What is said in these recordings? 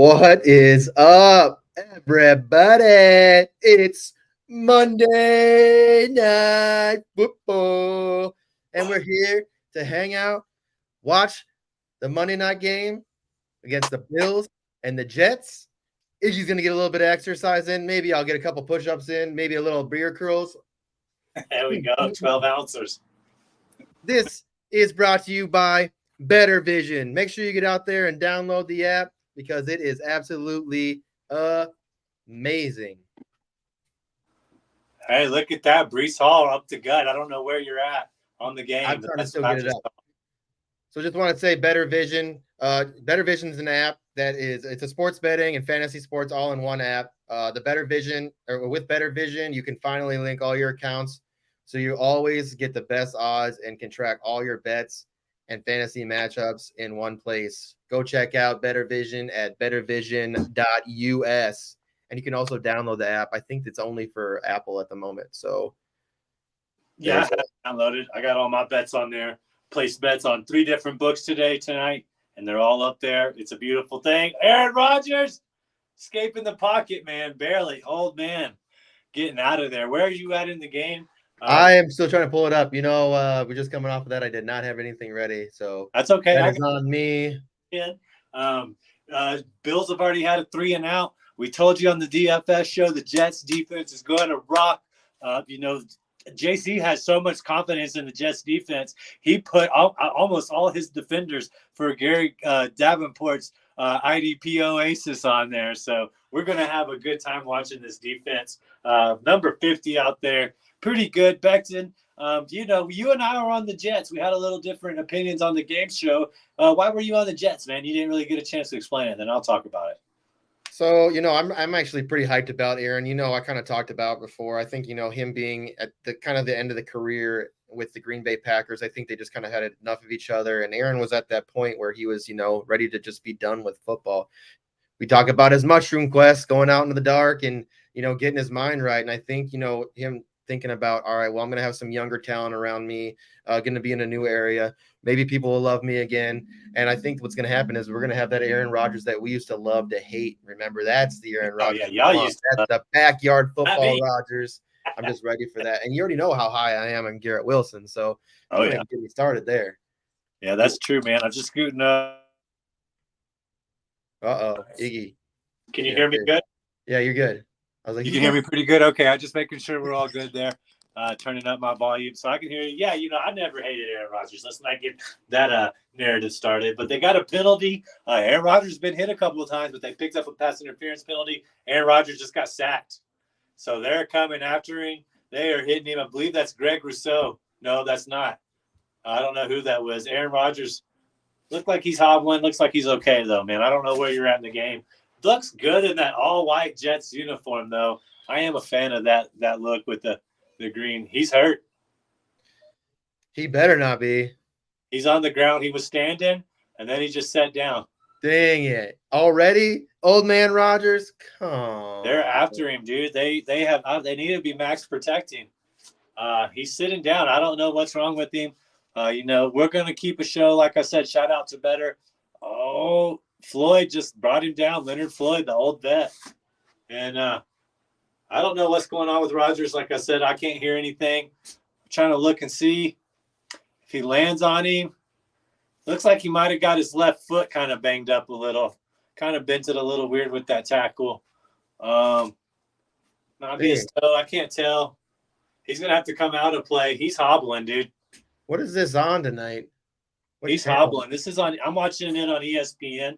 What is up, everybody? It's Monday Night Football, and we're here to hang out, watch the Monday night game against the Bills and the Jets. Iggy's going to get a little bit of exercise in. Maybe I'll get a couple push-ups in, maybe a little beer curls. There we go, 12 ounces. This is brought to you by Bettor Vision. Make sure you get out there and download the app because it is absolutely amazing. Hey, look at that. Brees Hall up to gut. I don't know where you're at on the game. I'm trying to still get it up. So just want to say Bettor Vision. Bettor Vision is an app it's a sports betting and fantasy sports all in one app. With Bettor Vision, you can finally link all your accounts. So you always get the best odds and can track all your bets and fantasy matchups in one place. Go check out Bettor Vision at bettorvision.us. And you can also download the app. I think it's only for Apple at the moment. So yeah, I have it downloaded. I got all my bets on there. Placed bets on 3 different books tonight, and they're all up there. It's a beautiful thing. Aaron Rodgers escaping the pocket, man. Barely. Old man getting out of there. Where are you at in the game? I am still trying to pull it up. We're just coming off of that. I did not have anything ready, so that's okay. That is on me. Bills have already had a 3 and out. We told you on the DFS show the Jets defense is going to rock. JC has so much confidence in the Jets defense. He put almost all his defenders for Gary Davenport's IDP Oasis on there. So we're going to have a good time watching this defense. Number 50 out there. Pretty good, Becton. You and I were on the Jets. We had a little different opinions on the game show. Why were you on the Jets, man? You didn't really get a chance to explain it. Then I'll talk about it. So, I'm actually pretty hyped about Aaron. I kind of talked about before. I think, him being at the kind of the end of the career with the Green Bay Packers, I think they just kind of had enough of each other. And Aaron was at that point where he was, ready to just be done with football. We talk about his mushroom quest, going out into the dark and, getting his mind right. And I think, him thinking about, all right, well, I'm going to have some younger talent around me, going to be in a new area. Maybe people will love me again. And I think what's going to happen is we're going to have that Aaron Rodgers that we used to love to hate. Remember, that's the Aaron Rodgers. That's the backyard football Rodgers. I'm just ready for that. And you already know how high I am on Garrett Wilson. So get me started there. Yeah, that's true, man. I'm just scooting up. Iggy. Can you hear me good? Yeah, you're good. I was like, you can hear me pretty good. Okay, I'm just making sure we're all good there. Turning up my volume so I can hear you. Yeah, I never hated Aaron Rodgers. Let's not get that narrative started. But they got a penalty. Aaron Rodgers has been hit a couple of times, but they picked up a pass interference penalty. Aaron Rodgers just got sacked. So they're coming after him. They are hitting him. I believe that's Greg Rousseau. No, that's not. I don't know who that was. Aaron Rodgers looked like he's hobbling. Looks like he's okay, though, man. I don't know where you're at in the game. Looks good in that all-white Jets uniform, though. I am a fan of that look with the green. He's hurt. He better not be. He's on the ground. He was standing, and then he just sat down. Dang it. Already? Old man Rodgers? Come on. They're after him, dude. They need to be max protecting. He's sitting down. I don't know what's wrong with him. We're going to keep a show. Like I said, shout out to Bettor. Oh, Floyd just brought him down. Leonard Floyd, the old vet. And I don't know what's going on with Rodgers. Like I said, I can't hear anything. I'm trying to look and see if he lands on him. Looks like he might have got his left foot kind of banged up a little. Kind of bent it a little weird with that tackle. Not his toe. I can't tell. He's going to have to come out and play. He's hobbling, dude. What is this on tonight? He's hobbling. This is on. I'm watching it on ESPN.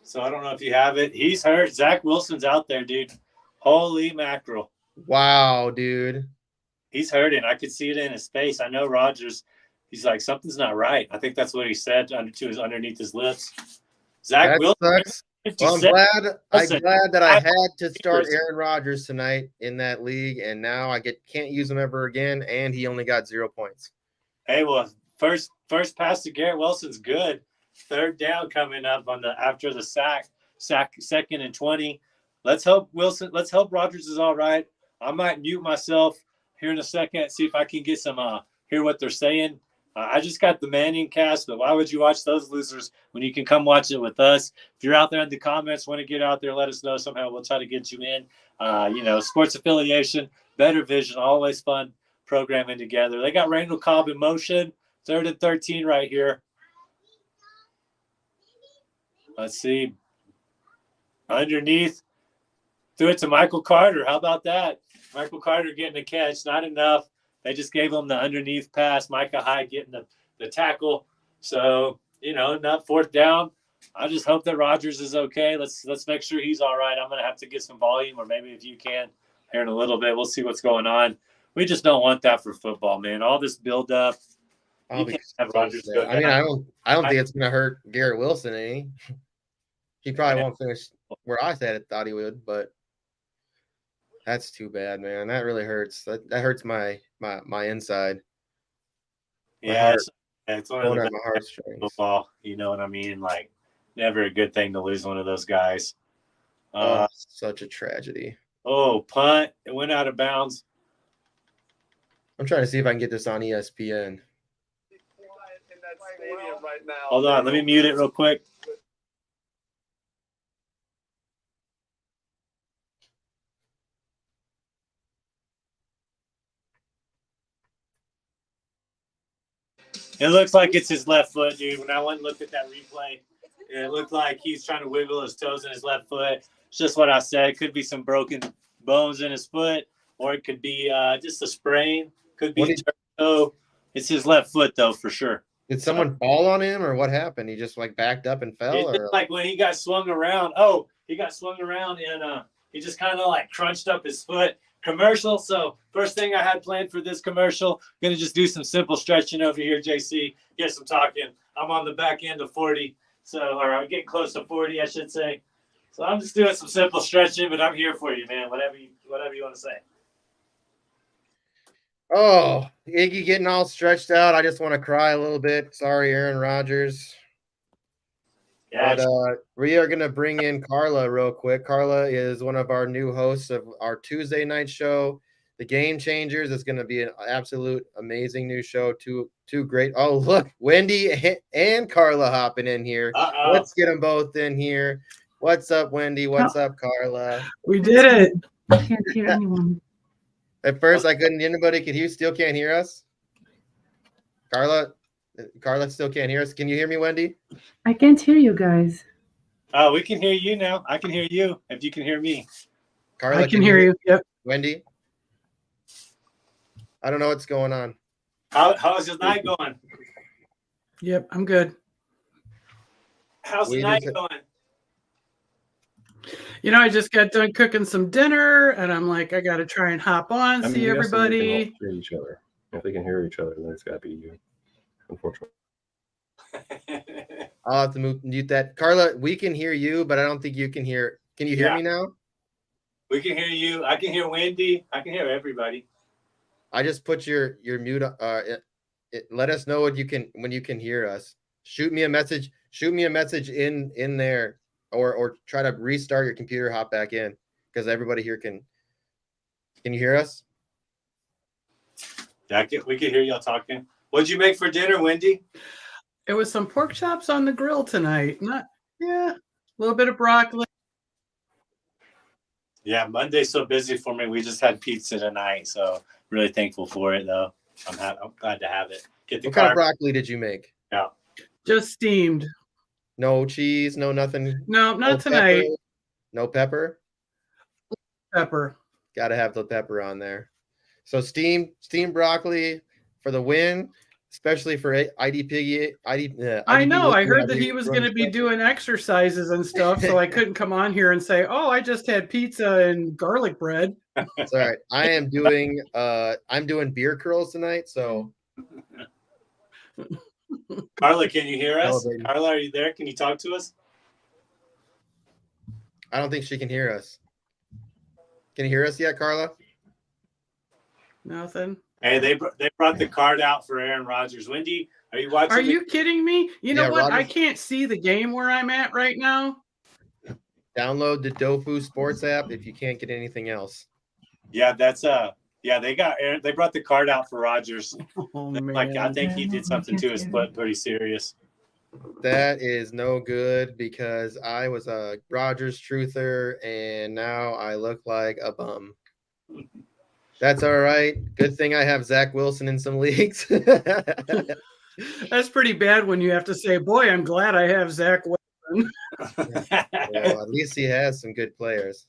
So I don't know if you have it. He's hurt. Zach Wilson's out there, dude. Holy mackerel. Wow, dude. He's hurting. I could see it in his face. I know Rodgers. He's like, something's not right. I think that's what he said underneath his lips. Zach Wilson. Well, I'm glad that I had to start Aaron Rodgers tonight in that league, and now I can't use him ever again, and he only got 0 points. Hey, well, first pass to Garrett Wilson's good. Third down coming up after the sack, second and 20. Let's hope Rodgers is all right. I might mute myself here in a second, see if I can get some hear what they're saying. I just got the Manning cast, but why would you watch those losers when you can come watch it with us? If you're out there in the comments, want to get out there, let us know. Somehow we'll try to get you in. Sports Affiliation, Bettor Vision, always fun programming together. They got Randall Cobb in motion, 3rd and 13 right here. Let's see. Underneath, threw it to Michael Carter. How about that? Michael Carter getting a catch, not enough. They just gave him the underneath pass. Micah Hyde getting the tackle. So, not 4th down. I just hope that Rodgers is okay. Let's make sure he's all right. I'm going to have to get some volume, or maybe if you can, here in a little bit. We'll see what's going on. We just don't want that for football, man. All this build-up. You can't have Rodgers go down. I don't think it's going to hurt Garrett Wilson any. He probably won't finish where I thought he would, but that's too bad, man. That really hurts. That hurts my inside. Yeah, it's one of the my heartstrings. Football, you know what I mean? Like, never a good thing to lose one of those guys. Such a tragedy. Punt. It went out of bounds. I'm trying to see if I can get this on ESPN. Hold on. Let me mute it real quick. It looks like it's his left foot, dude. When I went and looked at that replay, it looked like he's trying to wiggle his toes in his left foot. It's just what I said. It could be some broken bones in his foot, or it could be just a sprain. Could be toe. It's his left foot, though, for sure. Did someone fall on him, or what happened? He just backed up and fell? It's like when he got swung around. He got swung around and he just kind of crunched up his foot. Commercial. So first thing I had planned for this commercial, gonna just do some simple stretching over here, JC. Get some talking. I'm on the back end of 40, or I'm getting close to 40, I should say. So I'm just doing some simple stretching, but I'm here for you, man. Whatever you want to say. Oh, Iggy getting all stretched out. I just want to cry a little bit. Sorry, Aaron Rodgers. Yeah, but we are going to bring in Carla real quick. Carla is one of our new hosts of our Tuesday night show, The Game Changers. It's going to be an absolute amazing new show. Two great. Oh, look, Wendy and Carla hopping in here. Let's get them both in here. What's up, Wendy? What's up, Carla? We did it. I can't hear anyone. At first, I couldn't. Anybody could hear? Still can't hear us. Carla still can't hear us. Can you hear me, Wendy? I can't hear you guys. Oh, we can hear you now. I can hear you if you can hear me. Carla, I can hear you. Yep. Wendy? I don't know what's going on. How's your night going? Yep, I'm good. How's the night going? I just got done cooking some dinner, and I'm like, I got to try and hop on, see everybody. Hear each other. If they can hear each other, then it's got to be you. Unfortunately. I'll have to mute that. Carla, we can hear you, but I don't think you can hear. Can you hear me now? We can hear you. I can hear Wendy. I can hear everybody. I just put your mute. Let us know when you can hear us. Shoot me a message. Shoot me a message in there, or try to restart your computer. Hop back in, because everybody here can. Can you hear us? Yeah, we can hear y'all talking. What'd you make for dinner, Wendy? It was some pork chops on the grill tonight. A little bit of broccoli. Yeah, Monday's so busy for me. We just had pizza tonight, so really thankful for it, though. I'm glad to have it. What kind of broccoli did you make? Yeah, just steamed. No cheese, no nothing. No, not tonight. Pepper. No pepper. Pepper. Got to have the pepper on there. So steamed broccoli for the win, especially for ID Piggy. I know. I heard that he was going to be doing exercises and stuff, so I couldn't come on here and say, "Oh, I just had pizza and garlic bread." It's all right. I am doing. I'm doing beer curls tonight. So, Carla, can you hear us? Carla, are you there? Can you talk to us? I don't think she can hear us. Can you hear us yet, Carla? Nothing. Hey, they brought the card out for Aaron Rodgers. Wendy, are you watching? Are you kidding me? You know what? Rodgers. I can't see the game where I'm at right now. Download the Dofu Sports app if you can't get anything else. Yeah, that's Yeah, they brought the card out for Rogers. Oh Like, I man. think he did something to his foot pretty serious. That is no good because I was a Rogers truther and now I look like a bum. That's all right. Good thing I have Zach Wilson in some leagues. That's pretty bad when you have to say, boy, I'm glad I have Zach Wilson. Well, at least he has some good players.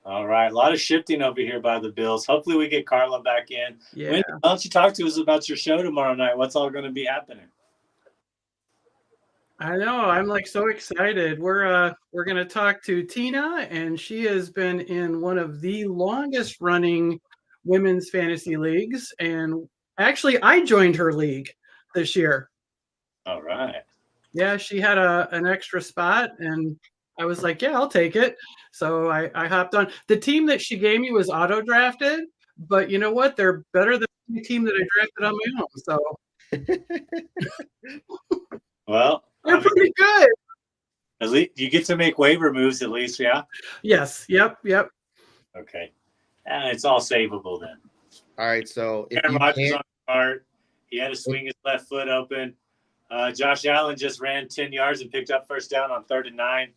All right. A lot of shifting over here by the Bills. Hopefully we get Carla back in. Yeah. Wendy, why don't you talk to us about your show tomorrow night? What's all going to be happening? I know. I'm like so excited. We're going to talk to Tina, and she has been in one of the longest running women's fantasy leagues. And actually, I joined her league this year. All right. Yeah, she had an extra spot, and I was like, yeah, I'll take it. So I hopped on. The team that she gave me was auto drafted, but you know what? They're better than the team that I drafted on my own. So Well, they're pretty good. at least you get to make waiver moves at least, yeah? Yes. Yep. Okay. And it's all savable then. All right, so if Aaron you Rodgers can't, on the card. He had to swing his left foot open. Josh Allen just ran 10 yards and picked up first down on 3rd and 9.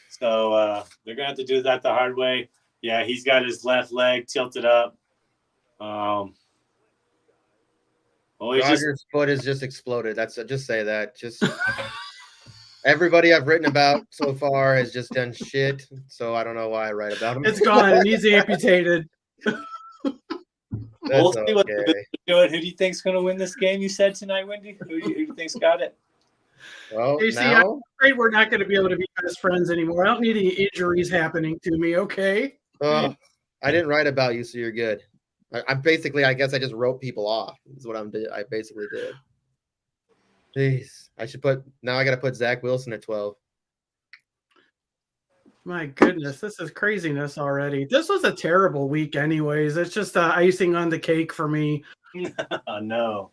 So they're going to have to do that the hard way. Yeah, he's got his left leg tilted up. Rodgers' foot has just exploded. That's just say that. Just everybody I've written about so far has just done shit. So I don't know why I write about him. It's gone. It needs amputated. We'll see what the Bills are doing. Who do you think's going to win this game? You said tonight, Wendy. Who do you think's got it? Well, You see, now, I'm afraid we're not going to be able to be best friends anymore. I don't need any injuries happening to me. Okay. I didn't write about you, so you're good. I'm basically, I guess I just wrote people off. Is what I basically did. Jeez, I got to put Zach Wilson at 12. My goodness, this is craziness already. This was a terrible week, anyways. It's just icing on the cake for me. No.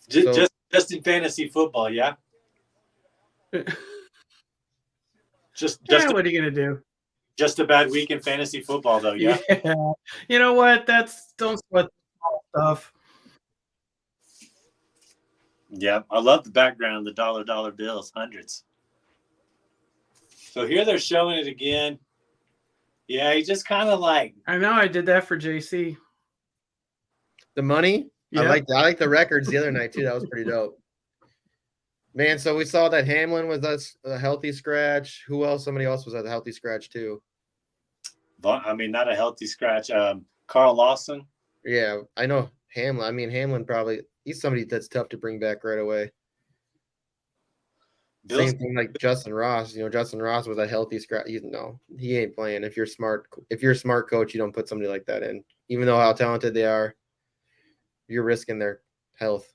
Just in fantasy football, yeah? Just what are you going to do? Just a bad week in fantasy football, though, yeah? Yeah. You know what? Don't sweat the small stuff. Yeah, I love the background, the dollar bills, hundreds. So here they're showing it again. Yeah, he just kind of like. I know I did that for JC. The money? Yeah. I like the records the other night, too. That was pretty dope. Man, so we saw that Hamlin was a healthy scratch. Who else? Somebody else was at a healthy scratch, too. I mean, not a healthy scratch. Carl Lawson. Yeah, I know Hamlin. I mean, Hamlin he's somebody that's tough to bring back right away. Same thing like Justin Ross. Justin Ross was a healthy scratch. He ain't playing. If you're a smart coach, you don't put somebody like that in. Even though how talented they are, you're risking their health.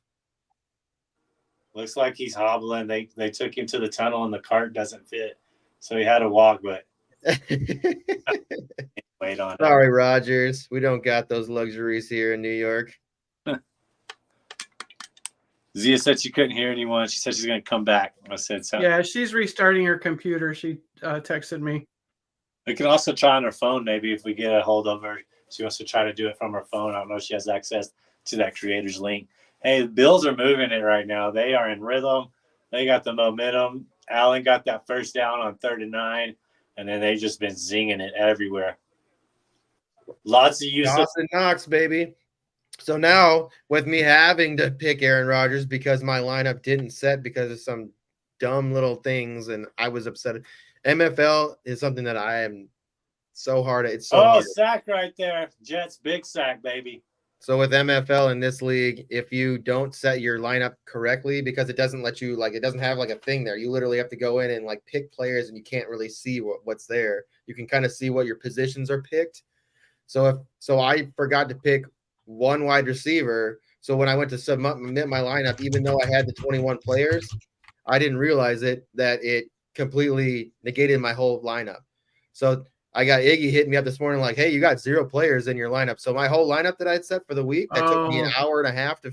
Looks like he's hobbling. They took him to the tunnel and the cart doesn't fit. So he had to walk, but wait on it. Sorry, Rogers. We don't got those luxuries here in New York. Zia said she couldn't hear anyone. She said she's going to come back. I said so. Yeah, she's restarting her computer. She texted me. We can also try on her phone, maybe, if we get a hold of her. She wants to try to do it from her phone. I don't know if she has access to that creator's link. Hey, the Bills are moving it right now. They are in rhythm. They got the momentum. Allen got that first down on 3rd and 9, and then they've just been zinging it everywhere. Lots of use. Dawson Knox, baby. So now, with me having to pick Aaron Rodgers because my lineup didn't set because of some dumb little things, and I was upset. MFL is something that I am so hard at. It's so hard. Sack right there. Jets, big sack, baby. So with MFL in this league, if you don't set your lineup correctly, because it doesn't let you, it doesn't have a thing there. You literally have to go in and pick players, and you can't really see what's there. You can kind of see what your positions are picked. So I forgot to pick one wide receiver. So when I went to submit my lineup, even though I had the 21 players, I didn't realize that it completely negated my whole lineup. So I got Iggy hitting me up this morning hey, you got 0 players in your lineup. So my whole lineup that I had set for the week that took me an hour and a half to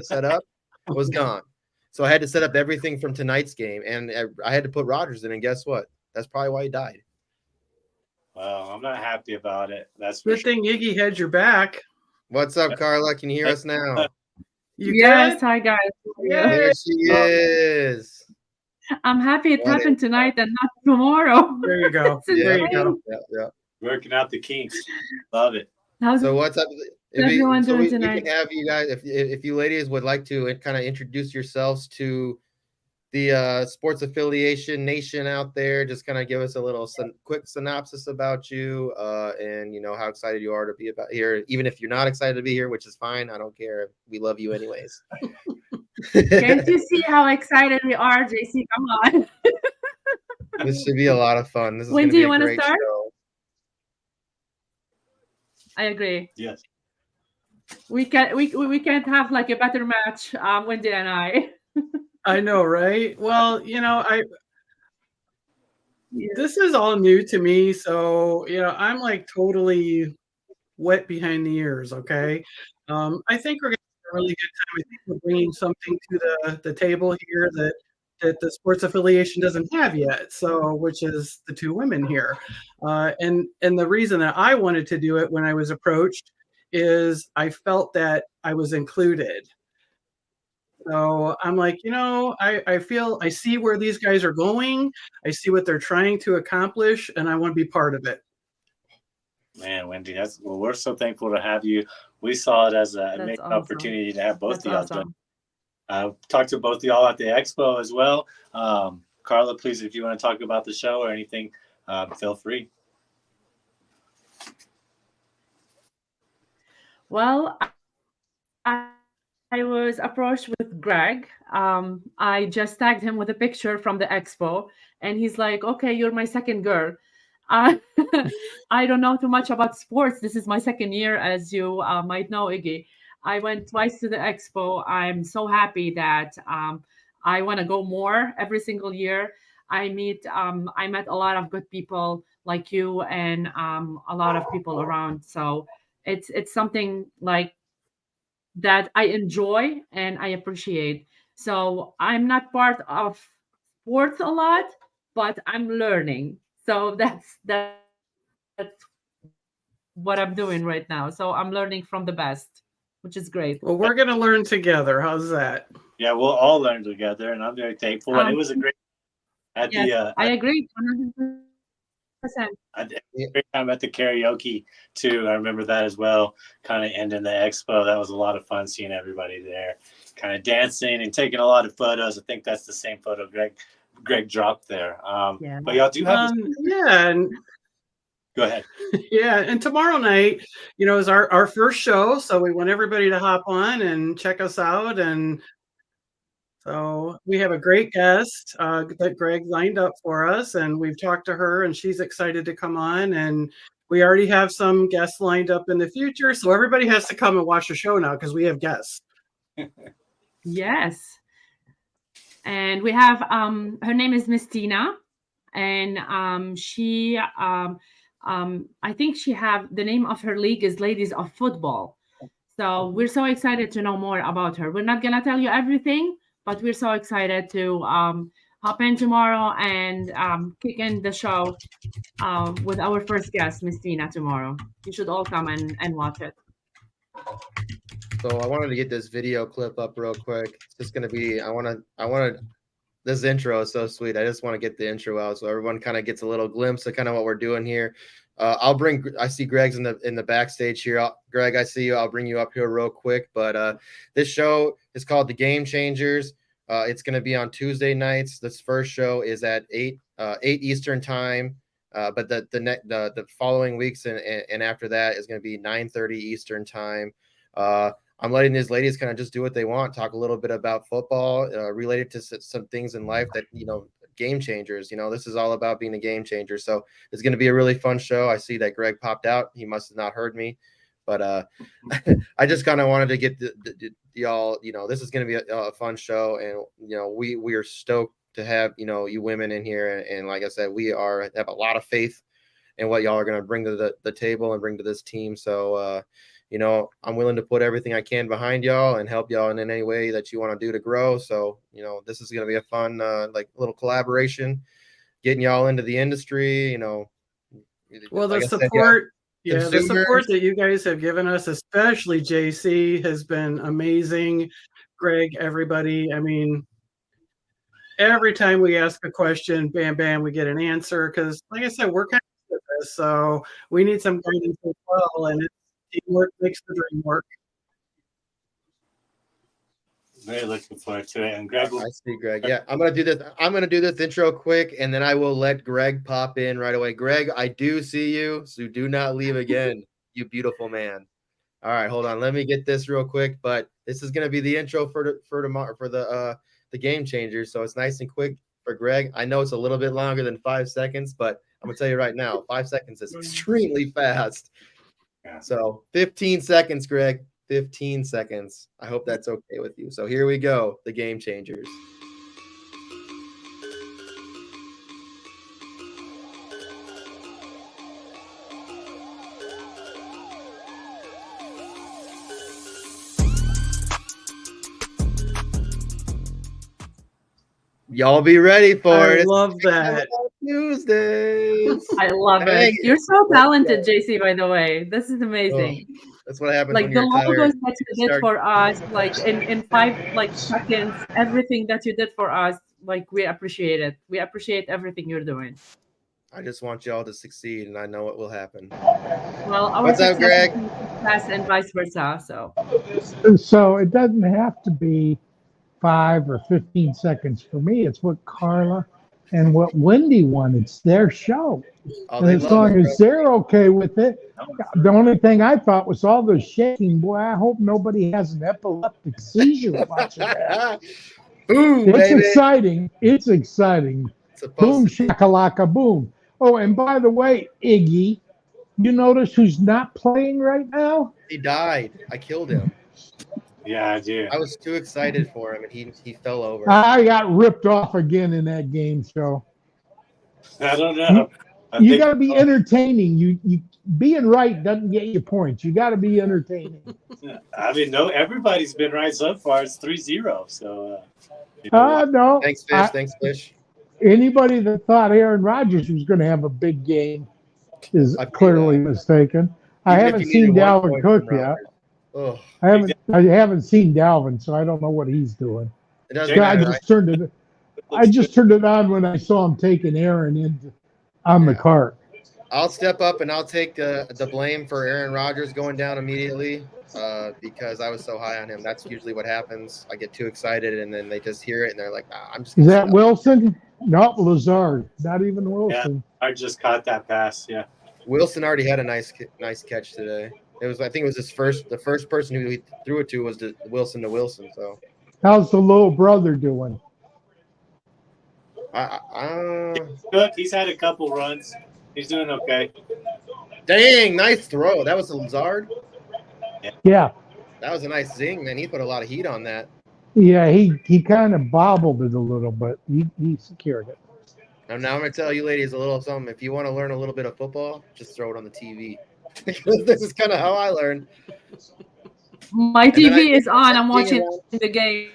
set up was gone. So I had to set up everything from tonight's game, and I had to put Rodgers in, and guess what? That's probably why he died. Well, I'm not happy about it. That's for Good thing Iggy had your back. What's up, Carla? Can you hear us now? You Yes, good? hi guys. How are you? Yay. There she is. I'm happy it What happened tonight and not tomorrow. There you go. It's There you insane. go. Yeah. working out the kinks. Love it. How's So what's up? everyone doing We tonight? can have you guys, if you ladies would like to kind of introduce yourselves to the sports affiliation nation out there, just kind of give us a little quick synopsis about you, and how excited you are to be about here, even if you're not excited to be here, which is fine. I don't care. We love you anyways. Can't you see how excited we are, JC? Come on. This should be a lot of fun. This is When going to do be you a want to great start? show. I agree. Yes. We can't have like a better match, Wendy and I. I know, right? Well, this is all new to me, so I'm like totally wet behind the ears. Okay, I think we're gonna have a really good time. I think we're bringing something to the table here that the sports affiliation doesn't have yet. So, which is the two women here, and the reason that I wanted to do it when I was approached is I felt that I was included. So I'm like, I feel I see where these guys are going. I see what they're trying to accomplish, and I want to be part of it. Man, Wendy, we're so thankful to have you. We saw it as an That's amazing awesome. opportunity to have both That's of y'all awesome. talked to both of y'all at the expo as well. Carla, please, if you want to talk about the show or anything, feel free. Well, I was approached with Greg. I just tagged him with a picture from the expo, and he's like, "Okay, you're my second girl." I I don't know too much about sports. This is my second year, as you might know, Iggy. I went twice to the expo. I'm so happy that I want to go more every single year. I met a lot of good people like you and a lot of people around. So it's something like that I enjoy and I appreciate. So I'm not part of sports a lot, but I'm learning. So that's what I'm doing right now. So I'm learning from the best, which is great. Well, we're gonna learn together. How's that? Yeah, we'll all learn together, and I'm very thankful. And it was a great at Yes, the I agree 100%. great time at the karaoke too. I remember that as well. Kind of ending the expo. That was a lot of fun seeing everybody there, kind of dancing and taking a lot of photos. I think that's the same photo Greg dropped there. Yeah. But y'all do have. Yeah, and Go ahead. yeah, and tomorrow night, is our first show, so we want everybody to hop on and check us out. And so we have a great guest that Greg lined up for us, and we've talked to her, and she's excited to come on. And we already have some guests lined up in the future, so everybody has to come and watch the show now because we have guests. Yes. And we have her name is Miss Tina, and she I think she have the name of her league is Ladies of Football. So we're so excited to know more about her. We're not gonna tell you everything, but we're so excited to hop in tomorrow and kick in the show with our first guest, Miss Tina, tomorrow. You should all come and watch it. So I wanted to get this video clip up real quick. It's just going to be, I want to, this intro is so sweet. I just want to get the intro out so everyone kind of gets a little glimpse of kind of what we're doing here. I see Greg's in the backstage here. Greg, I see you. I'll bring you up here real quick. But this show is called The Game Changers. It's going to be on Tuesday nights. This first show is at 8 Eastern time. But the following weeks and after that is going to be 9:30 Eastern time. I'm letting these ladies kind of just do what they want, talk a little bit about football, related to some things in life that, game changers. This is all about being a game changer. So it's going to be a really fun show. I see that Greg popped out. He must have not heard me, but I just kind of wanted to get y'all, this is going to be a fun show. And, we are stoked to have, you women in here. And like I said, we have a lot of faith in what y'all are going to bring to the table and bring to this team. So, I'm willing to put everything I can behind y'all and help y'all in any way that you want to do to grow. So, this is going to be a fun, like little collaboration, getting y'all into the industry, Well, the like I said, support, the consumers- support that you guys have given us, especially JC, has been amazing. Greg, everybody. I mean, every time we ask a question, bam, bam, we get an answer. Because, like I said, we're kind of at this, so we need some guidance as well. And teamwork makes the dream work. Very looking forward to it. And Greg will I see Greg. Yeah, I'm gonna do this. I'm gonna do this intro quick, and then I will let Greg pop in right away. Greg, I do see you, so do not leave again, you beautiful man. All right, hold on. Let me get this real quick. But this is gonna be the intro for tomorrow for the game changers. So it's nice and quick for Greg. I know it's a little bit longer than 5 seconds, but I'm gonna tell you right now, 5 seconds is extremely fast. Yeah. So 15 seconds, Greg. 15 seconds. I hope that's okay with you. So here we go. The game changers. Y'all be ready for I it. love that. Tuesdays. I love Dang it. You're so talented, JC, by the way. This is amazing. That's what happens Like when the you're tired. logos that you did Start- for us, like in 5 seconds, everything that you did for us, like we appreciate it. We appreciate everything you're doing. I just want y'all to succeed, and I know it will happen. Well, our What's up, success Greg? is your success and vice versa. So So it doesn't have to be 5 or 15 seconds for me. It's what Carla and what Wendy want. It's their show. Oh, And they as love long it, as they're okay with it, the only thing I thought was all the shaking. Boy, I hope nobody has an epileptic seizure watching that. Boom, It's baby. exciting. It's exciting. Boom, Supposed to be. shakalaka, boom. Oh, and by the way, Iggy, you notice who's not playing right now? He died. I killed him. Yeah, I do. I was too excited for him, and he fell over. I got ripped off again in that game show. I don't know. You got to be entertaining. You being right doesn't get you points. You got to be entertaining. I mean, no, everybody's been right so far. It's 3-0. So, you know, No. Thanks, Fish. Thanks, Fish. Anybody that thought Aaron Rodgers was going to have a big game is I feel clearly that. mistaken. I Even if haven't you seen needed 1 Dalvin point Cook from yet. Rodgers. Oh, I haven't seen Dalvin, so I don't know what he's doing. it doesn't Yeah, I matter. just turned it on when I saw him taking Aaron on the Yeah. cart. I'll step up and I'll take the blame for Aaron Rodgers going down immediately because I was so high on him. That's usually what happens. I get too excited and then they just hear it and they're like, I'm just Is gonna that stop. Wilson? No, Lazard. Not even Wilson. I just caught that pass. Yeah. Wilson already had a nice catch today. I think it was the first person who he threw it to was Wilson to Wilson. So How's the little brother doing? Cook, he's had a couple runs. He's doing okay. Dang, nice throw. That was a Lazard. Yeah. That was a nice zing, man. He put a lot of heat on that. Yeah, he kind of bobbled it a little, but he secured it. And now I'm gonna tell you ladies a little something. If you want to learn a little bit of football, just throw it on the TV. This is kind of how I learned. my And then TV is on. I'm being watching around- the game.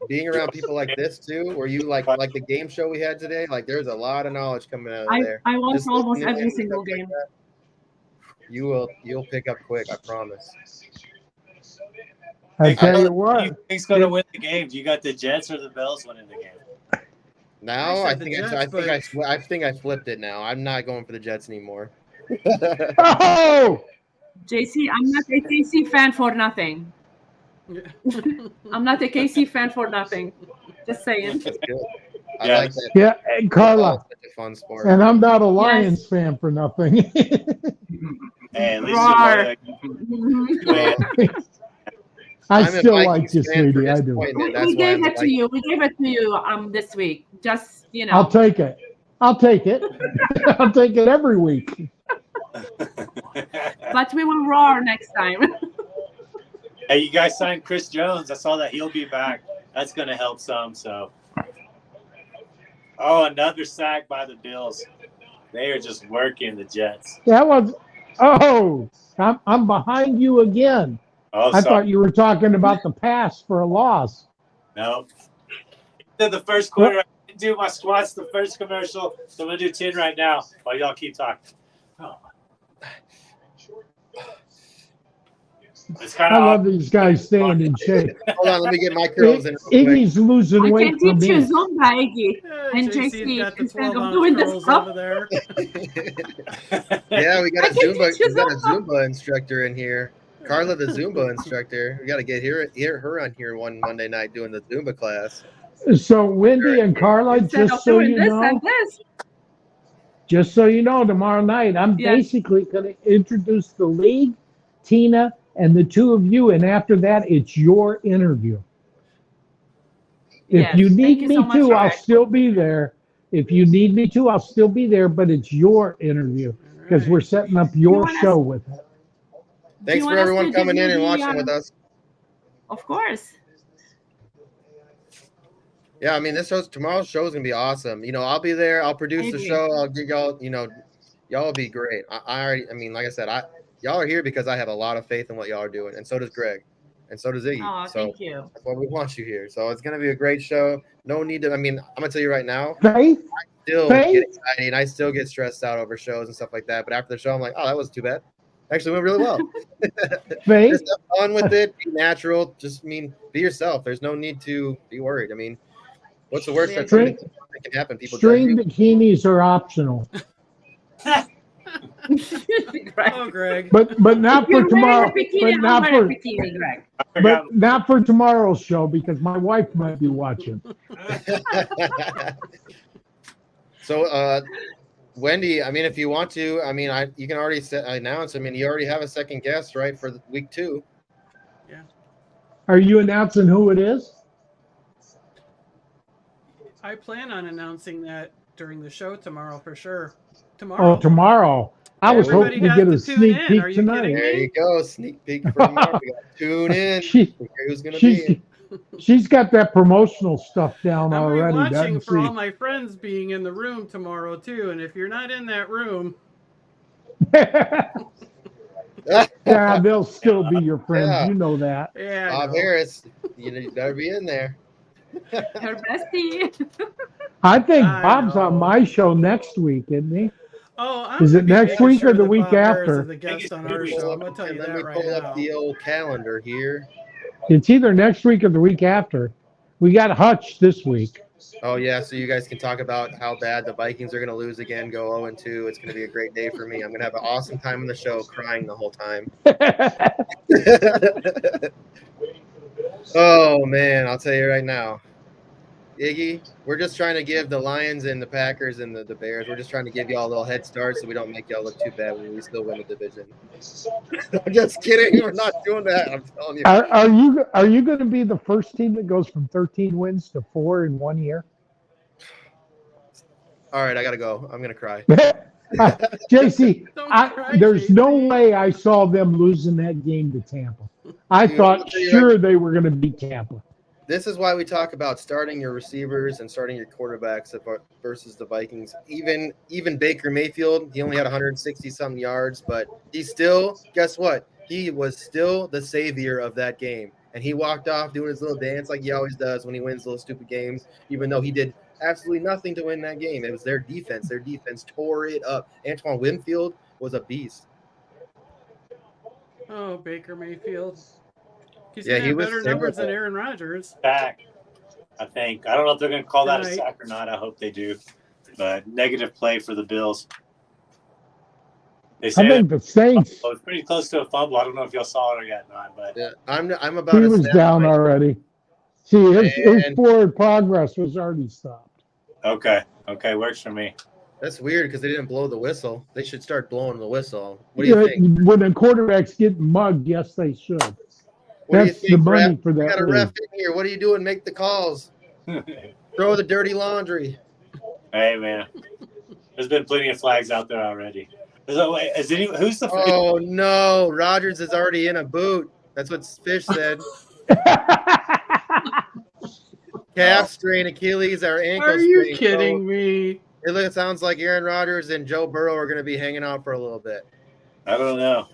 being around people like this too, where you like the game show we had today, like there's a lot of knowledge coming out of there. I watch Just almost listening every and single stuff like game. that, you'll pick up quick, I promise. I tell you Who what. you think's going to win the game? Do you got the Jets or the Bills winning the game? Now I I said the think Jets, I think I flipped it now. I'm not going for the Jets anymore. Oh! JC, I'm not a KC fan for nothing. I'm not a KC fan for nothing. Just saying. That's good. I Yeah. like that. Yeah, and Carla. Football is such a fun sport. And I'm not a Lions fan for nothing. Hey, at least Roar. you won. I I'm a still Vikings like you, fan for sweetie. I do. disappointment. That's We why gave I'm a it to you. We gave it to you this week. Just I'll take it. I'll take it. I'll take it every week. but we will roar next time. Hey, you guys signed Chris Jones. I saw that he'll be back. That's going to help some. So, oh, another sack by the Bills. They are just working the Jets. That was. Oh, I'm behind you again. Oh, I sorry. thought you were talking about the pass for a loss. No. The first quarter, I didn't do my squats the first commercial. So I'm gonna do 10 right now while y'all keep talking. Oh. It's kind I of love these guys staying in shape. Hold on, let me get my curls in real quick. Iggy's losing I weight can for teach you me. Zumba, Iggy. And JC's JC, got the instead of 12-ounce doing this curls stuff, over there. Yeah, we got I a can Zumba. teach you We got a Zumba. Zumba instructor in here. Carla, the Zumba instructor. We got to get her on here one Monday night doing the Zumba class. So Wendy and Carla, instead of just so doing you this know, and this. just so you know, tomorrow night I'm Yes. basically going to introduce the league, Tina, and the two of you, and after that, it's your interview. If Yes. you Thank need you me so much, to, I'll Greg. still be there. If you need me to, I'll still be there, but it's your interview because we're setting up your want us- show with it. Do you Thanks for want us everyone to coming give in you and the, watching with us. Of course. Yeah, I mean, tomorrow's show is gonna be awesome. You know, I'll be there. I'll produce the Maybe. show. I'll give y'all. You know, y'all will be great. I mean, like I said, y'all are here because I have a lot of faith in what y'all are doing, and so does Greg, and so does Iggy. Oh, so thank you. that's why we want you here. So it's gonna be a great show. No need to. I mean, I'm gonna tell you right now. Faith? Still Faith? get excited, and I still get stressed out over shows and stuff like that. But after the show, I'm like, oh, that wasn't too bad. Actually went really well. Faith? Just have fun with it. Be natural. Just be yourself. There's no need to be worried. I mean, what's the worst that String, can happen? People string judge bikinis are optional, Greg. Oh, Greg. but not for You're wearing tomorrow. a bikini, But I'm not wearing a for bikini, Greg. but not for tomorrow's show because my wife might be watching. you. So, Wendy, I mean, if you want to, I mean, you can already announce. I mean, you already have a second guest, right, for week 2. Are you announcing who it is? I plan on announcing that during the show tomorrow for sure. Tomorrow. Oh, tomorrow. I was Everybody hoping to has get to a tune sneak in. peek Are you tonight. kidding There me? you go, sneak peek for tomorrow. We got to tune in. Who's gonna be? She's got that promotional stuff down I'm already, rewatching doesn't for all she? my friends being in the room tomorrow too. And if you're not in that room, Yeah, they'll still be your friends. Yeah. You know that. yeah, I Bob know. Harris, you better be in there. Her bestie. I think I Bob's know. on my show next week, isn't he? Oh, I'm Is gonna it be next making week or sure the that week Bob Harris after? is a guest on our show. I'm gonna tell you Let that me right pull now. up the old calendar here. It's either next week or the week after. We got Hutch this week. Oh yeah, so you guys can talk about how bad the Vikings are going to lose again, go 0-2. It's going to be a great day for me. I'm going to have an awesome time on the show, crying the whole time. Oh man, I'll tell you right now, Iggy, we're just trying to give the Lions and the Packers and the Bears. We're just trying to give y'all a little head start so we don't make y'all look too bad when we still win the division. I'm just kidding. We're not doing that. I'm telling you. Are you going to be the first team that goes from 13 wins to 4 in 1 year? All right, I gotta go. I'm gonna cry. JC, Don't cry, there's JC. no way I saw them losing that game to Tampa. I Dude, thought I'll tell you sure they were going to beat Tampa. This is why we talk about starting your receivers and starting your quarterbacks versus the Vikings. Even Baker Mayfield, he only had 160-something yards, but he still, guess what? He was still the savior of that game. And he walked off doing his little dance like he always does when he wins little stupid games, even though he did absolutely nothing to win that game. It was their defense. Their defense tore it up. Antoine Winfield was a beast. Oh, Baker Mayfield. He's Yeah, gonna he have was better numbers than terrible. Aaron Rodgers. Sack, I think. I don't know if they're going to call that a Tonight. sack or not. I hope they do. But negative play for the Bills. They I say think the Saints, it was pretty close to a fumble. I don't know if y'all saw it or yet, not. But Yeah, I'm about he to was snap down my- already. See, his Man. forward progress was already stopped. okay, works for me. That's weird because they didn't blow the whistle. They should start blowing the whistle. What do you think? When the quarterback's getting mugged, yes, they should. What That's do you think, the money ref? for We that got a league. ref in here. What are you doing? Make the calls. Throw the dirty laundry. Hey, man. There's been plenty of flags out there already. Who's the Oh no, Rodgers is already in a boot. That's what Fish said. Calf strain, Achilles, or ankle Are you strain. kidding me? It sounds like Aaron Rodgers and Joe Burrow are going to be hanging out for a little bit. I don't know.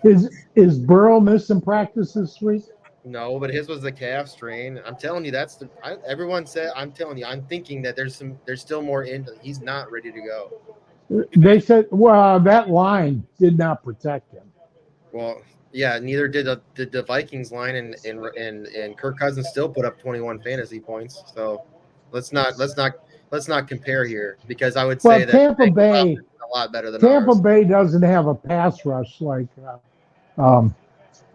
Is Burrow missing practice this week? No, but his was the calf strain. I'm telling you, everyone said. I'm telling you, I'm thinking that there's still more in. He's not ready to go. They said, well, that line did not protect him. Well, yeah, neither did the Vikings line, and Kirk Cousins still put up 21 fantasy points. So let's not compare here, because I would say Well, that Tampa Bay, is a lot better than Tampa ours. Bay doesn't have a pass rush like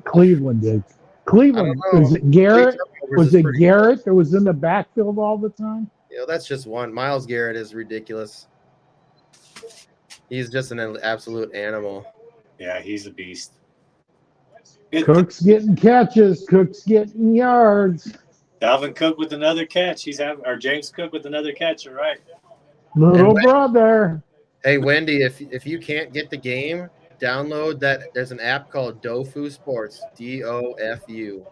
Cleveland did. Cleveland, I don't know. was it Garrett? Turnovers Was is it pretty- Garrett that was in the backfield all the time? That's just one. Myles Garrett is ridiculous. He's just an absolute animal. Yeah, he's a beast. Cook's getting catches. Cook's getting yards. Dalvin Cook with another catch. Or James Cook with another catch. You're right. Little brother. Hey, Wendy, if you can't get the game, download that. There's an app called Dofu Sports. DOFU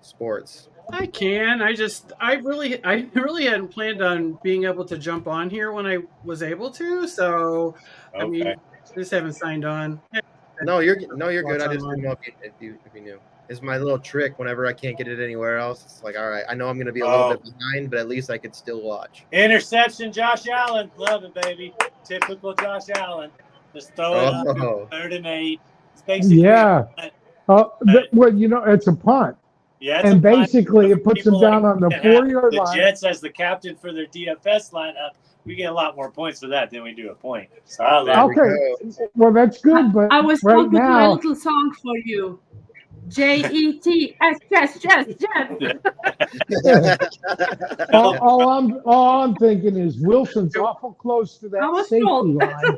Sports. I can. I really hadn't planned on being able to jump on here when I was able to. So, I mean, Okay. I just haven't signed on. No, you're good. I just online. didn't know if you knew. It's my little trick. Whenever I can't get it anywhere else, it's like, all right, I know I'm going to be a little bit behind, but at least I could still watch. Interception, Josh Allen. Love it, baby. Typical Josh Allen. Just throw it up. 3rd and 8. It's basically well, it's a punt. Yeah, it's And a punt. basically it puts them People down on the that have 4-yard the line. Jets as the captain for their DFS lineup. We get a lot more points for that than we do a point. So I love it. Okay, well, that's good, but I was right told to do a now, little song for you. JETS, Jess. all I'm thinking is Wilson's awful close to I that was safety told. line.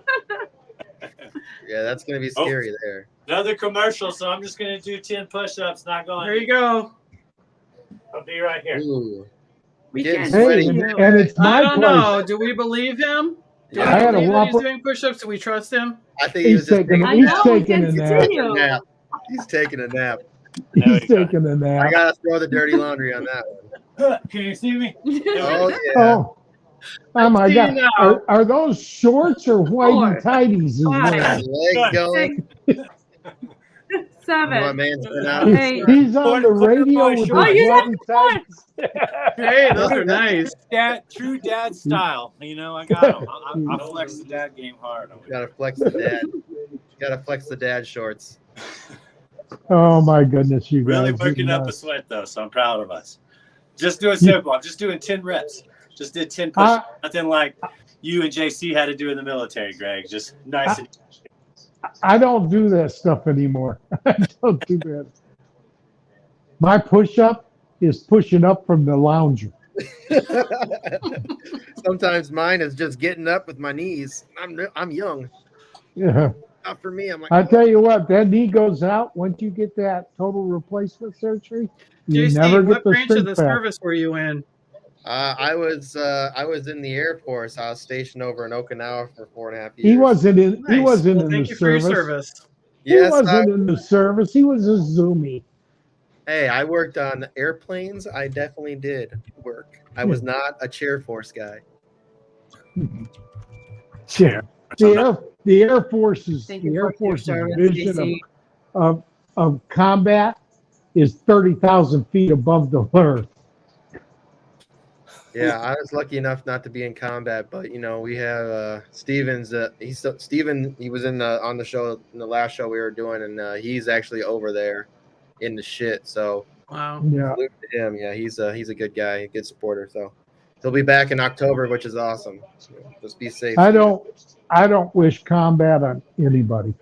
Yeah, that's going to be scary there. Another commercial, so I'm just going to do 10 push-ups, not going. There you go. I'll be right here. Ooh. We Getting can't sweaty. see Hey, you. and it's I my don't place. know. Do we believe him? Do Yeah. I we had a believe that he's whopper. doing push-ups? Do we trust him? I think he was He's just taking, I he's know, we taking a can nap. see you. nap. He's taking a nap. There He's we go. taking a I nap. got to throw the dirty laundry on that one. Can you see me? Oh, yeah. Oh my see God! you now. Are those shorts or whitey tighties? he's Five. wearing? Legs going. 6, My 7. man's been out. Hey. He's on the radio with his Oh, you whitey tighties. Hey, those are nice. True dad style. You know, I got him. I flex the dad game hard. Got to flex the dad. Got to flex the dad shorts. Oh my goodness, you guys! Really working up a sweat though, so I'm proud of us. Just doing simple. I'm just doing 10 reps. Just did 10 push-ups. Nothing like you and JC had to do in the military, Greg. Just nice. I don't do that stuff anymore. I don't do that. My push-up is pushing up from the lounger. Sometimes mine is just getting up with my knees. I'm young. Yeah. Not for me. I'm like, I tell you what, that knee goes out once you get that total replacement surgery. You JC, never get what the branch of the strength back. service were you in? I was in the Air Force. I was stationed over in Okinawa for 4.5 years. He wasn't in. He Nice. wasn't Well, in thank the you for your service. service. He Yes, wasn't in the service. He was a zoomie. hey, I worked on airplanes. I definitely did work. I was not a chair force guy. Yeah. The Air Force's Thank the you Air for your Force's service, vision JC. of combat is 30,000 feet above the earth. Yeah, I was lucky enough not to be in combat, but we have Stevens. Steven. He was on the show in the last show we were doing, and he's actually over there in the shit. So Wow. Yeah. salute to him. Yeah, he's a good guy, a good supporter. So he'll be back in October, which is awesome. So just be safe. I don't wish combat on anybody,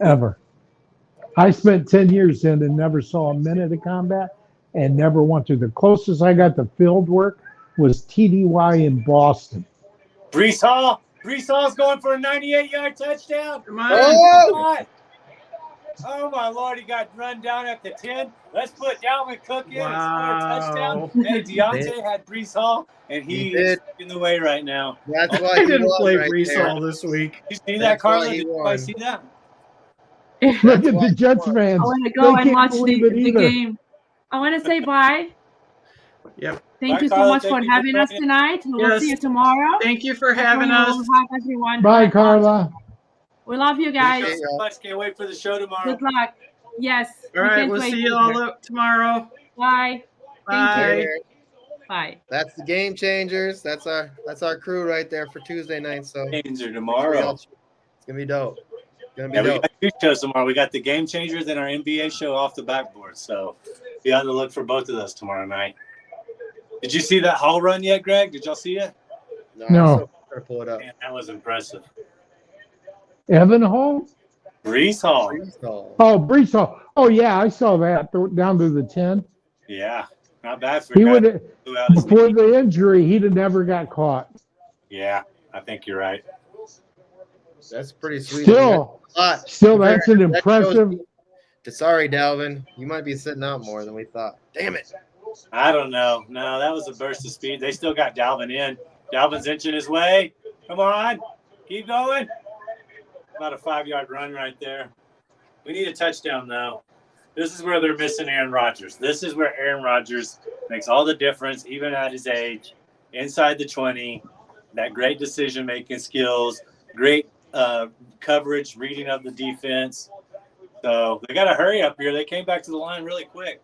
ever. I spent 10 years in and never saw a minute of combat and never want to. The closest I got to field work was TDY in Boston. Brees Hall's going for a 98-yard touchdown. Come on. Oh! Oh my Lord, he got run down at the 10. Let's put Dalvin Cook in and score a Wow. touchdown. Hey, Deontay had Brees Hall, and He he is did. in the way right now. That's why I he didn't won play right Brees there. Hall this week. You see that, That's why Carla? he Did you won. guys see that? Look at why the he Jets won. fans. I want to They go and can't watch believe the it either. game. I want to say bye. Yep. Thank Bye, you so Carla. much Thank for you for having us playing. tonight. We will Yes. see you tomorrow. Thank you for having Everyone us. will have everyone. Bye, Carla. We love you guys. Appreciate So much. Can't wait for the show tomorrow. Good luck. Yes. All we right. can't We'll wait see you either. all tomorrow. Bye. Thank you. Bye. Later. Bye. That's the game changers. That's our crew right there for Tuesday night. So Changer tomorrow. it's gonna be dope. It's gonna be Yeah, we dope. got two shows tomorrow. We got the Game Changers and our NBA show off the backboard. So be on the look for both of those tomorrow night. Did you see that Hall run yet, Greg? Did y'all see it? No. I'm still trying to pull it up. Man, that was impressive. Evan Hall? Brees Hall. Oh, Brees Hall. Oh, yeah, I saw that down to the 10. Yeah, not bad for He a guy would who have, blew out his before knee. the injury, he'd have never got caught. Yeah, I think you're right. That's pretty sweet. Still, But that's an that shows impressive. me- Sorry, Dalvin. You might be sitting out more than we thought. Damn it. I don't know. No, that was a burst of speed. They still got Dalvin in. Dalvin's inching his way. Come on. Keep going. About a 5-yard run right there. We need a touchdown, though. This is where they're missing Aaron Rodgers. This is where Aaron Rodgers makes all the difference, even at his age, inside the 20, that great decision-making skills, great coverage, reading of the defense. So they got to hurry up here. They came back to the line really quick.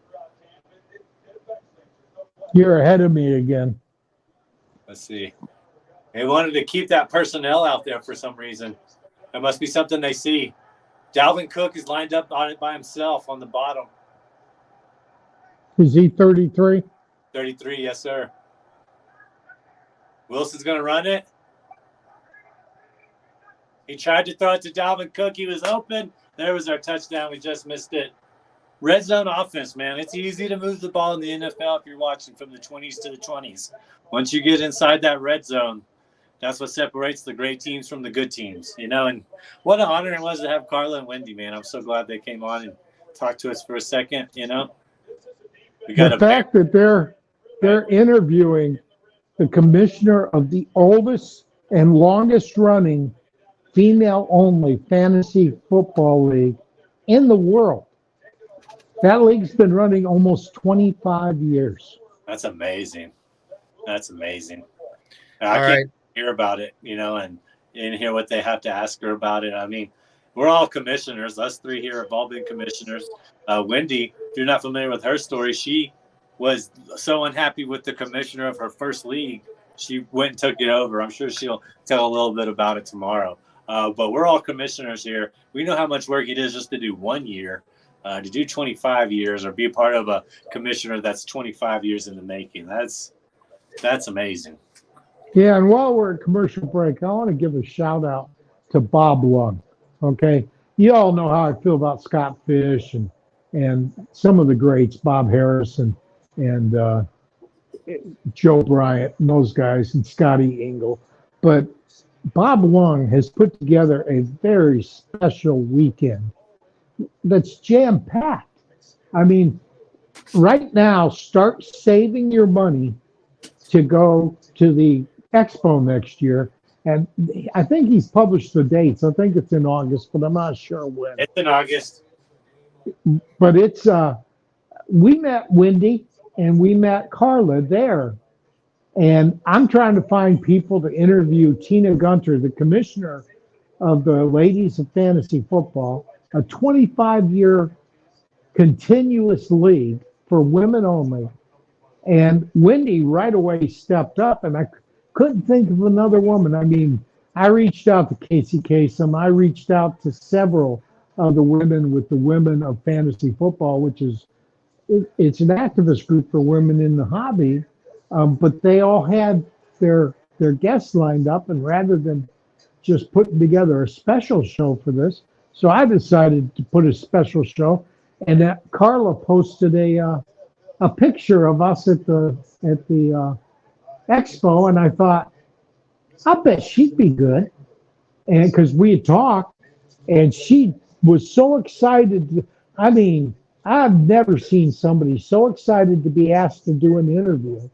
You're ahead of me again. Let's see. They wanted to keep that personnel out there for some reason. It must be something they see. Dalvin Cook is lined up on it by himself on the bottom. Is he 33? 33, yes, sir. Wilson's going to run it. He tried to throw it to Dalvin Cook. He was open. There was our touchdown. We just missed it. Red zone offense, man. It's easy to move the ball in the NFL if you're watching from the 20s to the 20s. Once you get inside that red zone, that's what separates the great teams from the good teams, you know. And what an honor it was to have Carla and Wendy, man. I'm so glad they came on and talked to us for a second, you know. We got The fact that they're interviewing the commissioner of the oldest and longest running female only fantasy football league in the world. That league's been running almost 25 years. That's amazing. That's amazing. All I right. can't hear about it, you know, and hear what they have to ask her about it. I mean, we're all commissioners. Us three here have all been commissioners. Wendy, if you're not familiar with her story, she was so unhappy with the commissioner of her first league, she went and took it over. I'm sure she'll tell a little bit about it tomorrow. But we're all commissioners here. We know how much work it is just to do 1 year. To do 25 years or be a part of a commissioner that's 25 years in the making. That's amazing. Yeah, and while we're at commercial break, I want to give a shout out to Bob Lung. Okay, you all know how I feel about Scott Fish and some of the greats, Bob Harrison and Joe Bryant and those guys and Scotty Engel. But Bob Lung has put together a very special weekend that's jam-packed. I mean, right now, start saving your money to go to the expo next year. And I think he's published the dates. I think it's in August, but I'm not sure when. It's in August. But it's we met Wendy and we met Carla there. And I'm trying to find people to interview Tina Gunter, the commissioner of the Ladies of Fantasy Football, a 25-year continuous league for women only. And Wendy right away stepped up, and I couldn't think of another woman. I mean, I reached out to Casey Kasem. I reached out to several of the women with the Women of Fantasy Football, which is it's an activist group for women in the hobby. But they all had their guests lined up, and rather than just putting together a special show for this, so I decided to put a special show, and that Carla posted a picture of us at the expo, and I thought, I bet she'd be good, and because we had talked, and she was so excited. I mean, I've never seen somebody so excited to be asked to do an interview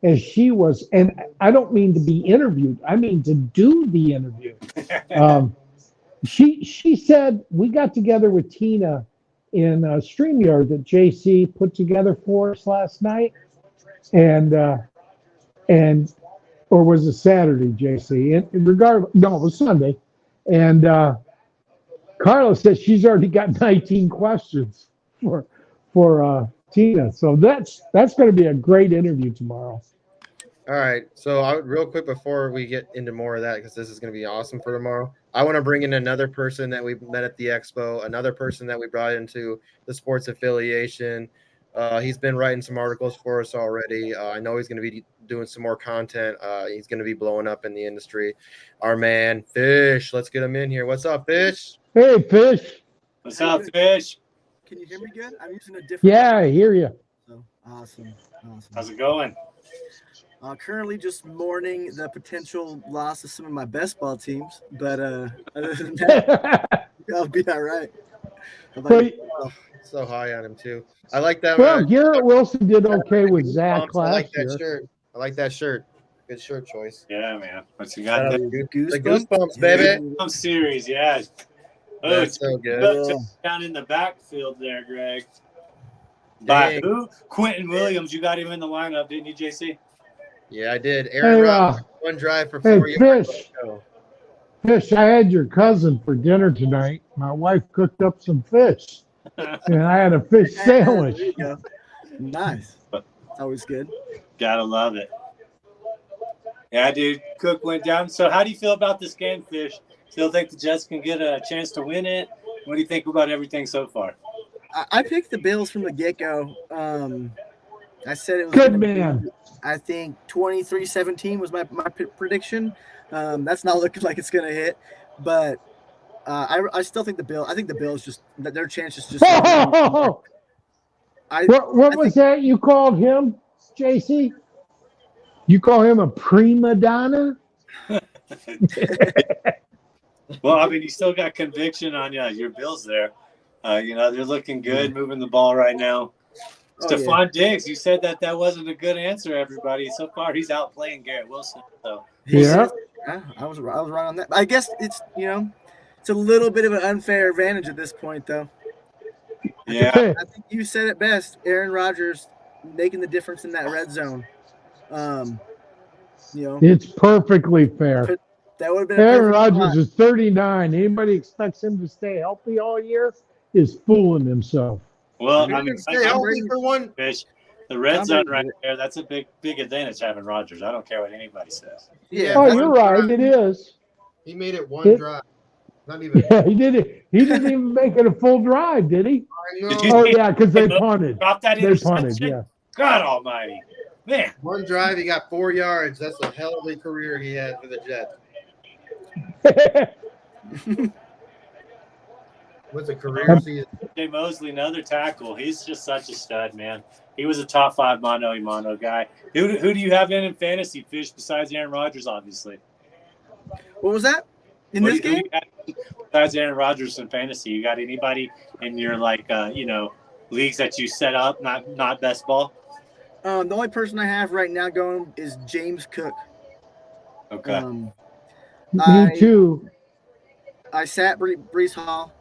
as she was, and I don't mean to be interviewed. I mean to do the interview. She said we got together with Tina in StreamYard that JC put together for us last night, and or was it Saturday, JC? And regardless, no, it was Sunday. And Carla says she's already got 19 questions for Tina. So that's going to be a great interview tomorrow. All right. So real quick before we get into more of that, because this is going to be awesome for tomorrow, I want to bring in another person that we met at the expo, another person that we brought into the sports affiliation. He's been writing some articles for us already. I know he's going to be doing some more content. He's going to be blowing up in the industry. Our man, Fish. Let's get him in here. What's up, Fish? Hey, Fish. What's up, Fish? Can you hear me good? I'm using a different. Yeah, I hear you. So, awesome. How's it going? Currently just mourning the potential loss of some of my best ball teams, but other than that, I'll be all right. How about But, you? So high on him too. I like that. well, Garrett Wilson did okay with Zach I like last that year. shirt. I like that shirt. Good shirt choice. Yeah, man. What you got there? The Goosebumps? Goosebumps, baby. Some series, yeah. Oh, That's it's so good. Yeah. down in the backfield there, Greg. By Dang. who? Quentin Williams. You got him in the lineup, didn't you, JC? Yeah, I did. Aaron Hey, Rodgers, one drive for hey, 4 yards. Fish. Fish, I had your cousin for dinner tonight. My wife cooked up some fish, and I had a fish sandwich. There you go. Nice. It's always good. Gotta love it. Yeah, dude. Cook went down. So how do you feel about this game, Fish? Still think the Jets can get a chance to win it? What do you think about everything so far? I picked the Bills from the get-go. I said it was Good gonna be, man. I think 23-17 was my prediction. That's not looking like it's going to hit, but I still think the Bills. I think the Bills just their chances just. What I was that you called him, JC? You call him a prima donna? Well, I mean, you still got conviction on your Bills there. They're looking good, moving the ball right now. Stephon Diggs, you said that wasn't a good answer, everybody. So far, he's outplaying Garrett Wilson. So Yeah. I was right on that. I guess it's it's a little bit of an unfair advantage at this point, though. yeah, I think you said it best. Aaron Rodgers making the difference in that red zone. It's perfectly fair. That would have been a Aaron perfect Rodgers spot. is 39. Anybody expects him to stay healthy all year is fooling himself. well, You I mean, can stay healthy for one. Fish, the red Tom zone Brady right there, that's a big advantage having Rodgers. I don't care what anybody says. Yeah, Oh, one you're right. drive. It is. He made it one It- drive. Not even. Yeah, he did it. He didn't even make it a full drive, did he? I Did you know. Oh, yeah, because they punted. Drop that They punted, interception. yeah. God almighty. Man, One drive, he got 4 yards. That's a hell of a career he had for the Jets. What's a career season? Jay Mosley, another tackle. He's just such a stud, man. He was a top 5 mono guy. Who do you have in fantasy, Fish, besides Aaron Rodgers, obviously? What was that in this Who do game? you have besides Aaron Rodgers in fantasy? You got anybody in your leagues that you set up, not best ball? The only person I have right now going is James Cook. Okay. Me too. I sat Brees Hall,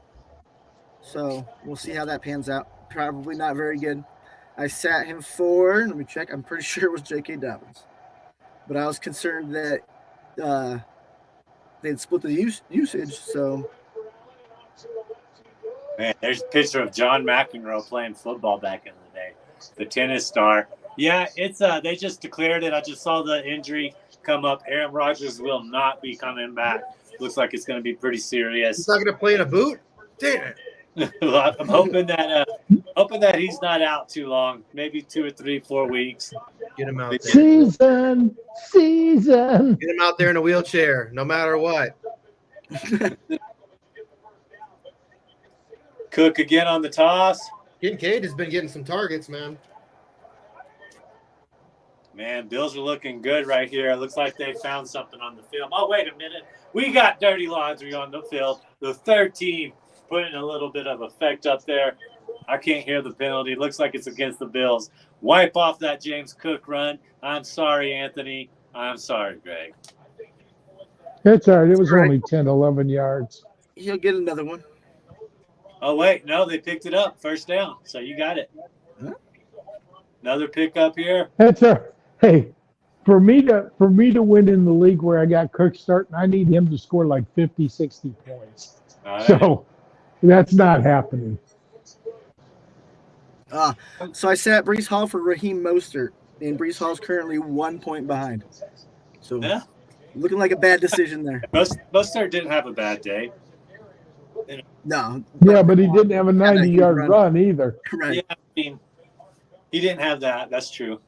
so we'll see how that pans out. Probably not very good. I sat him for, let me check, I'm pretty sure it was J.K. Dobbins. But I was concerned that they'd split the usage, so. Man, there's a picture of John McEnroe playing football back in the day, the tennis star. Yeah, it's they just declared it. I just saw the injury come up. Aaron Rodgers will not be coming back. Looks like it's going to be pretty serious. He's not going to play in a boot? Damn it. I'm hoping that he's not out too long. Maybe 2 or 3, 4 weeks. Get him out there. Season. Get him out there in a wheelchair, no matter what. Cook again on the toss. Kincaid has been getting some targets, man. Man, Bills are looking good right here. It looks like they found something on the film. Oh, wait a minute. We got dirty laundry on the field. The third team putting a little bit of effect up there. I can't hear the penalty. Looks like it's against the Bills. Wipe off that James Cook run. I'm sorry, Anthony. I'm sorry, Greg. That's all right. It was All right. only 10, 11 yards. He'll get another one. Oh, wait. No, they picked it up. First down. So you got it. Huh? Another pickup here. That's all right. Hey, for me to win in the league where I got Cook starting, I need him to score like 50, 60 points. All right. So that's not happening. So I sat Brees Hall for Raheem Mostert, and Brees Hall's currently 1 point behind. So Yeah. looking like a bad decision there. Mostert didn't have a bad day. No. Yeah, but he didn't have a Had that huge 90-yard run. run either. Right. Yeah, I mean, he didn't have that. That's true.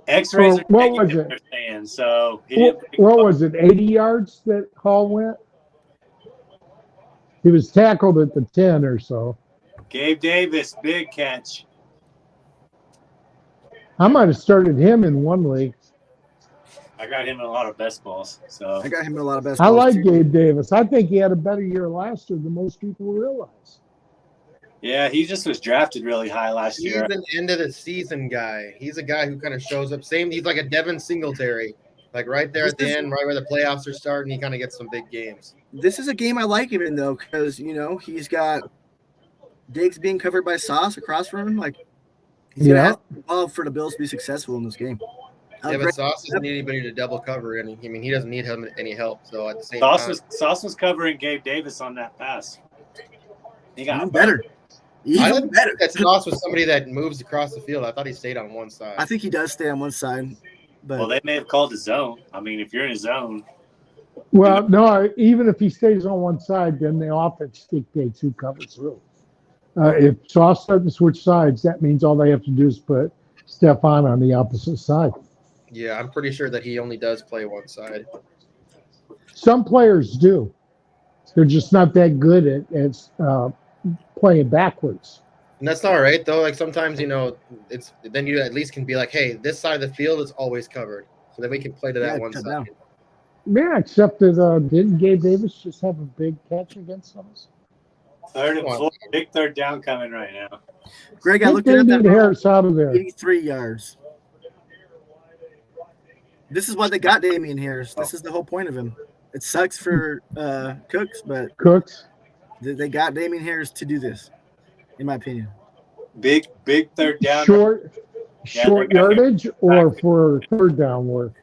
X-rays So are what taking was it, it? they're saying, so he didn't. What was it, 80 yards that Hall went? He was tackled at the 10 or so. Gabe Davis, big catch. I might have started him in one league. I got him in a lot of best balls. So I got him in a lot of best I balls, like too. Gabe Davis. I think he had a better year last year than most people realize. yeah, he just was drafted really high last He's year. an end of the season guy. He's a guy who kind of shows up. He's like a Devin Singletary, like right there at the end, right where the playoffs are starting. He kind of gets some big games. This is a game I like him in, though, because, he's got Diggs being covered by Sauce across from him. Like, he's going to have to evolve for the Bills to be successful in this game. Yeah, but Sauce doesn't need anybody to double cover, and I mean he doesn't need any help. So at the same time, Sauce was covering Gabe Davis on that pass. He got Even better. I Even didn't better. think that Sauce was somebody that moves across the field. I thought he stayed on one side. I think he does stay on one side. But Well, they may have called a zone. I mean, if you're in a zone, Well, no, even if he stays on one side, then the offense dictates who covers who. If Sauce doesn't switch sides, that means all they have to do is put Stephon on the opposite side. Yeah, I'm pretty sure that he only does play one side. Some players do. They're just not that good at playing backwards. And that's all right though. Like sometimes it's then you at least can be like, hey, this side of the field is always covered, so then we can play to that one cut side. down. Yeah, except that didn't Gabe Davis just have a big catch against us? third and four, big third down coming right now. Greg, I Get looked at that. Damian Harris out of there. 83 yards. This is why they got Damian Harris. This is the whole point of him. It sucks for Cooks, but Cooks. they got Damian Harris to do this, in my opinion. Big third down. Short they got yardage or for third down work?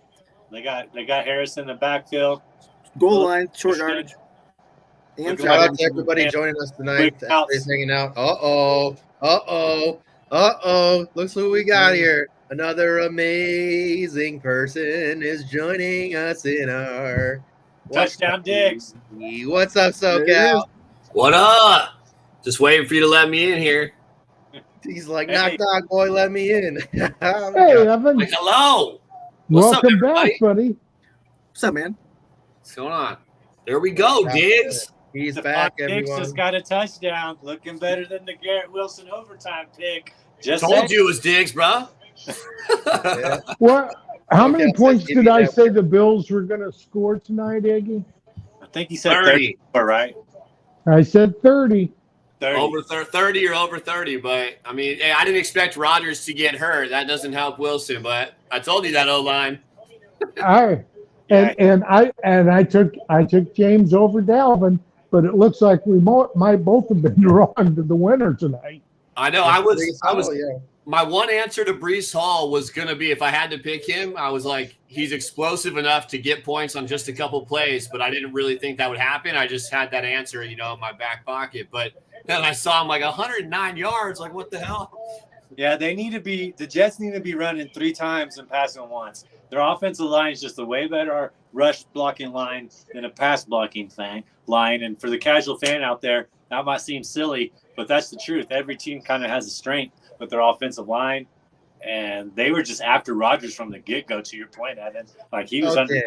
They got Harris in the backfield. Goal line, short yardage. And Shout out to everybody joining us tonight. Quick outs. Everybody's hanging out. Looks who we got here. Another amazing person is joining us in our Touchdown Diggs. What's up, There it SoCal? What up? Just waiting for you to let me in here. He's like, Hey. knock, boy, let me in. Hey, Evan. Like, hello. What's up, Welcome everybody? back, buddy. What's up, man? What's going on? There we go, Diggs. He's Stephon back, Diggs everyone. just got a touchdown. Looking better than the Garrett Wilson overtime pick. Just Told saying. you it was Diggs, bro. Yeah. What? How Okay, many I'll points give you did I that say the Bills were going to score tonight, Eggy? I think he said 30. 34, right? I said 30. 30. Over 30 or over 30, but I mean, hey, I didn't expect Rodgers to get hurt. That doesn't help Wilson, but I told you that O-line. I took James over Dalvin, but it looks like we might both have been wrong to the winner tonight. I know. I was. Yeah. My one answer to Brees Hall was going to be if I had to pick him, I was like, he's explosive enough to get points on just a couple plays, but I didn't really think that would happen. I just had that answer, in my back pocket. But then I saw him like 109 yards. Like, what the hell? Yeah, the Jets need to be running 3 times and passing once. Their offensive line is just a way better rush blocking line than a pass blocking line. And for the casual fan out there, that might seem silly, but that's the truth. Every team kind of has a strength with their offensive line, and they were just after Rodgers from the get-go, to your point, Evan. Like, he was under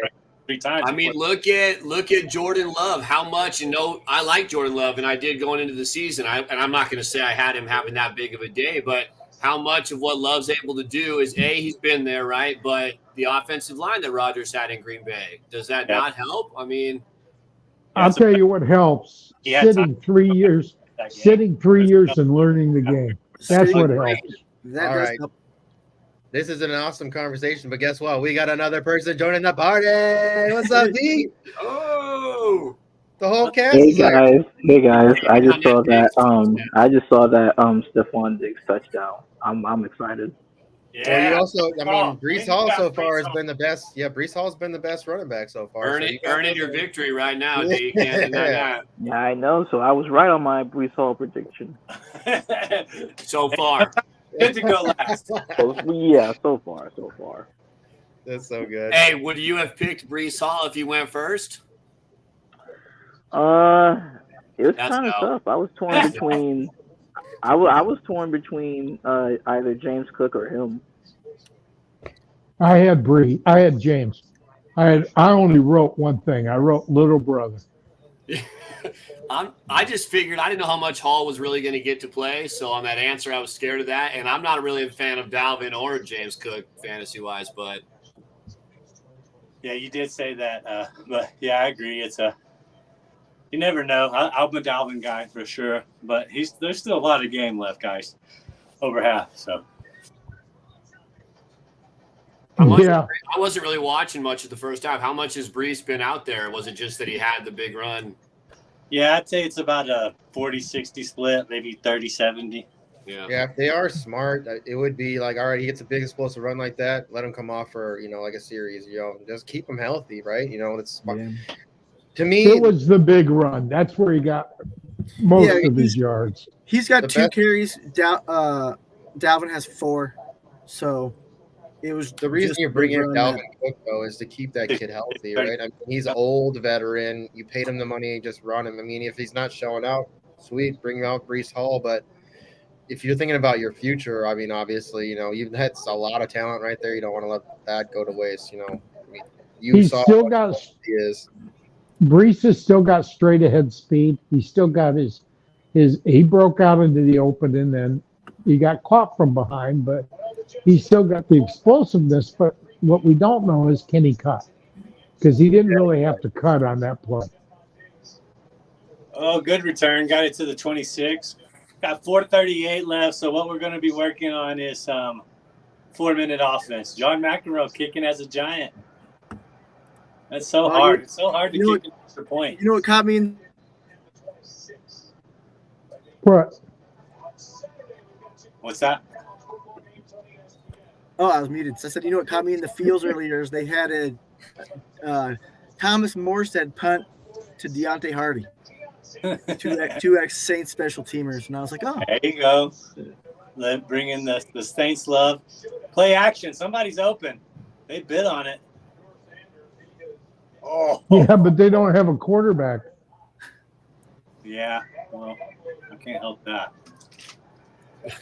3 times. I mean, look at Jordan Love. How much, I like Jordan Love, and I did going into the season. And I'm not going to say I had him having that big of a day, but how much of what Love's able to do is, he's been there, right? But the offensive line that Rodgers had in Green Bay, does that not help? I mean, I'll tell you what helps. Sitting 3 years and learning the game. That's what helps. That All does right. help. This is an awesome conversation, but guess what? We got another person joining the party. What's up, D? oh, The whole cast Hey is there. guys! I just saw that Stephon Diggs touchdown. I'm excited. Well, you Yeah. also, I mean, Oh, Brees you Hall got so far Brees has Hall. been the best. Yeah, Brees Hall's been the best running back so far. So you got Earning your those- victory right now, D. You can't deny that. Yeah, I know. So I was right on my Brees Hall prediction. So far. Good to go last. So yeah, so far. That's so good. Hey, would you have picked Brees Hall if you went first? It was That's kind of no. tough. I was torn between. I was torn between either James Cook or him. I had Bree. I had James. I only wrote one thing. I wrote little brother. I just figured I didn't know how much Hall was really going to get to play. So on that answer, I was scared of that. And I'm not really a fan of Dalvin or James Cook fantasy-wise, but Yeah, you did say that. But yeah, I agree. It's you never know. I'm a Dalvin guy for sure, but there's still a lot of game left, guys. Over half. So I Yeah. wasn't really watching much of the first half. How much has Brees been out there? Was it just that he had the big run? yeah, I'd say it's about a 40-60 split, maybe 30-70. Yeah. Yeah, if they are smart, it would be like, all right, he gets a big explosive run like that. Let him come off for, like a series, just keep him healthy, right? It's smart. Yeah. To me, It was the big run. That's where he got most Yeah, of his yards. He's got The 2 best- carries. Dalvin has 4. So it was the reason just you a bring big in run Dalvin that- Cook, though, is to keep that kid healthy, right? I mean, he's an old veteran. You paid him the money, just run him. I mean, if he's not showing out, sweet, bring out Brees Hall. But if you're thinking about your future, I mean, obviously, you've had a lot of talent right there. You don't want to let that go to waste. I mean, you He's saw still what got he is. Brees has still got straight ahead speed. He's still got his he broke out into the open and then he got caught from behind, but he's still got the explosiveness. But what we don't know is can he cut? Because he didn't really have to cut on that play. Oh, good return. Got it to the 26. Got 4:38 left. So what we're going to be working on is 4-minute offense. John McEnroe kicking as a Giant. That's so hard. It's so hard to kick an extra point. You know what caught me in What? What's that? Oh, I was muted. So I said, you know what caught me in the fields earlier is they had a Thomas Morstead punt to Deontay Hardy. 2x Saints special teamers. And I was like, oh. There you go. Bring in the Saints love. Play action. Somebody's open. They bid on it. Oh. Yeah, but they don't have a quarterback. Yeah. Well, I can't help that.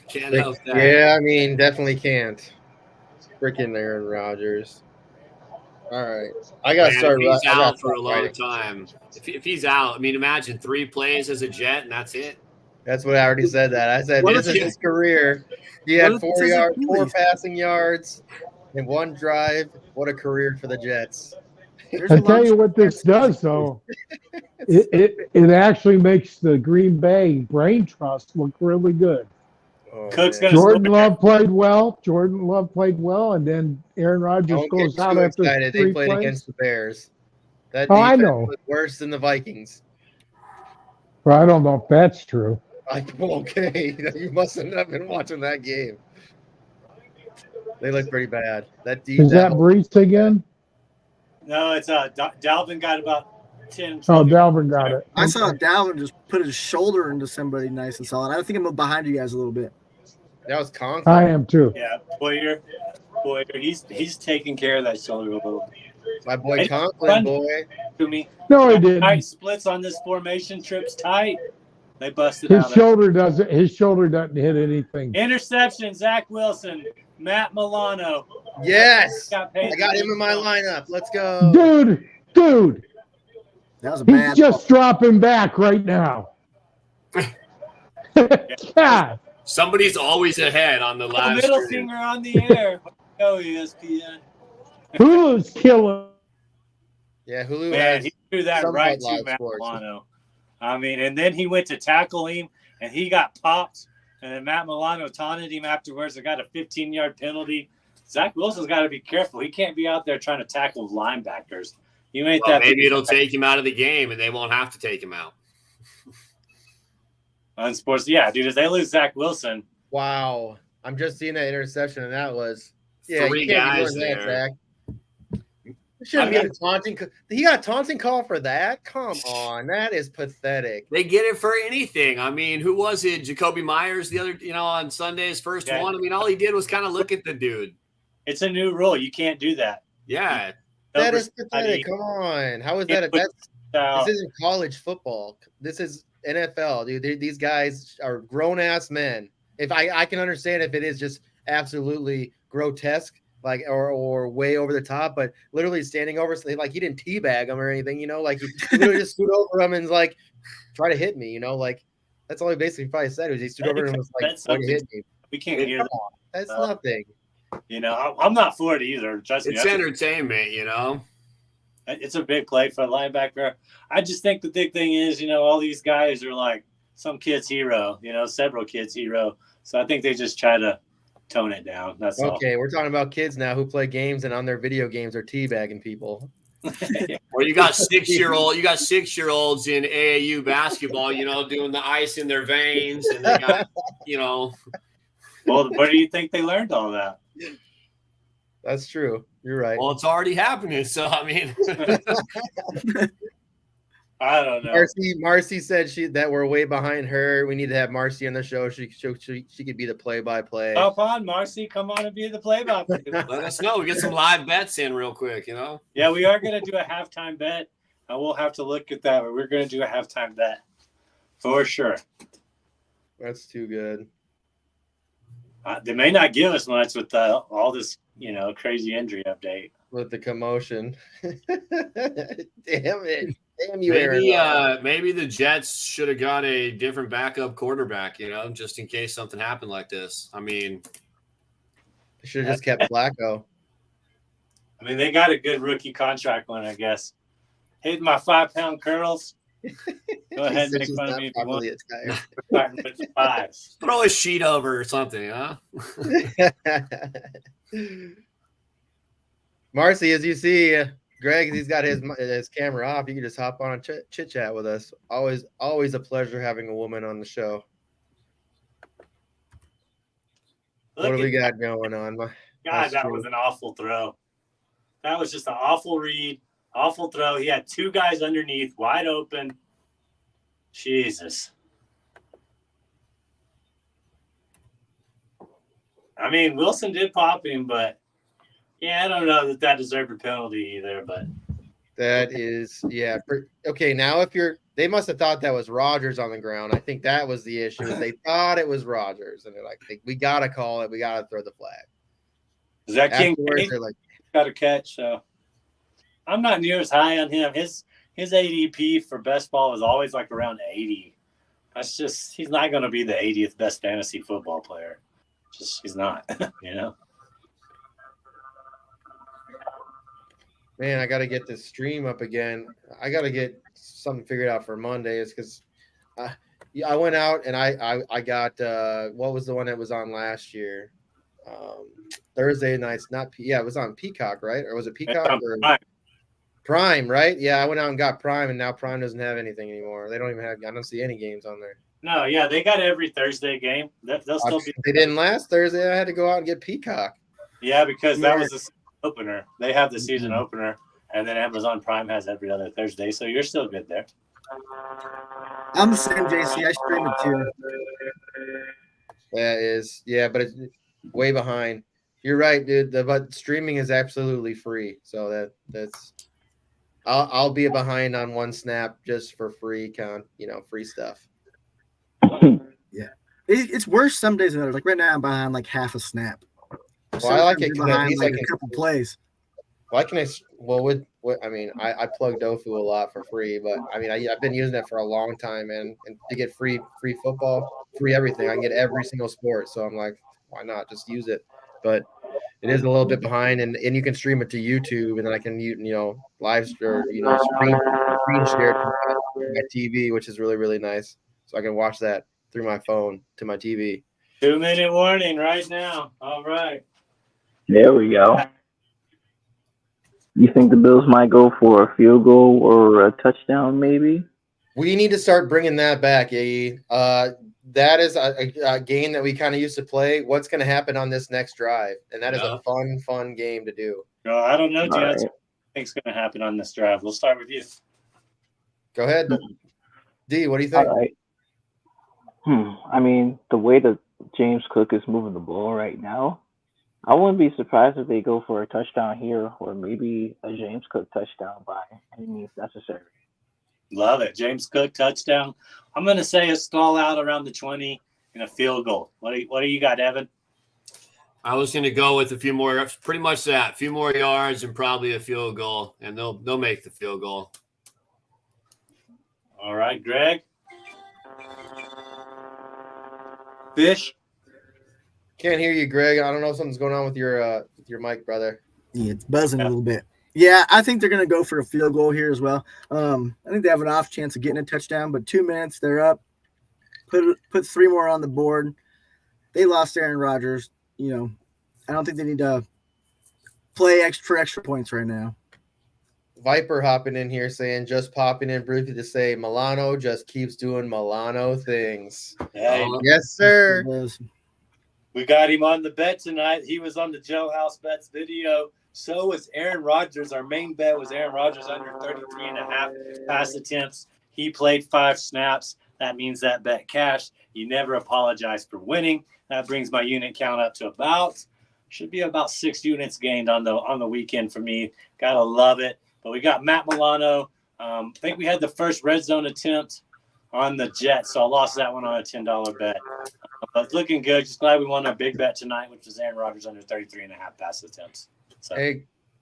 Can't help that. Yeah, I mean, definitely can't. Freaking Aaron Rodgers. All right. I got to Man, start. if he's I gotta out for start a long writing. time. If he's out, I mean, imagine 3 plays as a Jet and that's it. That's what I already said. That I said What this if is it- his career. He what had if 4 it's his yards, 4 Achilles? passing yards in 1 drive. What a career for the Jets. There's I a tell lot you of- what this does, though. It actually makes the Green Bay brain trust look really good. Oh, Cook's man. gonna Jordan score. Love played well. Jordan Love played well, and then Aaron Rodgers Don't goes get out too after excited. 3 They played plays. against the Bears. That Oh, I defense know. was worse than the Vikings. Well, I don't know if that's true. Okay, you mustn't have been watching that game. They look pretty bad. Is that Brees again? No, it's Dalvin got about 10. Oh, 12 Dalvin got it. I saw Dalvin just put his shoulder into somebody nice and solid. I think I'm behind you guys a little bit. That was Conklin. I am too. Yeah, Boyer, he's taking care of that shoulder a little bit. My boy Hey, Conklin, run. boy. To me, No, he didn't. tight splits on this formation. Trips tight. They busted His out. shoulder doesn't. His shoulder doesn't hit anything. Interception. Zach Wilson, Matt Milano. Yes, Got paid I got him in my lineup. Let's go. Dude, That was a he's bad. just dropping back right now. God, Somebody's always ahead on the Oh, live middle stream. finger on the air. Go ESPN. Hulu's killing. Yeah, Hulu Man, has he threw that somewhat right to live Matt sports. Milano. I mean, and then he went to tackle him, and he got popped. And then Matt Milano taunted him afterwards. They got a 15-yard penalty. Zach Wilson's got to be careful. He can't be out there trying to tackle linebackers. You ain't Well, that. maybe it'll take him out of the game and they won't have to take him out. On sports. Yeah, dude, if they lose Zach Wilson, Wow. I'm just seeing that interception, and that was you 3 can't be guys doing that, there. Zach. Shouldn't get a taunting. He got a taunting call for that. Come on, that is pathetic. They get it for anything. I mean, who was it? Jacoby Myers the other, on Sunday's first one. I mean, all he did was kind of look at the dude. It's a new rule. You can't do that. Yeah, that is pathetic. Come on, how is that? This isn't college football. This is NFL, dude. These guys are grown ass men. If I can understand if it is just absolutely grotesque. Like or way over the top, but literally standing over, like he didn't teabag him or anything, like he literally just stood over him and like try to hit me, like that's all he basically probably said was he stood over him and was like trying to hit me. We can't hear that. That's nothing. I'm not for it either. Trust me. It's entertainment, It's a big play for a linebacker. I just think the big thing is, all these guys are like some kid's hero, several kids' hero. So I think they just try to tone it down. That's okay. all. We're talking about kids now who play games and on their video games are teabagging people. Or you got 6-year-olds in AAU basketball, doing the ice in their veins, and they got, Well, where do you think they learned all that? That's true. You're right. Well, it's already happening. So I mean, I don't know. Marcy said that we're way behind her. We need to have Marcy on the show. She could be the play-by-play. Hop on, Marcy. Come on and be the play-by-play. let us know. We get some live bets in real quick, Yeah, we are going to do a halftime bet. I will have to look at that, but we're going to do a halftime bet for sure. That's too good. They may not give us much with all this, crazy injury update. With the commotion. Damn it. Damn you, Aaron. Maybe the Jets should have got a different backup quarterback, just in case something happened like this. I mean, they should have just kept Flacco. I mean, they got a good rookie contract one, I guess. Hitting my 5-pound curls. Go ahead and make fun of me if you want. Throw a sheet over or something, huh? Marcy, as you see, Greg, he's got his camera off. You can just hop on and chit chat with us. Always a pleasure having a woman on the show. What do we got going on? God, that was an awful throw. That was just an awful read, awful throw. He had 2 guys underneath, wide open. Jesus. I mean, Wilson did pop him, but yeah, I don't know that deserved a penalty either. But that is, yeah. Okay, now they must have thought that was Rodgers on the ground. I think that was the issue. They thought it was Rodgers, and they're like, we gotta call it. We gotta throw the flag. Is that King? Like, got a catch. So I'm not near as high on him. His ADP for best ball is always like around 80. That's just he's not going to be the 80th best fantasy football player. He's not. Man, I got to get this stream up again. I got to get something figured out for Mondays because I went out and I got what was the one that was on last year? Thursday nights, it was on Peacock, right? Or was it Peacock or Prime, right? Yeah, I went out and got Prime, and now Prime doesn't have anything anymore. They don't even have. I don't see any games on there. No, yeah, they got every Thursday game. They'll still be. They didn't last Thursday. I had to go out and get Peacock. Yeah, because that was the season opener. They have the season opener, and then Amazon Prime has every other Thursday. So you're still good there. I'm the same, JC. I stream it too. That is, yeah, but it's way behind. You're right, dude. But streaming is absolutely free, so that's. I'll be behind on one snap just for free free stuff. Yeah, it's worse some days than others. Like right now, I'm behind like half a snap. Well, I like it behind like a couple plays. Why can I? Well, I mean, I plug Dofu a lot for free, but I mean, I've been using it for a long time, and to get free football, free everything, I can get every single sport. So I'm like, why not just use it? But it is a little bit behind, and you can stream it to YouTube, and then I can live or screen share to my TV, which is really, really nice. So I can watch that through my phone to my TV. 2-minute warning right now. All right. There we go. You think the Bills might go for a field goal or a touchdown, maybe? We need to start bringing that back, AE. that is a game that we kind of used to play. What's going to happen on this next drive? And that is Yeah. a fun game to do. No, I don't know, All Jan. right. What do you think's going to happen on this drive? We'll start with you. Go ahead, D. What do you All think? right. I mean, the way that James Cook is moving the ball right now, I wouldn't be surprised if they go for a touchdown here, or maybe a James Cook touchdown by any means necessary. Love it. James Cook touchdown. I'm going to say a stall out around the 20 and a field goal. What do you got, Evan? I was going to go with a few more, pretty much that, a few more yards and probably a field goal, and they'll make the field goal. All right, Greg. Fish. Can't hear you, Greg. I don't know if something's going on with your mic, brother. Yeah, it's buzzing a little bit. Yeah, I think they're going to go for a field goal here as well. I think they have an off chance of getting a touchdown, but 2 minutes, they're up. Put 3 more on the board. They lost Aaron Rodgers. You know, I don't think they need to play extra points right now. Viper hopping in here saying, just popping in briefly to say Milano just keeps doing Milano things. Hey, Yes, sir. we got him on the bet tonight. He was on the Jailhouse Bets video. So was Aaron Rodgers. Our main bet was Aaron Rodgers under 33.5 pass attempts. He played 5 snaps. That means that bet cashed. You never apologize for winning. That brings my unit count up to should be about 6 units gained on the weekend for me. Gotta love it. But we got Matt Milano. I think we had the first red zone attempt on the Jets, so I lost that one on a $10 bet. But it's looking good. Just glad we won our big bet tonight, which was Aaron Rodgers under 33.5 pass attempts. So.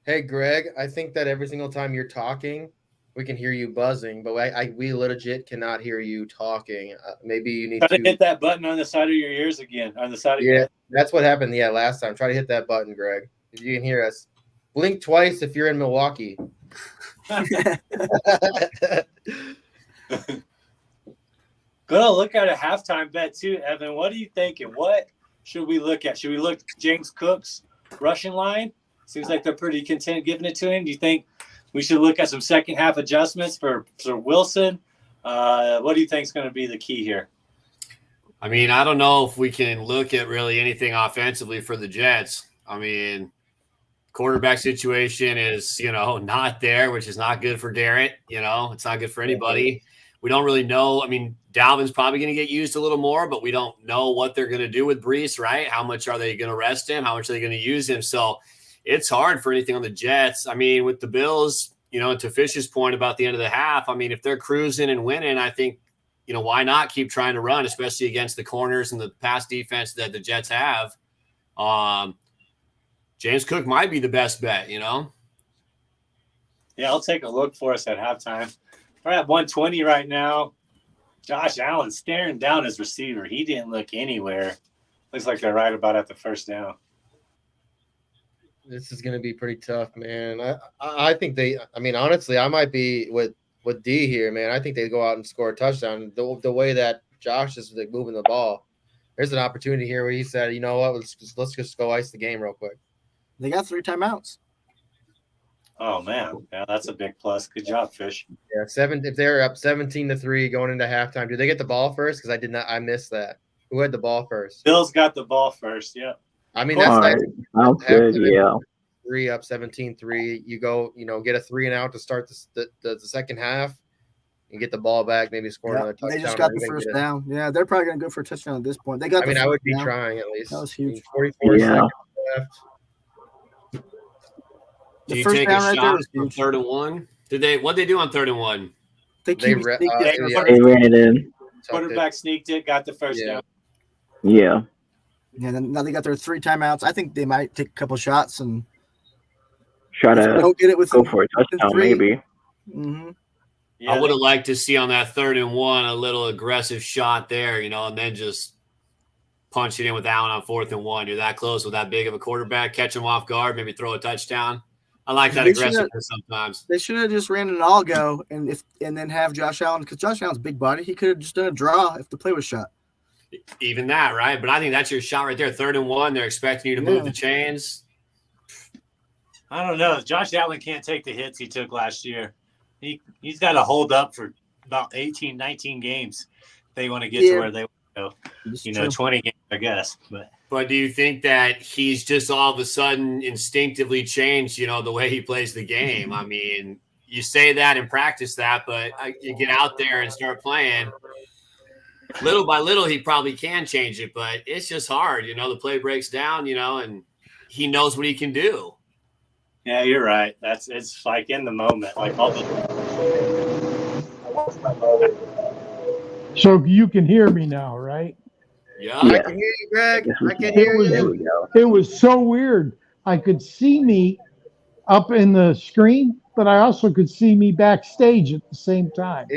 Hey, Greg, I think that every single time you're talking, we can hear you buzzing, but we legit cannot hear you talking. Maybe you need to hit that button on the side of your ears again, on the side of your ears. That's what happened. Yeah, last time. Try to hit that button, Greg. If you can hear us. Blink twice if you're in Milwaukee. Gonna look at a halftime bet too, Evan. What are you thinking? What should we look at? Should we look at James Cook's rushing line? Seems like they're pretty content giving it to him. Do you think we should look at some second half adjustments for Wilson? What do you think is going to be the key here? I mean, I don't know if we can look at really anything offensively for the Jets. I mean, quarterback situation is, not there, which is not good for Garrett. It's not good for anybody. We don't really know. I mean, Dalvin's probably going to get used a little more, but we don't know what they're going to do with Brees, right? How much are they going to rest him? How much are they going to use him? So it's hard for anything on the Jets. I mean, with the Bills, to Fish's point about the end of the half, I mean, if they're cruising and winning, I think, why not keep trying to run, especially against the corners and the pass defense that the Jets have. James Cook might be the best bet, Yeah, I'll take a look for us at halftime. We're at 120 right now. Josh Allen staring down his receiver. He didn't look anywhere. Looks like they're right about at the first down. This is going to be pretty tough, man. I think honestly, I might be with D here, man. I think they go out and score a touchdown. The way that Josh is moving the ball, there's an opportunity here where he said, you know what, let's just go ice the game real quick. They got 3 timeouts. Oh man, yeah, that's a big plus. Good job, Fish. Yeah, if they're up 17-3 going into halftime, do they get the ball first? Because I missed that. Who had the ball first? Bills got the ball first. Yep. I mean, that's nice. Sounds good. Yeah. 3 up, 17-3. You go, get a 3 and out to start the second half. You get the ball back, maybe score another touchdown. They just got the first down. Yeah, they're probably going to go for a touchdown at this point. They got. I would be trying at least. That was huge. 44 seconds left. Do you take a shot for 3rd and 1? What'd they do on 3rd and 1? They ran it in. Quarterback sneaked it, got the first down. Yeah. Yeah. Now they got their 3 timeouts. I think they might take a couple shots and try to don't get it with go for a touchdown, maybe. Mm-hmm. Yeah, I would have liked to see on that 3rd and 1 a little aggressive shot there, and then just punch it in with Allen on 4th and 1. You're that close with that big of a quarterback, catch him off guard, maybe throw a touchdown. I like that aggressiveness sometimes. They should have just ran an all go and then have Josh Allen, because Josh Allen's big body. He could have just done a draw if the play was shot. Even that, right? But I think that's your shot right there. 3rd and 1. They're expecting you to move the chains. I don't know. Josh Allen can't take the hits he took last year. He's got to hold up for about 18, 19 games if they want to get to where they want to go. It's 20 games, I guess. But do you think that he's just all of a sudden instinctively changed, the way he plays the game? I mean, you say that and practice that, but you get out there and start playing. Little by little, he probably can change it, but it's just hard. The play breaks down, and he knows what he can do. Yeah, you're right. It's like in the moment, like all the. So you can hear me now, right? Yeah. I can hear you, Greg. I can hear you. It was so weird. I could see me up in the screen, but I also could see me backstage at the same time.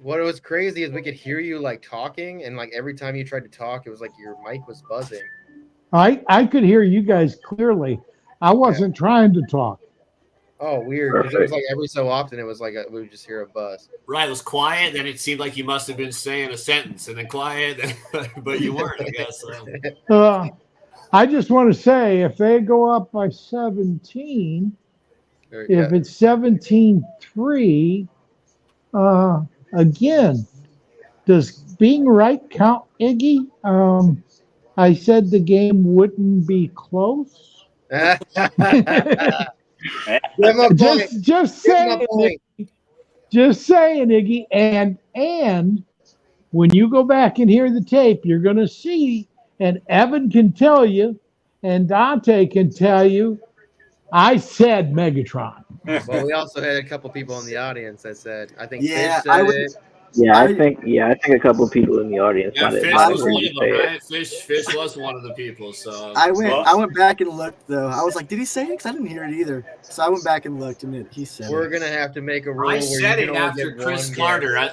What was crazy is we could hear you like talking, and like every time you tried to talk, it was like your mic was buzzing. I could hear you guys clearly. I wasn't trying to talk. Oh, weird. Because it was like every so often, it was like we would just hear a buzz. Right. It was quiet. Then it seemed like you must have been saying a sentence, and then quiet, but you weren't, I guess. I just want to say, if they go up by 17, if it's 17-3, again, does being right count, Iggy? I said the game wouldn't be close. Just saying, Iggy. And when you go back and hear the tape, you're going to see, and Evan can tell you, and Dante can tell you, I said Megatron. Well, we also had a couple people in the audience that said, I think Yeah, Fish said I would- it. Yeah, I think a couple of people in the audience Yeah, might Fish have was heard one you of say them, it. right? Fish was one of the people. So I went back and looked though. I was like, did he say it? Because I didn't hear it either. So I went back and looked, and he said We're it. gonna have to make a rule. I where said you it can only after get Chris one Carter. guess.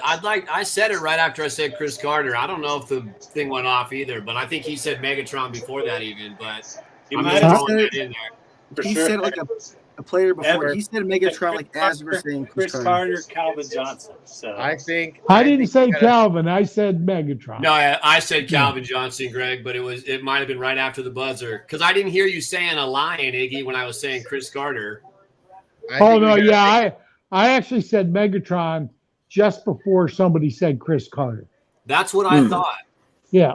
I said it right after I said Chris Carter. I don't know if the thing went off either, but I think he said Megatron before that even. But He I'm might just have throwing that in there. for He sure. said it like a player before. Ever. He said Megatron like as we're saying Chris Carter, Calvin Johnson. So I think I didn't think say you gotta- Calvin. I said Megatron. No, I said Calvin Johnson, Greg, but it might have been right after the buzzer because I didn't hear you saying a lion, Iggy, when I was saying Chris Carter. I think we gotta I actually said Megatron just before somebody said Chris Carter. That's what I thought. Yeah,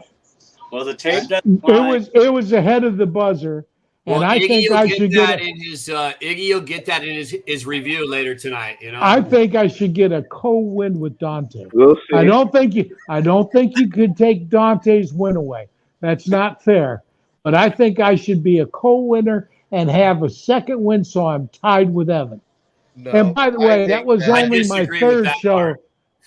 well, the tape doesn't lie. it was ahead of the buzzer, and I Iggy think will I get should that get. in his Iggy will get that in his review later tonight. I think I should get a co-win with Dante. We'll see. I don't think you could take Dante's win away. That's not fair. But I think I should be a co-winner and have a second win, so I'm tied with Evan. No, And by the I way, think that was I only my disagree with third that show. part.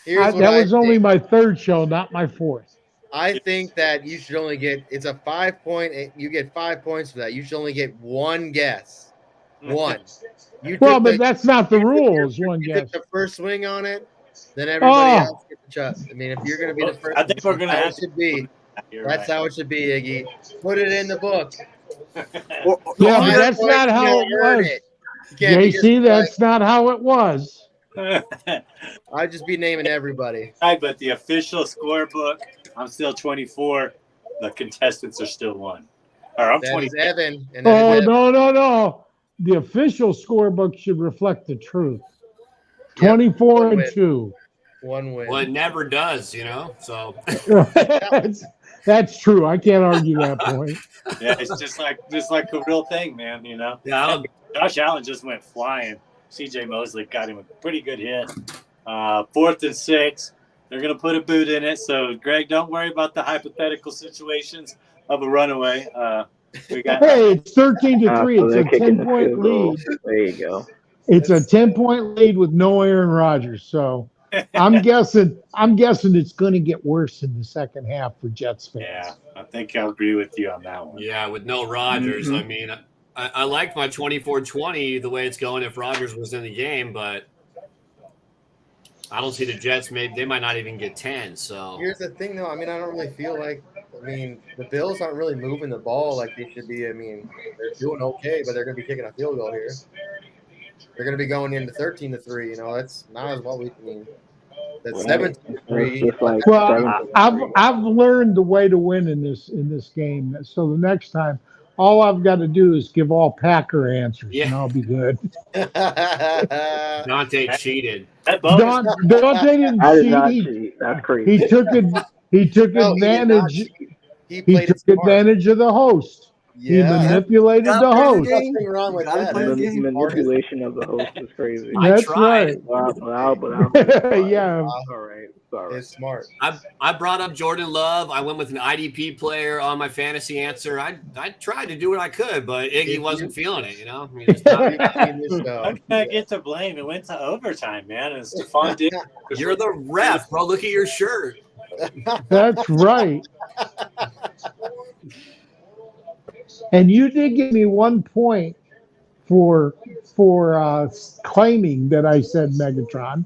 Here's what That I was only think. my third show, not my fourth. I think that you should only get it's a 5 point. You get 5 points for that. You should only get one guess. One. You Well, took but that's not the rules. One you guess. took the first swing on it, then everybody Oh. else gets the shot. I mean, if you're going to be the first, I think we're gonna that's how have it should be. You're That's right. how it should be, Iggy. Put it in the book. Yeah, Five but that's points, not how you it earn was. it. You can't be just JC, that's not how it was. I'd just be naming everybody. Right, but the official scorebook, I'm still 24. The contestants are still 1. Or I'm That 20. is Evan. And that Oh, is Evan. no. The official scorebook should reflect the truth. Yeah, 24 one and win. 2. One win. Well, it never does, So That's true. I can't argue that point. Yeah, it's just like a real thing, man. yeah, Josh Allen just went flying. CJ Mosley got him a pretty good hit. 4th and 6. They're going to put a boot in it. So, Greg, don't worry about the hypothetical situations of a runaway. We got Hey, it's 13-3. So It's they're a kicking the 10-point field goal. lead. There you go. It's a 10-point lead with no Aaron Rodgers. So I'm guessing it's going to get worse in the second half for Jets fans. Yeah, I think I'll agree with you on that one. yeah. With no Rodgers, I mean, I liked my 24-20 the way it's going if Rodgers was in the game, but I don't see the Jets. Maybe they might not even get 10. So Here's the thing, though. I mean, I don't really feel like. I mean, the Bills aren't really moving the ball like they should be. I mean, they're doing okay, but they're going to be kicking a field goal here. They're going to be going into 13-3. That's not as well. That's 17-3. It's like Well, 7-3. I've learned the way to win in this game. So the next time, all I've got to do is give all Packer answers, Yeah. and I'll be good. Dante cheated. That bonus, Dante didn't I did not cheat. cheat. That's crazy. He took No, he did not advantage. cheat. He He played took it smart. advantage of the host. He Yeah. manipulated Yeah. the host. Nothing wrong with Gotta that. play the That's game. Manipulation of the host is crazy. I That's tried. right. But I'm Yeah. all right. It's all right. It's smart. I brought up Jordan Love. I went with an IDP player on my fantasy answer. I tried to do what I could, but Iggy wasn't feeling it. I mean, it's not, How can I get to blame? It went to overtime, man. And Stephon Diggs. you're the ref, bro. Look at your shirt. That's right. And you did give me 1 point for claiming that I said Megatron,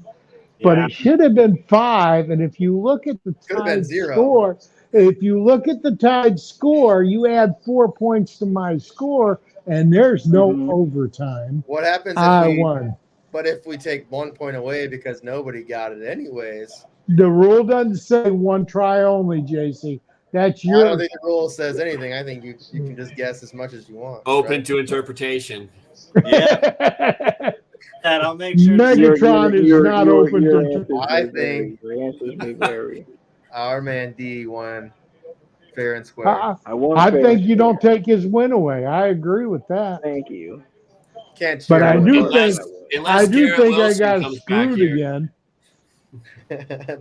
but Yeah. it should have been 5. And if you look at the Could have been tied 0. score, you add 4 points to my score, and there's no overtime. What happens I if we? won. But if we take 1 point away because nobody got it anyways, The rule doesn't say one try only, JC. That's I your. don't think the rule says anything. I think you can just guess as much as you want. Open right? to interpretation. Yeah. And I'll make sure. Megatron is not open to. I think your answers may vary. Our man D won fair and square. I think you don't take his win away. I agree with that. Thank you. Can't But cheer I him do on. think Unless Garrett I Wilson got comes back screwed here. again.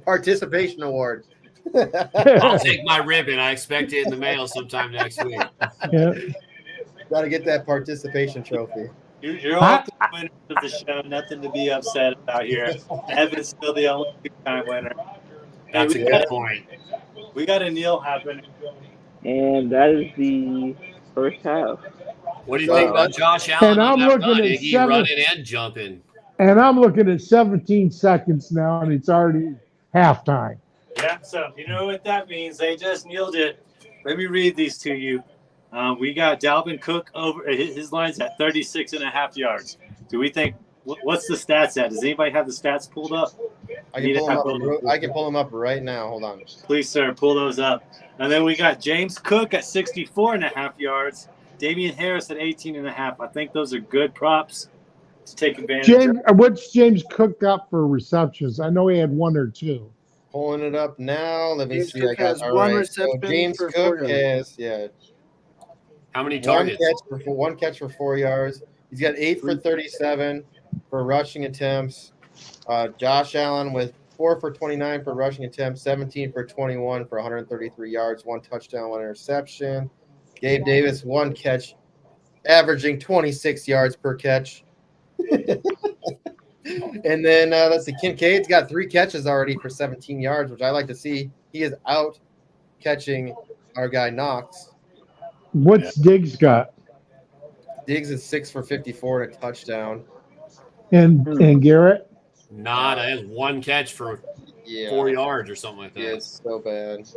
Participation award. I'll take my ribbon. I expect it in the mail sometime next week. Yeah. Got to get that participation trophy. You're all the winners of the show. Nothing to be upset about here. Evan's still the only two-time winner. That's Hey, a good point. We got a Neil happening. And that is the first half. What do you think about Josh Allen And on I'm that looking run? at Iggy 7 running and jumping. And I'm looking at 17 seconds now, and it's already halftime. Yeah, so you know what that means. They just kneeled it. Let me read these to you. We got Dalvin Cook over his line's at 36.5 yards. Do we think what's the stats at? Does anybody have the stats pulled up? I can pull them up right now. Hold on. Please, sir, pull those up. And then we got James Cook at 64.5 yards. Damian Harris at 18.5. I think those are good props to take advantage of. What's James Cook got for receptions? I know he had 1 or 2. Pulling it up now. Let me James see. Cook I got has all 1 right. reception So James for Cook 4 has How many targets? one catch for 4 yards. He's got 8 for 37 for rushing attempts. Josh Allen with 4 for 29 for rushing attempts, 17 for 21 for 133 yards, 1 touchdown, 1 interception. Gabe Davis, 1 catch, averaging 26 yards per catch. And then let's see, Kincaid's got 3 catches already for 17 yards, which I like to see. He is out catching our guy Knox. What's Diggs got? Diggs is 6 for 54 and a touchdown. And Garrett? Nada has 1 catch for 4 yards or something like that. Yeah, it's so bad.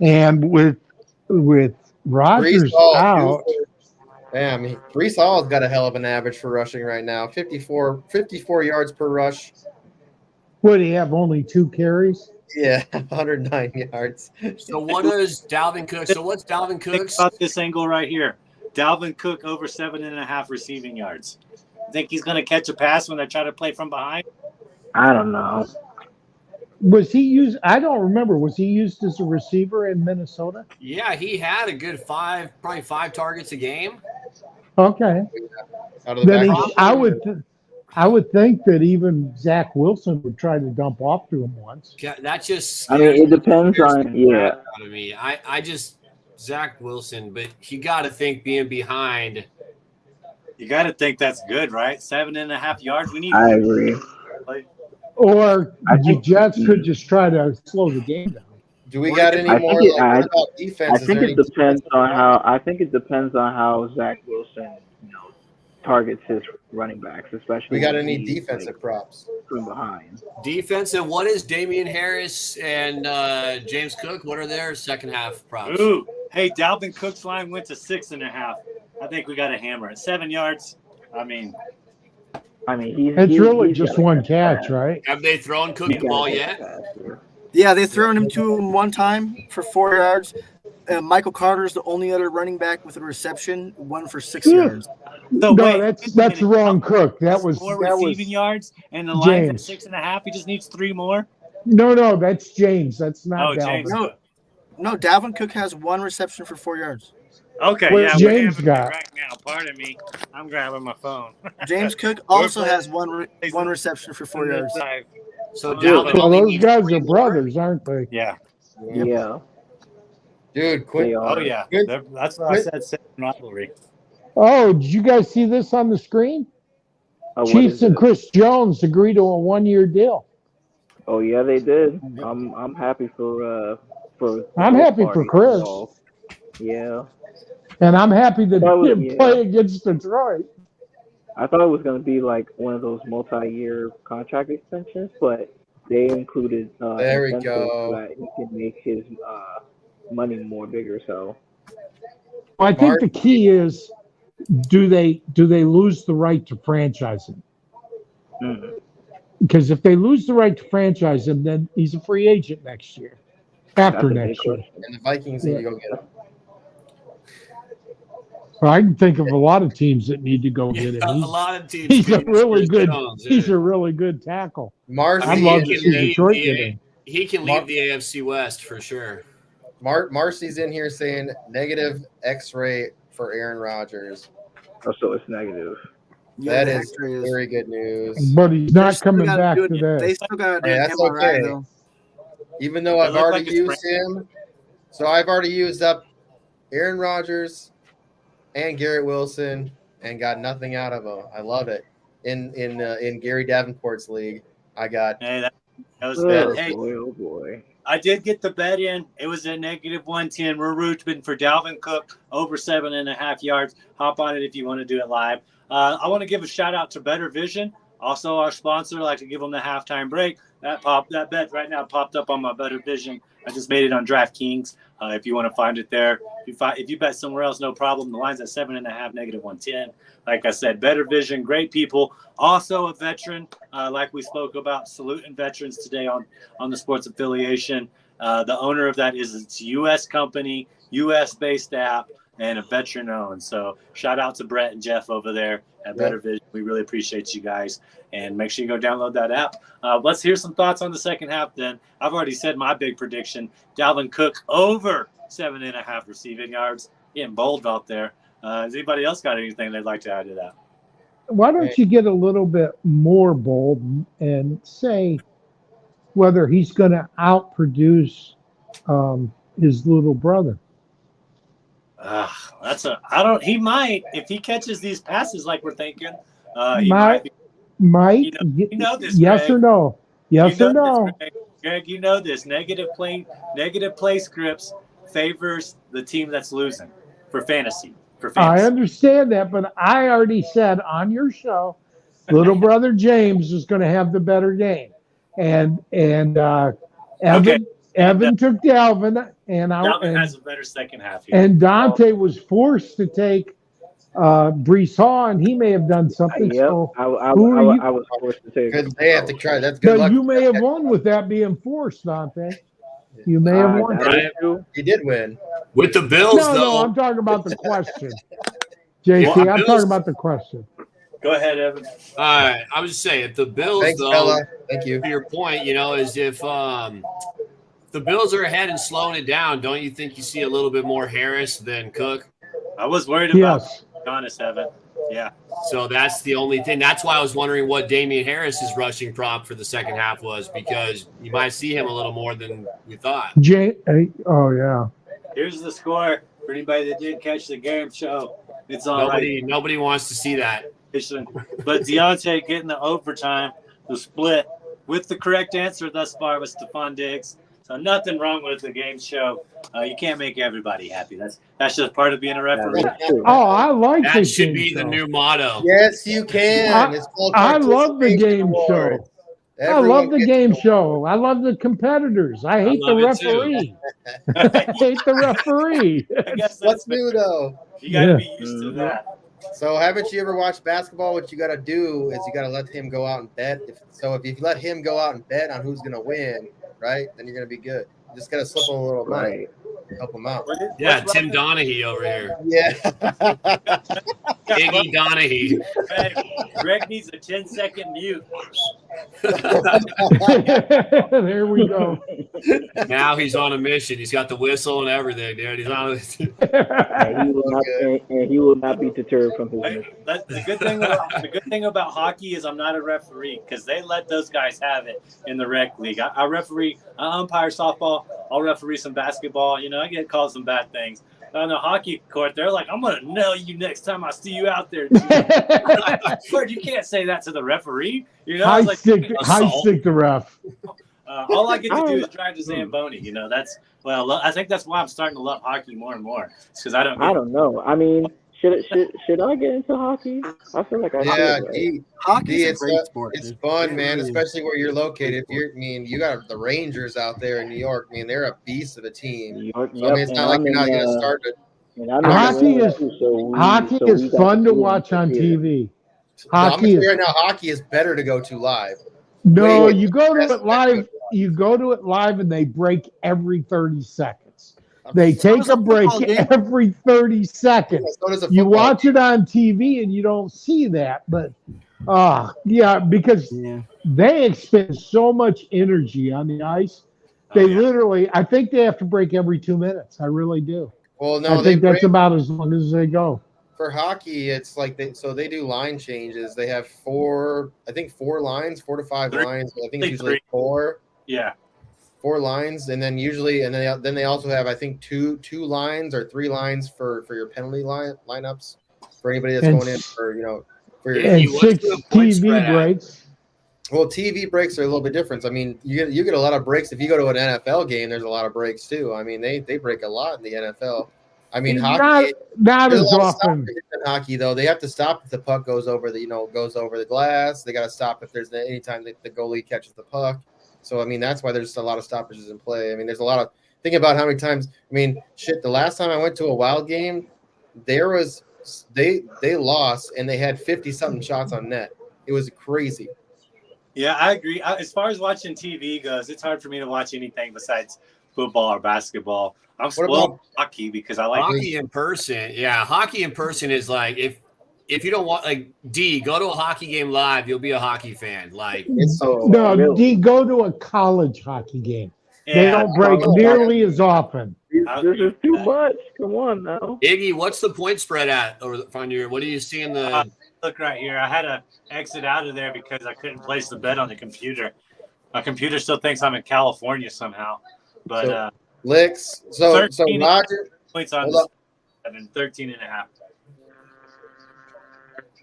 And with Rodgers out. Damn, Brees Hall's got a hell of an average for rushing right now. 54 yards per rush. What, do you have only 2 carries? Yeah, 109 yards. So what is Dalvin Cook? So what's Dalvin Think Cook's? about this angle right here. Dalvin Cook over 7.5 receiving yards. Think he's going to catch a pass when they try to play from behind? I don't know. Was he used? I don't remember. Was he used as a receiver in Minnesota? Yeah, he had a good probably 5 targets a game. Okay. Out of the Then backfield. I would think that even Zach Wilson would try to dump off to him once. Yeah, that just I mean, it depends on out of me. I just Zach Wilson, but you got to think being behind. You got to think that's good, right? 7.5 yards. We need. I agree. Or I the think- Jets could just try to slow the game down. Do we got any I more? think it- What about defense? I Is think there it any depends defense? on how. I think it depends on how Zach Wilson, targets his running backs, especially. We got when any he's, defensive props? from behind? Defense, and what is Damian Harris and James Cook? What are their second half props? Ooh, hey, Dalvin Cook's line went to 6.5. I think we got to hammer it. 7 yards. I mean, It's really just one catch, right? Have they thrown Cook the ball yet? Yeah, they've thrown him to him 1 time for 4 yards. Michael Carter's the only other running back with a reception, 1 for 6 yards. so No, wait, that's the wrong Cook. That was 4 receiving yards, and the line's at James. 6.5. He just needs 3 more. No, that's James. That's not Oh, Dalvin. James. No. No, Dalvin Cook has 1 reception for 4 yards. Okay, Where's yeah, we're James having got? it right now. Pardon me. I'm grabbing my phone. James Cook also playing- has one reception for 4 yards. So Oh, Dalvin So only those needs guys 3 are more? brothers, aren't they? Yeah. Yeah, Dude, they quit. are. Oh, yeah. Quit. That's what I said. Second rivalry. Oh, did you guys see this on the screen? What Chiefs is and it? Chris Jones agree to a 1-year deal. Oh yeah, they did. I'm happy for the I'm both happy for parties Chris, involved. Yeah, and I'm happy that That he was- didn't yeah. play against Detroit. I thought it was gonna be like one of those multi-year contract extensions, but they included There we incentives go. so that he can make his money more bigger. So I think the key is, do they lose the right to franchise him? Because if they lose the right to franchise him, then he's a free agent next year. that's After a big next year. question. And the Vikings need to go get him. So I can think of a lot of teams that need to go get him. A lot of teams. He's a could use really Chris good. Jones, He's yeah. a really good tackle. Marcy, I'd mean, love he to can see leave Detroit the get him. He can leave the AFC West for sure. Marcy's in here saying negative X-ray for Aaron Rodgers. Oh, so it's negative. That the is X-ray very good news. But he's They're not still coming gotta back do it- today. They still got to do Hey, an that's MRI okay. though. Even though It I've looked already like it's used him, so I've already used up Aaron Rodgers and Garrett Wilson and got nothing out of them. I love it. In Gary Davenport's league, I got Hey, that was Oh bad. Hey, boy, oh boy. I did get the bet in. It was at negative 110. We're rooting for Dalvin Cook over 7.5 yards. Hop on it if you want to do it live. I want to give a shout out to Bettor Vision, also our sponsor. I like to give them the halftime break. That bet right now popped up on my Bettor Vision. I just made it on DraftKings. If you want to find it there, if you bet somewhere else, no problem. The line's at 7.5, negative 110. Like I said, Bettor Vision, great people. Also a veteran, like we spoke about, saluting veterans today on the Sports Affiliation. The owner of that is it's a U.S. company, U.S.-based app, and a veteran-owned. So shout out to Brett and Jeff over there at Bettor Vision. We really appreciate you guys. And make sure you go download that app. Let's hear some thoughts on the second half then. I've already said my big prediction. Dalvin Cook over 7.5 receiving yards. Getting bold out there. Has anybody else got anything they'd like to add to that? Why don't you get a little bit more bold and say whether he's going to outproduce his little brother? He might, if he catches these passes like we're thinking, he Might. might be. Mike, You know this, yes Greg. or no? Yes You or know no? this, Greg, you know this. Negative play scripts favors the team that's losing for fantasy. I understand that, but I already said on your show, little brother James is going to have the better game, and Evan took Dalvin, and Dalvin has a better second half here. and Dante was forced to take Brees Hall, and he may have done something. Yep, So I was forced to take. good. They have to try. That's good but luck. you may have won with that being forced, Dante. You may have won. That is true. He did win. With the Bills, No, though, I'm talking about the question. JT, Well, I'm Bills- talking about the question. Go ahead, Evan. I was just saying, if the Bills, Thanks, though, fella. Thank you. to your point, is if the Bills are ahead and slowing it down, don't you think you see a little bit more Harris than Cook? I was worried about Yes. honest, Evan. Yeah. So that's the only thing. That's why I was wondering what Damian Harris's rushing prop for the second half was, because you might see him a little more than we thought. Oh yeah. Here's the score for anybody that didn't catch the game show. It's all right. Nobody wants to see that. But Deontay getting the overtime, the split, with the correct answer thus far was Stephon Diggs. So nothing wrong with the game show. You can't make everybody happy. That's just part of being a referee. That's true. Oh, I like That this should game be the show. new motto. Yes, you can. It's called I love the participation game awards. show. I Everyone love the gets game an show. I love the competitors. I hate the love it too. referee. I hate the referee. I guess What's that's new though? You got to Yeah. be used to that. So haven't you ever watched basketball? What you got to do is you got to let him go out and bet. If you let him go out and bet on who's going to win, right, then you're going to be good. You just got to slip him a little money, Right. help him out. Yeah, Tim Donaghy over here. Yeah. Iggy Donaghy. Greg needs a 10-second mute. There we go. Now he's on a mission. He's got the whistle and everything, dude. He's on. And he will not be deterred from his mission. The good thing about hockey is I'm not a referee because they let those guys have it in the rec league. I umpire softball. I'll referee some basketball. I get called some bad things. On the hockey court, they're like, "I'm gonna nail you next time I see you out there." But you can't say that to the referee. High stick the ref. All I get to do is drive to Zamboni. I think that's why I'm starting to love hockey more and more. Because I don't know. I mean, should I get into hockey? I feel like I should. Right? Hockey is a great sport. It's fun, man, especially where you're located. You got the Rangers out there in New York. I mean, they're a beast of a team. New York, so, I mean, it's not like you're not going to start it. Hockey is fun to watch on TV. Hockey is better to go to live. No, you go to it live. You go to it live, and they break every 30 seconds. They take a break every 30 seconds. You watch it on TV, and you don't see that. But, because they expend so much energy on the ice. They literally, I think they have to break every 2 minutes. I really do. Well, no, I think that's about as long as they go. For hockey, it's like they do line changes. They have 4 lines, 4 to 5 lines. I think it's usually 4. Yeah. 4 lines, and then then they also have, I think, two lines or 3 lines for your penalty lineups for anybody that's going in for for your and 6 TV breaks. Well, TV breaks are a little bit different. I mean, you get a lot of breaks if you go to an NFL game. There's a lot of breaks too. I mean, they break a lot in the NFL. I mean, hockey not as often. In hockey, though, they have to stop if the puck goes over the glass. They got to stop if there's anytime the goalie catches the puck. So I mean, that's why there's a lot of stoppages in play. I mean, there's a lot of think about how many times. I mean, shit. The last time I went to a Wild game, they lost and they had 50-something shots on net. It was crazy. Yeah, I agree. As far as watching TV goes, it's hard for me to watch anything besides football or basketball. I'm spoiled hockey because I like hockey in person. Yeah, hockey in person is like if you don't want go to a hockey game live, you'll be a hockey fan. D, go to a college hockey game. Yeah, they don't break nearly as often. This is too much. Come on now, Iggy. What's the point spread at? Or on your what do you see in the? Look right here. I had to exit out of there because I couldn't place the bet on the computer. My computer still thinks I'm in California somehow. But licks. So Roger points on 13 and a half.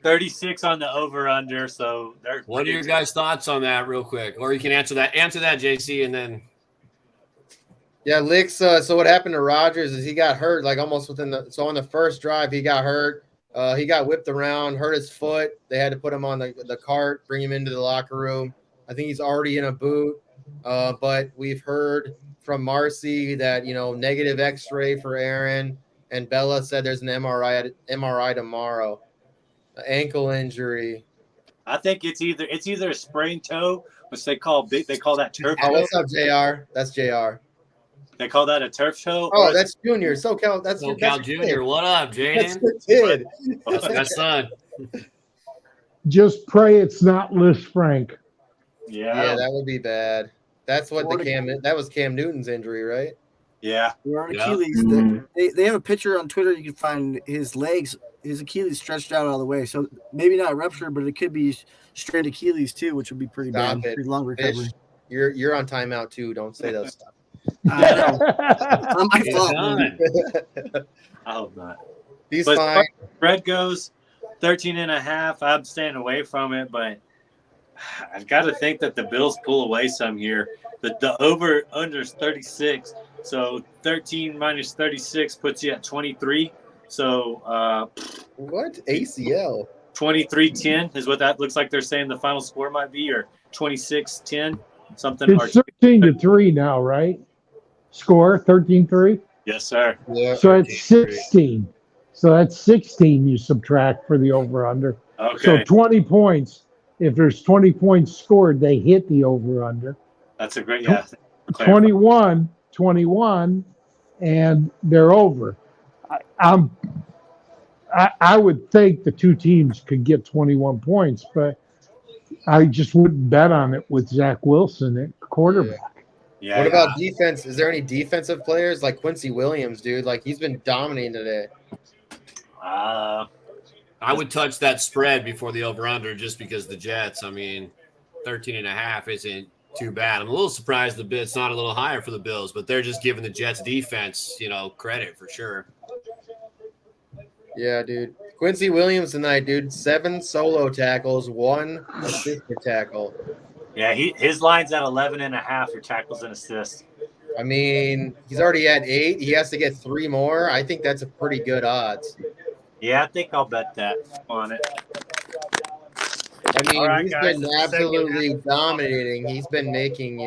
36 on the over under. So what are your guys' thoughts on that, real quick? Or you can answer that, JC, and then. Yeah, licks. So what happened to Rogers is he got hurt almost on the first drive he got hurt. He got whipped around, hurt his foot. They had to put him on the cart, bring him into the locker room. I think he's already in a boot. But we've heard from Marcy that, negative x-ray for Aaron. And Bella said there's an MRI tomorrow. Ankle injury. I think it's either a sprained toe, which they call that turf toe. Oh, what's up, JR? That's JR. They call that a turf toe. Oh, that's Junior. SoCal. That's SoCal Junior. What up, Jaden? That's your kid. That's son. Just pray it's not Liz Frank. Yeah, that would be bad. That's what that was Cam Newton's injury, right? Yeah. Or Achilles. They have a picture on Twitter. You can find his legs, his Achilles stretched out all the way. So maybe not rupture, but it could be strained Achilles too, which would be pretty bad. Pretty long recovery. Fish, you're on timeout too. Don't say those stuff. I know. It's not my fault. I hope not. He's fine. Spread goes 13 and a half. I'm staying away from it, but I've got to think that the Bills pull away some here. The over under is 36. So 13 minus 36 puts you at 23. So what? ACL? 23-10 is what that looks like. They're saying the final score might be, or 26-10, something. It's 13-3 now, right? Score 13-3. Yes, sir. Yeah. So it's 16. So that's 16 you subtract for the over/under. Okay. So 20 points. If there's 20 points scored, they hit the over/under. That's a great, 21, and they're over. I would think the two teams could get 21 points, but I just wouldn't bet on it with Zach Wilson at quarterback. Yeah. What about defense? Is there any defensive players like Quincy Williams, dude? Like he's been dominating today. Uh, I would touch that spread before the over-under just because the Jets, 13.5 isn't too bad. I'm a little surprised it's not a little higher for the Bills, but they're just giving the Jets defense, credit for sure. Yeah, dude. Quincy Williams tonight, dude. 7 solo tackles, 1 assisted tackle. yeah, his line's at 11.5 for tackles and assists. I mean, he's already at 8. He has to get 3 more. I think that's a pretty good odds. Yeah, I think I'll bet that on it. I mean, All right, he's guys, been it's the second absolutely half. dominating. He's been making,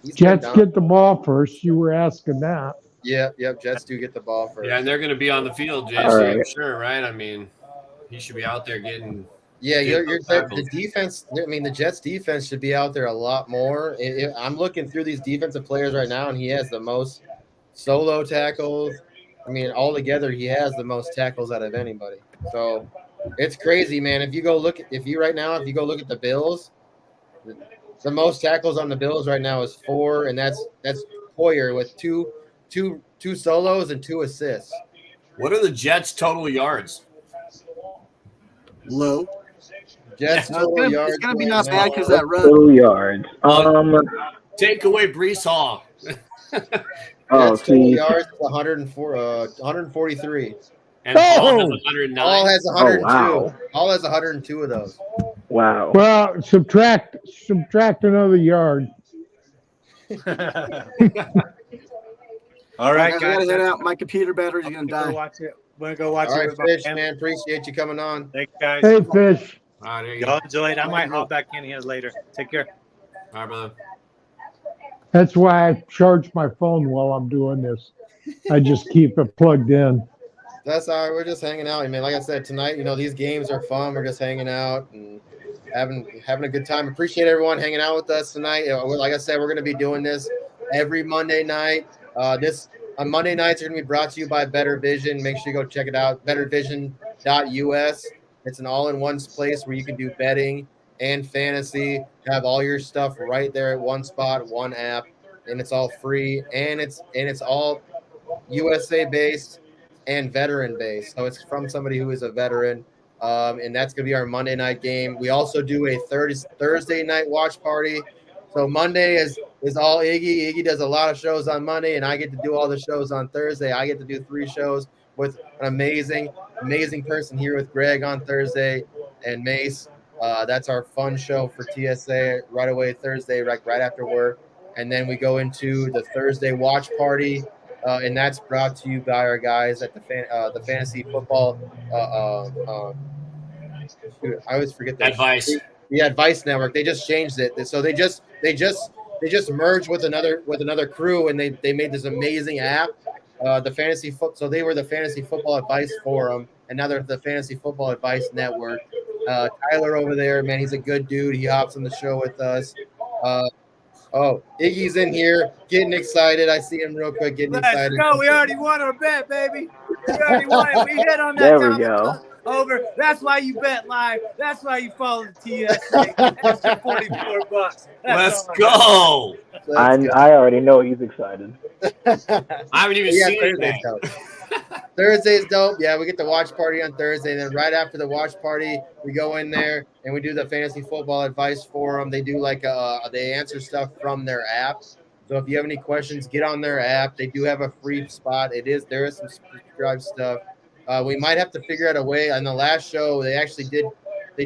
he's Jets been get the ball first. You were asking that. Yep. Jets do get the ball first. Yeah, and they're going to be on the field, JC, All right. I'm sure, right? I mean, he should be out there getting Yeah, Get you're those the tackles. defense. I mean, the Jets defense should be out there a lot more. I'm looking through these defensive players right now, and he has the most solo tackles. I mean, altogether, he has the most tackles out of anybody. So it's crazy, man. If you go look at the Bills, the most tackles on the Bills right now is 4, and that's Poyer with two solos and 2 assists. What are the Jets' total yards? Low. Jets No, total yards. it's gonna be right not now. bad because that run. 2 yards. Take away Brees Hall. Oh, Jets total see, yards is 143. And Hall has Oh! 109. All has 102. wow. All has 102 of those. Wow. Well, subtract another yard. All right, I gotta guys. head out. My computer battery's gonna Go die. watch it. We're gonna go watch All it right, with my Fish, family. man. Appreciate you coming on. Thanks, guys. Hey, Fish. All right, there you go. Y'all enjoy it. I might hop back in here later. Take care. All right, brother. That's why I charge my phone while I'm doing this. I just keep it plugged in. That's all right. We're just hanging out. I mean, like I said, tonight, these games are fun. We're just hanging out and having a good time. Appreciate everyone hanging out with us tonight. Like I said, we're going to be doing this every Monday night. On Monday nights are going to be brought to you by Bettor Vision. Make sure you go check it out, bettorvision.us. It's an all-in-one place where you can do betting and fantasy, have all your stuff right there at one spot, one app, and it's all free, and it's all USA based and veteran based. So it's from somebody who is a veteran. And that's going to be our Monday night game. We also do a Thursday night watch party. So Monday is all Iggy. Iggy does a lot of shows on Monday, and I get to do all the shows on Thursday. I get to do 3 shows with an amazing person here with Greg on Thursday and Mace. That's our fun show for TSA right away Thursday, right after work. And then we go into the Thursday watch party, and that's brought to you by our guys at the fantasy football. I always forget that. Advice. Yeah, Advice Network. They just changed it. So they just merged with another crew, and they made this amazing app. So they were the Fantasy Football Advice Forum, and now they're the Fantasy Football Advice Network. Tyler over there, man, he's a good dude. He hops on the show with us. Iggy's in here getting excited. I see him real quick getting excited. Let's go. We already won our bet, baby. We already won it. We hit on that. There we Thomas go. Cook over. That's why you bet live. That's why you follow the TSA. Extra $44. Let's go. I already know he's excited. I haven't even seen Thursday's it. dope. Thursday's dope. Yeah, we get the watch party on Thursday. And then right after the watch party, we go in there and we do the Fantasy Football Advice Forum. They do they answer stuff from their app. So if you have any questions, get on their app. They do have a free spot. There is some subscribe stuff. We might have to figure out a way. On the last show, they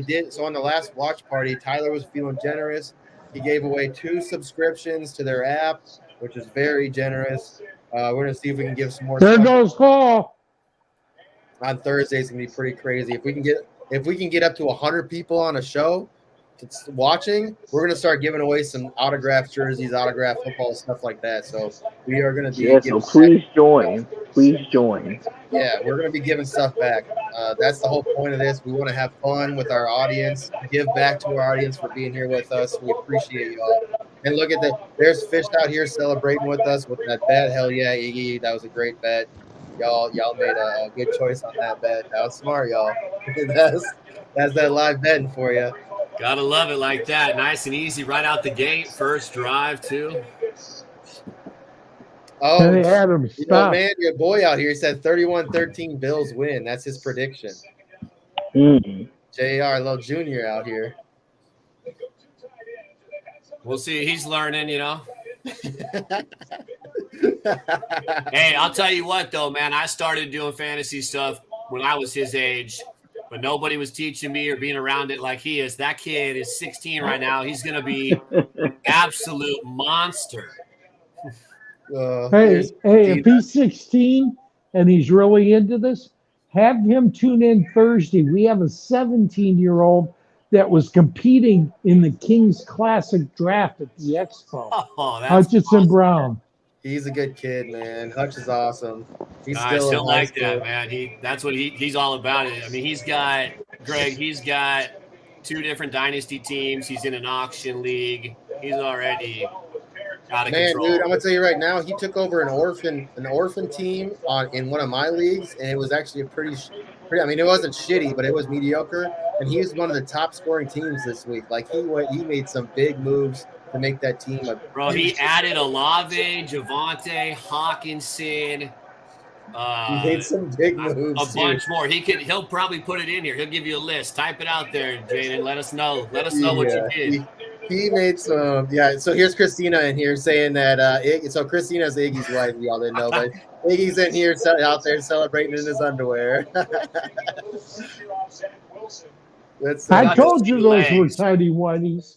did. So on the last watch party, Tyler was feeling generous. He gave away 2 subscriptions to their app, which is very generous. We're going to see if we can give some more. There stuff. goes Hall. On Thursday, it's gonna be pretty crazy. If we can get up to 100 people on a show watching, we're gonna start giving away some autographed jerseys, autographed football, stuff like that. So we are gonna be. Yeah, so please join. Please join. Yeah, we're gonna be giving stuff back. That's the whole point of this. We want to have fun with our audience, give back to our audience for being here with us. We appreciate you all. And look at there's Fish out here celebrating with us with that bet. Hell yeah, Iggy, that was a great bet. Y'all made a good choice on that bet. That was smart, y'all. that's that live betting for you. Gotta love it like that. Nice and easy right out the gate. First drive, too. Oh, Hey, Adam, you know, stop. man, your boy out here, he said 31-13 Bills win. That's his prediction. JR, little junior out here. We'll see. He's learning, you know. Hey, I'll tell you what, though, man. I started doing fantasy stuff when I was his age, but nobody was teaching me or being around it like he is. That kid is 16 right now. He's going to be an absolute monster. Hey, if he's 16 and he's really into this, have him tune in Thursday. We have a 17-year-old that was competing in the King's Classic draft at the Expo. Oh, that's Hutchinson awesome. Brown. He's a good kid, man. Hutch is awesome. He's Nice. still in He'll high like school. that, man. That's what he's all about. It. I mean, he's got 2 different dynasty teams. He's in an auction league. He's already out of Man, control. dude, I'm gonna tell you right now, he took over an orphan team in one of my leagues, and it was actually a pretty. I mean, it wasn't shitty, but it was mediocre. And he was one of the top scoring teams this week. Like he made some big moves to make that team Bro, he added Olave, Javonte, Hawkinson. He made some big moves. A bunch more. He'll probably put it in here. He'll give you a list. Type it out there, Jaden. Let us know. Let us know what you did. He made some. Yeah. So here's Christina in here saying that. So Christina's Iggy's wife. Y'all didn't know, but Iggy's in here out there celebrating in his underwear. I told you those were tidy whities.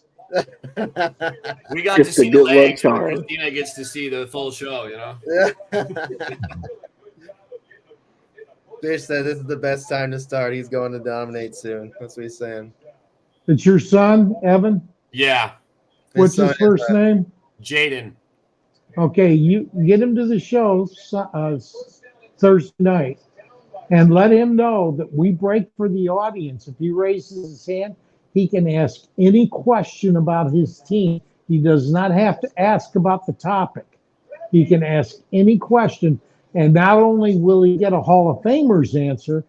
We got to see the legs. Christina gets to see the full show, you know? Fish said this is the best time to start. He's going to dominate soon. That's what he's saying. It's your son, Evan? Yeah. What's his first name? Jaden. Okay, you get him to the show Thursday night and let him know that we break for the audience. If he raises his hand, he can ask any question about his team. He does not have to ask about the topic. He can ask any question, and not only will he get a Hall of Famer's answer,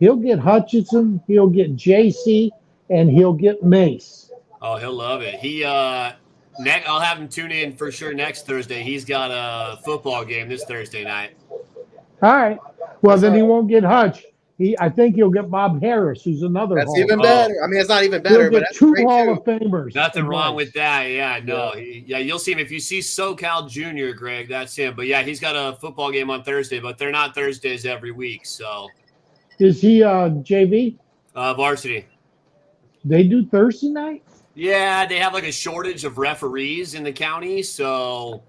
he'll get Hutchinson, he'll get JC, and he'll get Mace. Oh, he'll love it. I'll have him tune in for sure next Thursday. He's got a football game this Thursday night. All right. Well, then he won't get Hutch. I think he'll get Bob Harris, who's another. That's even better. I mean, it's not even better, but that's 2 great Hall too. of Famers. Nothing wrong with that. Yeah, no. Yeah, you'll see him. If you see SoCal Junior, Greg, that's him. But, yeah, he's got a football game on Thursday, but they're not Thursdays every week. So, is he JV? Varsity. They do Thursday night? Yeah, they have like a shortage of referees in the county. So,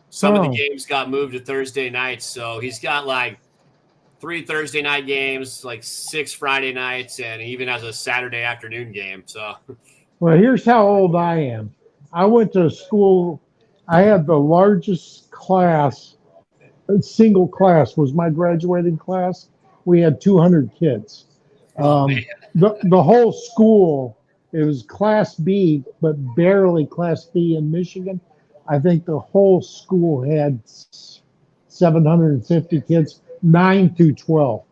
some of the games got moved to Thursday nights. So, he's got like 3 Thursday night games, like 6 Friday nights, and he even has a Saturday afternoon game. So, well, here's how old I am. I went to school. I had the largest class, single class was my graduating class. We had 200 kids. The whole school, it was Class B, but barely Class B in Michigan. I think the whole school had 750 kids. 9 through 12.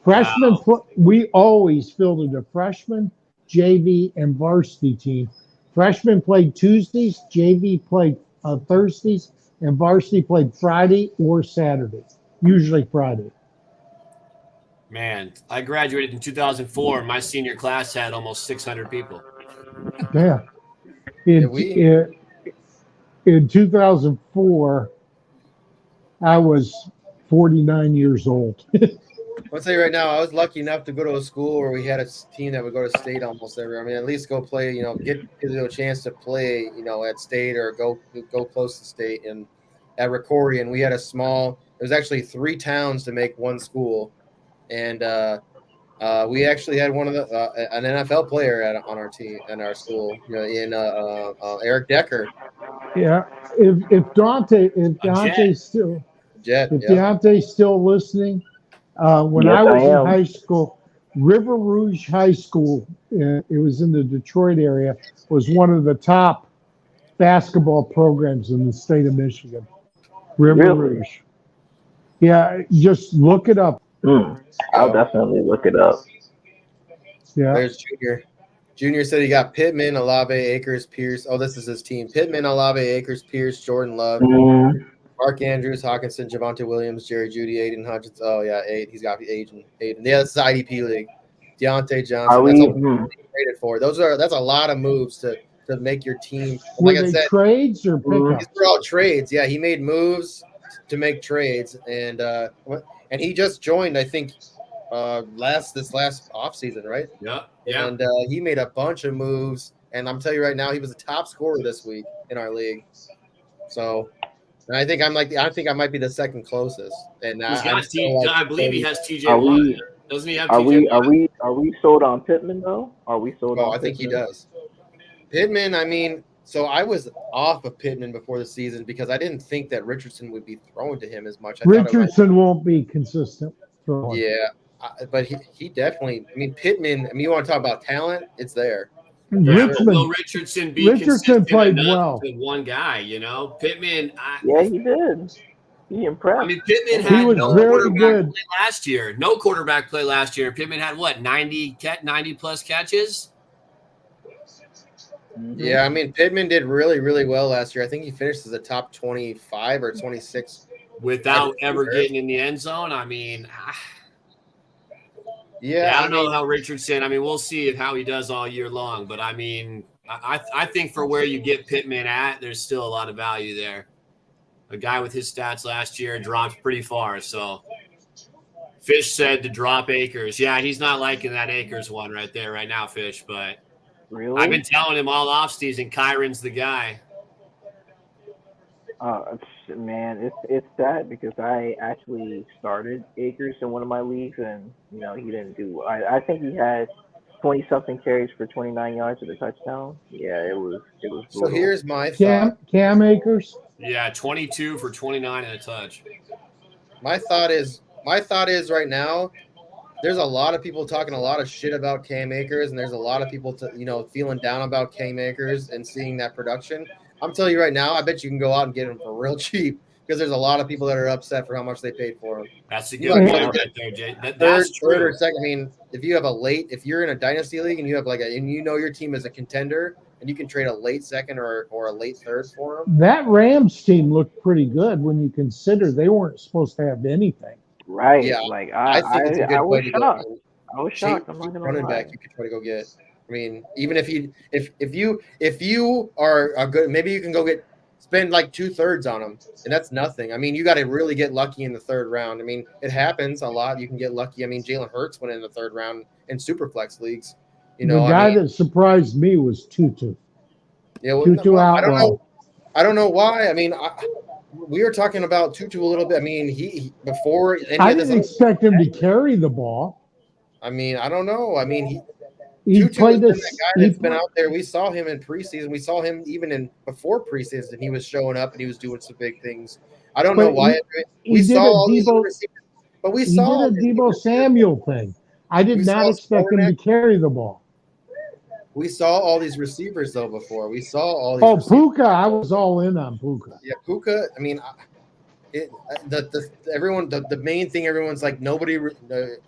Freshmen, wow. We always fielded a freshman, JV, and varsity team. Freshmen played Tuesdays, JV played Thursdays, and varsity played Friday or Saturday, usually Friday. Man, I graduated in 2004. My senior class had almost 600 people. Yeah. In 2004, I was 49 years old. I'll tell you right now, I was lucky enough to go to a school where we had a team that would go to state almost every. I mean, at least go play. You know, get a chance to play. You know, at state or go close to state. And at Ricorian, we had a small. It was actually 3 towns to make one school, and we actually had one of an NFL player on our team in our school. You know, in Eric Decker. Yeah, if Deontay's still Deontay's still listening, when I was in high school, River Rouge High School, it was in the Detroit area, was one of the top basketball programs in the state of Michigan. River Rouge. Yeah, just look it up. I'll definitely look it up. Yeah. There's Junior. Junior said he got Pittman, Olave, Akers, Pierce. Oh, this is his team. Pittman, Olave, Akers, Pierce, Jordan Love, Mark Andrews, Hawkinson, Javonte Williams, Jerry Judy, Aiden Hutchins. Oh, yeah, He's got Aiden. Yeah, this is IDP league. Deontay Johnson. That's all he traded for. That's a lot of moves to make your team. Were Like I they said, trades or pickups? these were all trades. Yeah, he made moves to make trades, and he just joined, I think, this last offseason, right? Yeah. And he made a bunch of moves, and I'm telling you right now, he was the top scorer this week in our league. So, and I think I might be the second closest. And I believe he has TJ Watt. Doesn't he have TJ Watt? Are we sold on Pittman though? Are we sold on? I think he does. Pittman, I mean, so I was off of Pittman before the season because I didn't think that Richardson would be thrown to him as much. Richardson won't be consistent. Throwing. Yeah, but he definitely. I mean, Pittman. I mean, you want to talk about talent? It's there. Will Richardson be consistent played enough well with one guy? You know, Pittman. Yeah, he did. He impressed. I mean, Pittman had no quarterback play last year. No quarterback play last year. Pittman had what 90 plus catches. Yeah, I mean, Pittman did really, really well last year. I think he finished as a top 25 or 26 without ever getting in the end zone. I mean, I don't know how Richardson. I mean, we'll see how he does all year long. But I mean, I think for where you get Pittman at, there's still a lot of value there. A guy with his stats last year dropped pretty far. So Fish said to drop Akers. Yeah, he's not liking that Akers one right there right now, Fish. But really, I've been telling him all offseason, Kyron's the guy. Man, it's sad because I actually started Akers in one of my leagues, and he didn't do well. I think he had 20-something carries for 29 yards with a touchdown. Yeah, it was brutal. So here's my thought. Cam Akers. Yeah, 22 for 29 and a touch. My thought is right now, there's a lot of people talking a lot of shit about Cam Akers, and there's a lot of people feeling down about Cam Akers and seeing that production. I'm telling you right now, I bet you can go out and get him for real cheap because there's a lot of people that are upset for how much they paid for him. That's a good point right there, Jay. That's true. Third or second. I mean, if you're in a dynasty league and you have and your team is a contender and you can trade a late second or a late third for him. That Rams team looked pretty good when you consider they weren't supposed to have anything. Right. Yeah. Like I think it's a good way to shocked. go. I was shocked. I'm not gonna running lie. back you could try to go get. I mean, even if you are a good, maybe you can spend like 2/3 on them, and that's nothing. I mean, you got to really get lucky in the third round. I mean, it happens a lot. You can get lucky. I mean, Jalen Hurts went in the third round in Superflex leagues. The guy that surprised me was Tutu. Yeah, well, Tutu I don't know why. I mean, we were talking about Tutu a little bit. I mean, I didn't expect him to carry the ball. I mean, I don't know. I mean, he played this guy that's been out there. We saw him in preseason. We saw him even before preseason. He was showing up and he was doing some big things. I don't know why. We saw all these receivers, but we saw a Deebo Samuel thing. I did not expect him to carry the ball. We saw all these receivers though before. We saw all these. Puka! I was all in on Puka. Yeah, Puka. I mean, the main thing everyone's like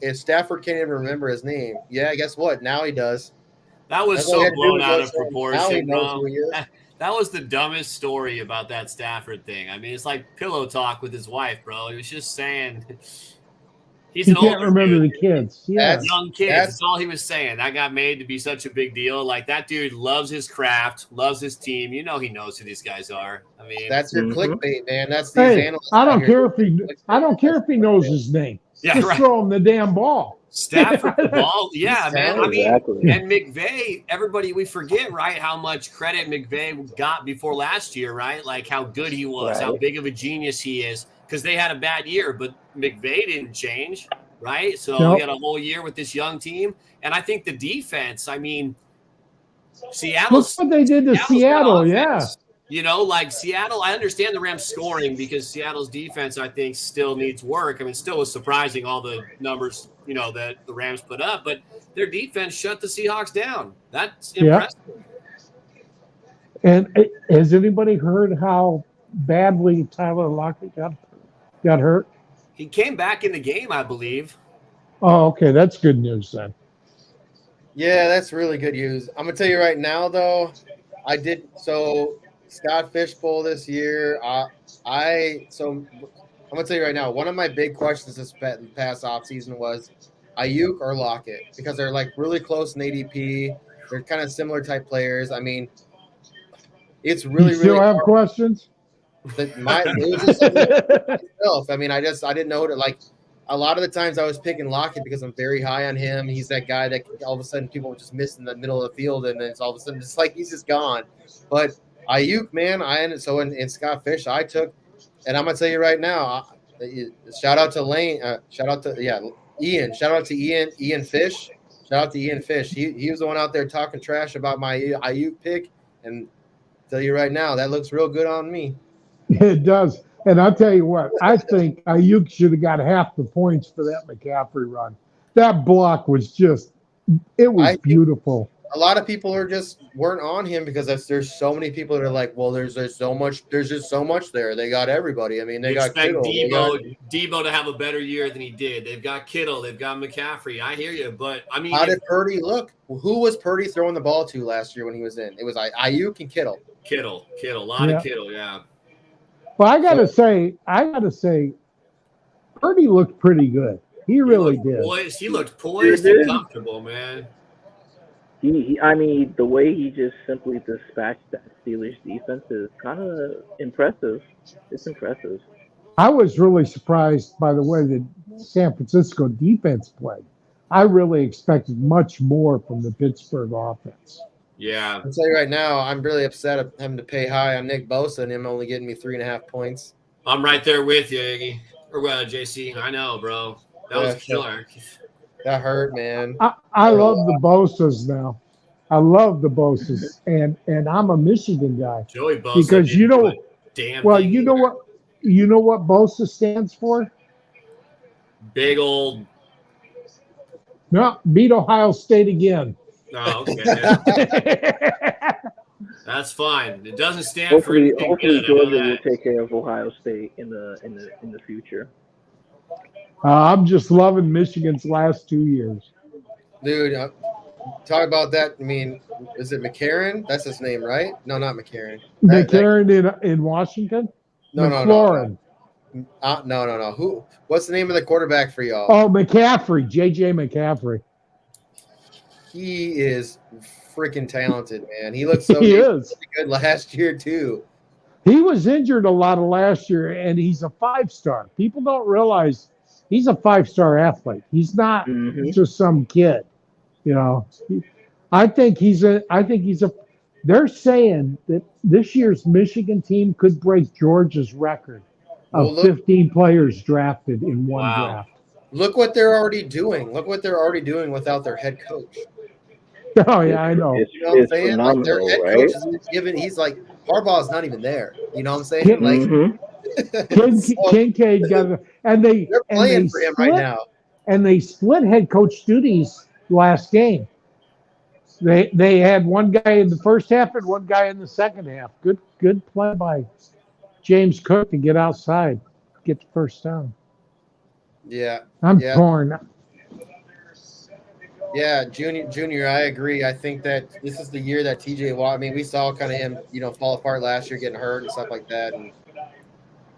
if Stafford can't even remember his name. Yeah, guess what? Now he does. That was so blown out of proportion, bro. That was the dumbest story about that Stafford thing. I mean, it's like pillow talk with his wife, bro. He was just saying he can't remember the kids. Yeah, young kids. That's all he was saying. That got made to be such a big deal. Like that dude loves his craft, loves his team. He knows who these guys are. I mean, that's your clickbait, man. That's these analysts. I don't care if he knows his name. Yeah, just throw him the damn ball. Stafford the ball. Yeah, man. I mean, exactly. And McVay, everybody, we forget, right, how much credit McVay got before last year, right? Like how good he was, how big of a genius he is, because they had a bad year, but McVay didn't change, right? So we had a whole year with this young team. And I think the defense, I mean, Seattle. Look what they did to Seattle, yeah. Like Seattle, I understand the Rams scoring because Seattle's defense, I think, still needs work. I mean, it still was surprising all the numbers, that the Rams put up, but their defense shut the Seahawks down. That's impressive. And has anybody heard how badly Tyler Lockett got hurt? He came back in the game, I believe. Oh, okay. That's good news then. Yeah, that's really good use. I'm gonna tell you right now, though. Scott Fishbowl this year. I'm gonna tell you right now. One of my big questions this past offseason was Ayuk or Lockett because they're like really close in ADP. They're kind of similar type players. I mean, it's You really still really have hard. questions? It was just something myself. I mean, I didn't know it. Like a lot of the times I was picking Lockett because I'm very high on him. He's that guy that all of a sudden people just miss in the middle of the field, and then it's all of a sudden it's like he's just gone. But Ayuk, man, in Scott Fish, I took, and I'm gonna tell you right now, shout out to Lane, shout out to Ian, shout out to Ian Fish, shout out to Ian Fish. He was the one out there talking trash about my Ayuk pick, and tell you right now that looks real good on me. It does. And I'll tell you what, I think Ayuk should have got half the points for that McCaffrey run. That block was beautiful. A lot of people weren't on him because there's so many people that are like, well, there's just so much there. They got everybody. I mean, they got expect Kittle. Debo to have a better year than he did. They've got Kittle. They've got McCaffrey. I hear you, but I mean, how did Purdy look? Who was Purdy throwing the ball to last year when he was in? It was Ayuk and Kittle. Kittle, a lot of Kittle, yeah. Well, I gotta say, Purdy looked pretty good. He really did. He looked poised and comfortable, man. I mean, the way he just simply dispatched that Steelers defense is kind of impressive. It's impressive. I was really surprised by the way the San Francisco defense played. I really expected much more from the Pittsburgh offense. Yeah. I'll tell you right now, I'm really upset at having to pay high on Nick Bosa and him only getting me 3.5 points. I'm right there with you, Iggy. Or JC. I know, bro. That was a killer. That hurt, man. I love the Bosas now. I love the Bosas, and I'm a Michigan guy. Joey Bosa, because you know what Bosa stands for? Big old. No, beat Ohio State again. Oh, okay. That's fine. It doesn't stand hopefully, for anything hopefully good. Georgia will take care of Ohio State in the future. I'm just loving Michigan's last 2 years. Dude, talk about that. I mean, is it McCarron? That's his name, right? No, not McCarron. McCarron in Washington? No. No. Who? What's the name of the quarterback for y'all? Oh, McCaffrey. J.J. McCaffrey. He is freaking talented, man. He looks so good last year, too. He was injured a lot of last year, and he's a 5-star. People don't realize he's a 5-star athlete. He's not just some kid. You know, I think he's a. They're saying that this year's Michigan team could break Georgia's record of 15 players drafted in one draft. Look what they're already doing. Look what they're already doing without their head coach. Oh yeah, I know. You know what I'm saying? Like their head coach is he's like Harbaugh's not even there. You know what I'm saying? Kincaid got they're playing for him right now. And they split head coach duties last game. They had one guy in the first half and one guy in the second half. Good play by James Cook to get outside, get the first down. Yeah. I'm torn. Yeah, Junior, I agree. I think that this is the year that TJ Watt. I mean, we saw kind of him, fall apart last year, getting hurt and stuff like that. And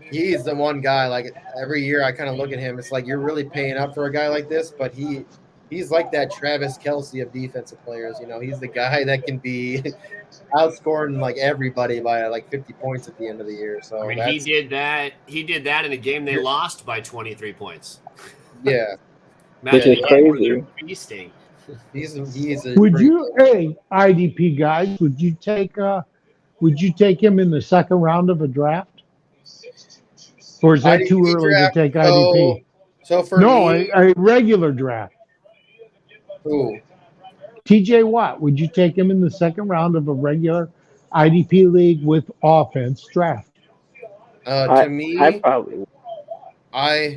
he's the one guy. Like every year, I kind of look at him. It's like you're really paying up for a guy like this, but he's like that Travis Kelce of defensive players. He's the guy that can be outscoring like everybody by like 50 points at the end of the year. So I mean, he did that. He did that in a game they lost by 23 points. Yeah, which is crazy. Feasting. He's IDP guys, would you take him in the second round of a draft? Or is that too early to take IDP? So for me, a regular draft. Who? TJ Watt, would you take him in the second round of a regular IDP league with offense draft? To me, I probably would.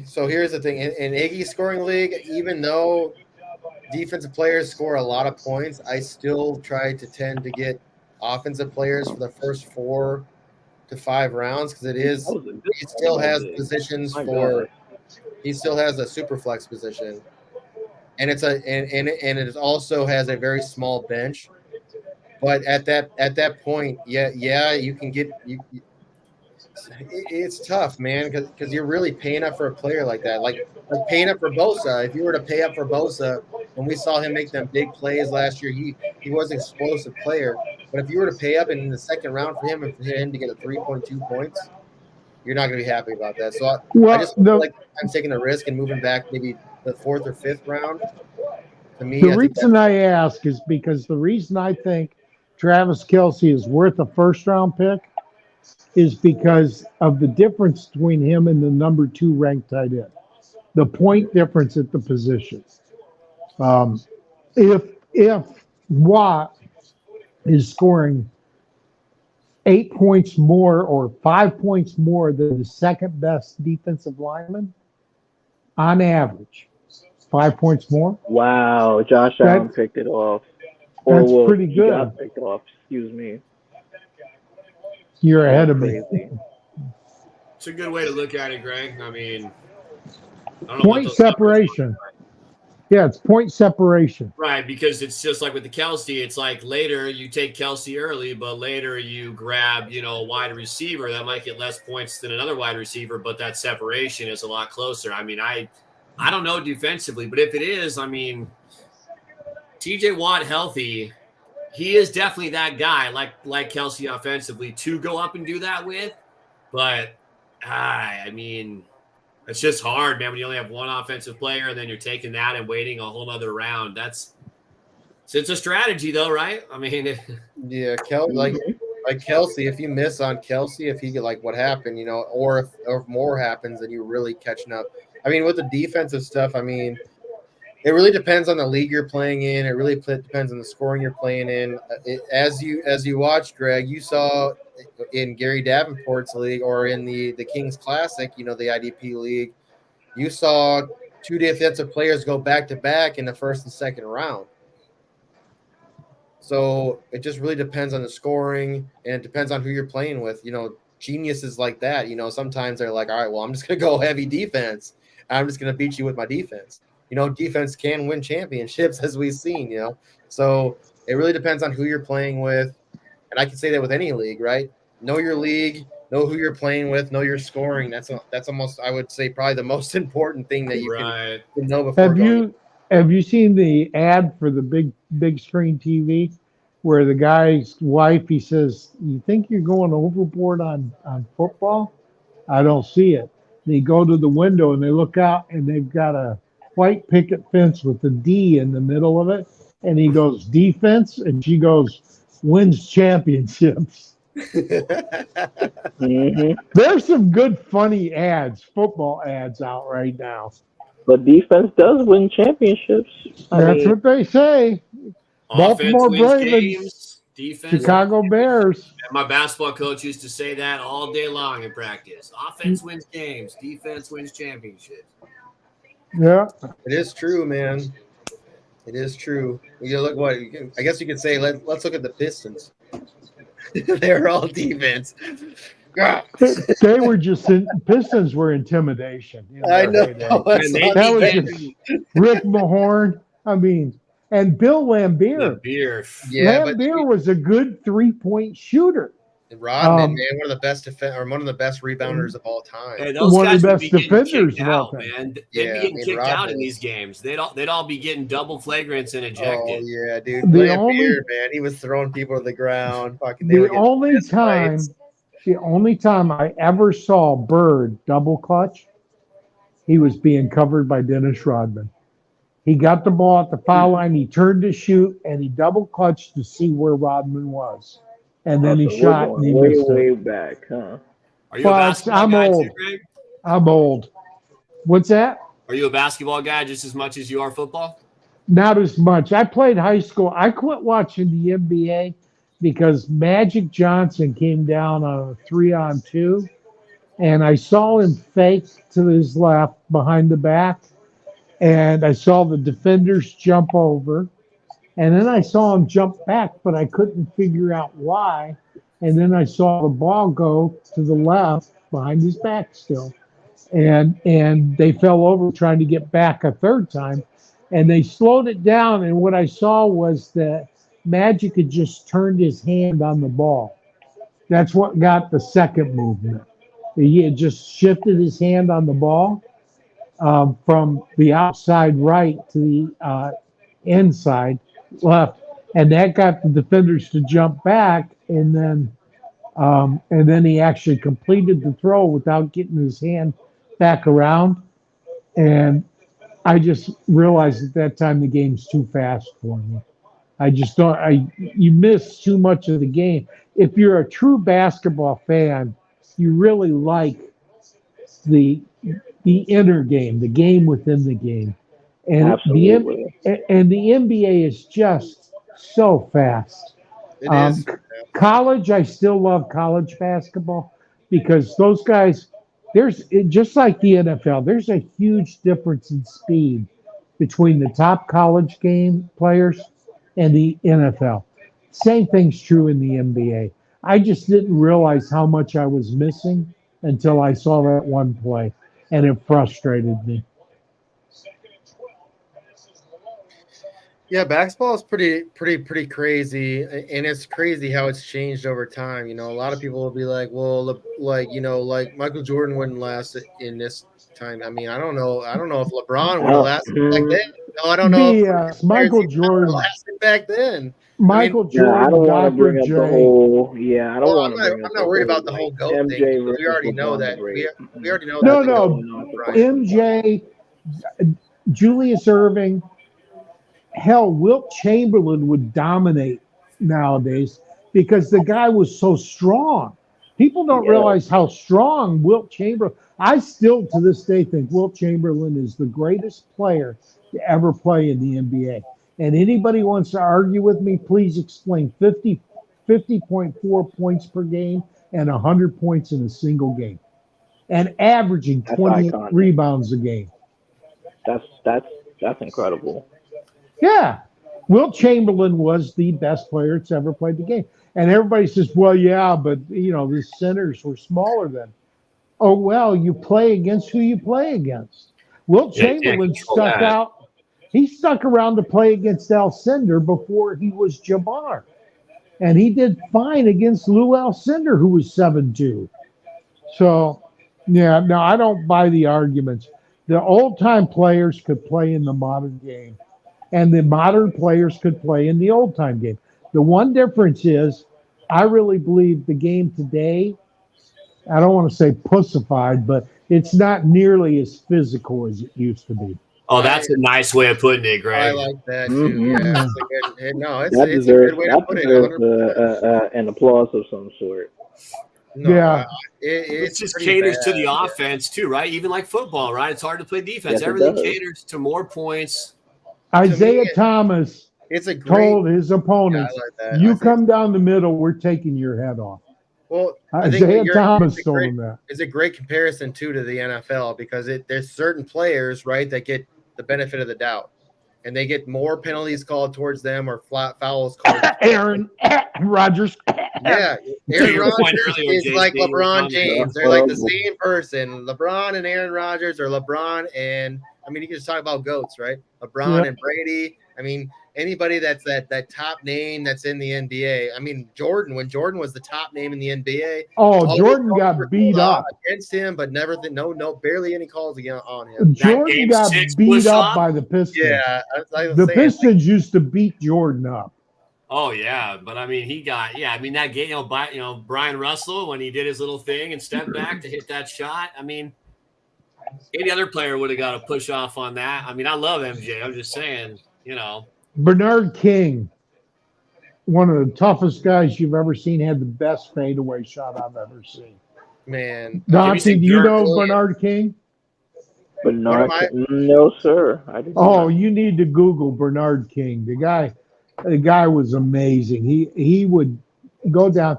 So here's the thing. In Iggy scoring league, even though defensive players score a lot of points, I still try to tend to get offensive players for the first 4 to 5 rounds because he still has positions he still has a super flex position. and it also has a very small bench. But at that point, yeah, you can get it's tough, man, because you're really paying up for a player like that, like paying up for Bosa. If you were to pay up for Bosa, and we saw him make them big plays last year, he was an explosive player. But if you were to pay up in the second round for him and for him to get a 3.2 points, you're not going to be happy about that. So I just feel like I'm taking a risk and moving back maybe the fourth or fifth round. To me, the reason I ask is because the reason I think Travis Kelce is worth a first round pick is because of the difference between him and the number 2 ranked tight end, the point difference at the position. If Watt is scoring 8 points more or 5 points more than the second best defensive lineman, on average, 5 points more. Wow, Josh Allen picked it off. That's pretty good. Got picked off. Excuse me. You're ahead of me. It's a good way to look at it, Greg. I mean, I don't know point separation. Yeah, it's point separation. Right, because it's just like with the Kelce, it's like later you take Kelce early, but later you grab, a wide receiver that might get less points than another wide receiver, but that separation is a lot closer. I mean, I don't know defensively, but if it is, I mean, TJ Watt healthy, he is definitely that guy, like Kelce offensively, to go up and do that with. But, I mean, it's just hard, man, when you only have one offensive player and then you're taking that and waiting a whole other round. It's a strategy, though, right? I mean, yeah, like Kelce, if you miss on Kelce, if he get like what happened, or if more happens, then you're really catching up. I mean, with the defensive stuff, I mean, it really depends on the league you're playing in. It really depends on the scoring you're playing in. As you watched, Greg, you saw in Gary Davenport's league or in the Kings Classic, the IDP league, you saw 2 defensive players go back to back in the first and second round. So it just really depends on the scoring, and it depends on who you're playing with. Geniuses like that, sometimes they're like, all right, well, I'm just going to go heavy defense. I'm just going to beat you with my defense. Defense can win championships, as we've seen, So it really depends on who you're playing with. And I can say that with any league, right? Know your league, know who you're playing with, know your scoring. That's almost, I would say, probably the most important thing that you can know before Have you seen the ad for the big screen TV where the guy's wife, he says, "You think you're going overboard on football? I don't see it." They go to the window and they look out and they've got a white picket fence with a D in the middle of it. And he goes, "Defense." And she goes, "Wins championships." Mm-hmm. There's some good, funny ads, football ads out right now. But defense does win championships. That's what they say. Baltimore Ravens, defense, Chicago Bears. My basketball coach used to say that all day long in practice. Offense wins games. Defense wins championships. Yeah. It is true, man. It is true. Look what I guess you could say. Let's look at the Pistons. They're all defense. They were just Pistons were intimidation. I know. That was just Rick Mahorn. I mean, and Bill Laimbeer. Laimbeer was a good 3-point shooter. Rodman, man, one of the best one of the best rebounders of all time. Hey, those one guys of the would best be getting defenders kicked of all out, time. man. They'd be getting kicked out in these games. They'd all be getting double flagrants and ejected. Oh yeah, dude. Laimbeer, man, he was throwing people to the ground. The only time I ever saw Bird double clutch, he was being covered by Dennis Rodman. He got the ball at the foul line, he turned to shoot, and he double clutched to see where Rodman was. And then he shot and he missed way it. back, huh? Are you a basketball guy old. too, Greg? I'm old. What's that? Are you a basketball guy just as much as you are football? Not as much. I played high school. I quit watching the NBA because Magic Johnson came down on a 3-on-2, and I saw him fake to his left behind the back, and I saw the defenders jump over, and then I saw him jump back, but I couldn't figure out why. And then I saw the ball go to the left behind his back still. And they fell over trying to get back a third time. And they slowed it down, and what I saw was that Magic had just turned his hand on the ball. That's what got the second movement. He had just shifted his hand on the ball from the outside right to the inside left, and that got the defenders to jump back, and then he actually completed the throw without getting his hand back around. And I just realized at that time the game's too fast for me. I just don't. You miss too much of the game. If you're a true basketball fan, you really like the inner game, the game within the game, and Absolutely. the NBA is just so fast. It is. College, I still love college basketball because those guys. There's just like the NFL. There's a huge difference in speed between the top college game players and the NFL. Same thing's true in the NBA. I just didn't realize how much I was missing until I saw that one play, and it frustrated me. Yeah, basketball is pretty crazy, and it's crazy how it's changed over time. You know, a lot of people will be like, "Well, like like Michael Jordan wouldn't last in this time." I mean, I don't know if LeBron would have lasted back then. No, I don't know if Michael Jordan lasted back then. Michael Jordan. I don't want to bring up J. the whole. Yeah, I don't want to bring up. I'm not worried about the whole GOAT MJ thing. We already versus know LeBron that. debate. We already know No, that. no. MJ, Julius Irving. Hell, Wilt Chamberlain would dominate nowadays because the guy was so strong. People don't realize how strong Wilt Chamberlain. I still, to this day, think Wilt Chamberlain is the greatest player to ever play in the NBA. And anybody wants to argue with me, please explain 50.4 points per game and 100 points in a single game, and averaging 20 rebounds a game. That's incredible. Yeah. Wilt Chamberlain was the best player that's ever played the game. And everybody says, well, yeah, but, the centers were smaller then. Oh, well, you play against who you play against. Wilt Chamberlain stuck out. He stuck around to play against Alcindor before he was Jabbar. And he did fine against Lou Alcindor, who was 7'2". So, yeah, no, I don't buy the arguments. The old-time players could play in the modern game, and the modern players could play in the old-time game. The one difference is I really believe the game today, I don't want to say pussified, but it's not nearly as physical as it used to be. Oh, that's a nice way of putting it, Greg. I like that too. Mm-hmm. Yeah, it's a good way to put it. An applause of some sort. No, yeah, it just caters to the offense too, right? Even like football, right? It's hard to play defense. Yes, everything caters to more points. Isaiah Thomas told his Yeah, opponents, I like that. you come down the middle, we're taking your head off. Well, I think Isaiah Thomas told him that. It's a great comparison too to the NFL because there's certain players, right, that get the benefit of the doubt, and they get more penalties called towards them or flat fouls called. Aaron Rodgers. Yeah, Aaron Rodgers is like LeBron James. They're like the same person. LeBron and Aaron Rodgers, or LeBron and you can just talk about GOATs, right? LeBron and Brady. I mean, anybody that's that top name that's in the NBA. I mean, Jordan, when Jordan was the top name in the NBA. Oh, Jordan got beat up against him, but barely any calls on him. Jordan got beat up by the Pistons. Yeah, the Pistons used to beat Jordan up. Oh yeah, but I mean, that game, Brian Russell when he did his little thing and stepped back to hit that shot. I mean, any other player would have got a push off on that. I mean, I love MJ. I'm just saying, Bernard King, one of the toughest guys you've ever seen, had the best fadeaway shot I've ever seen. Man, Dante, do you know Bernard King? No, sir. I didn't. Oh, you need to Google Bernard King. The guy was amazing. He would go down.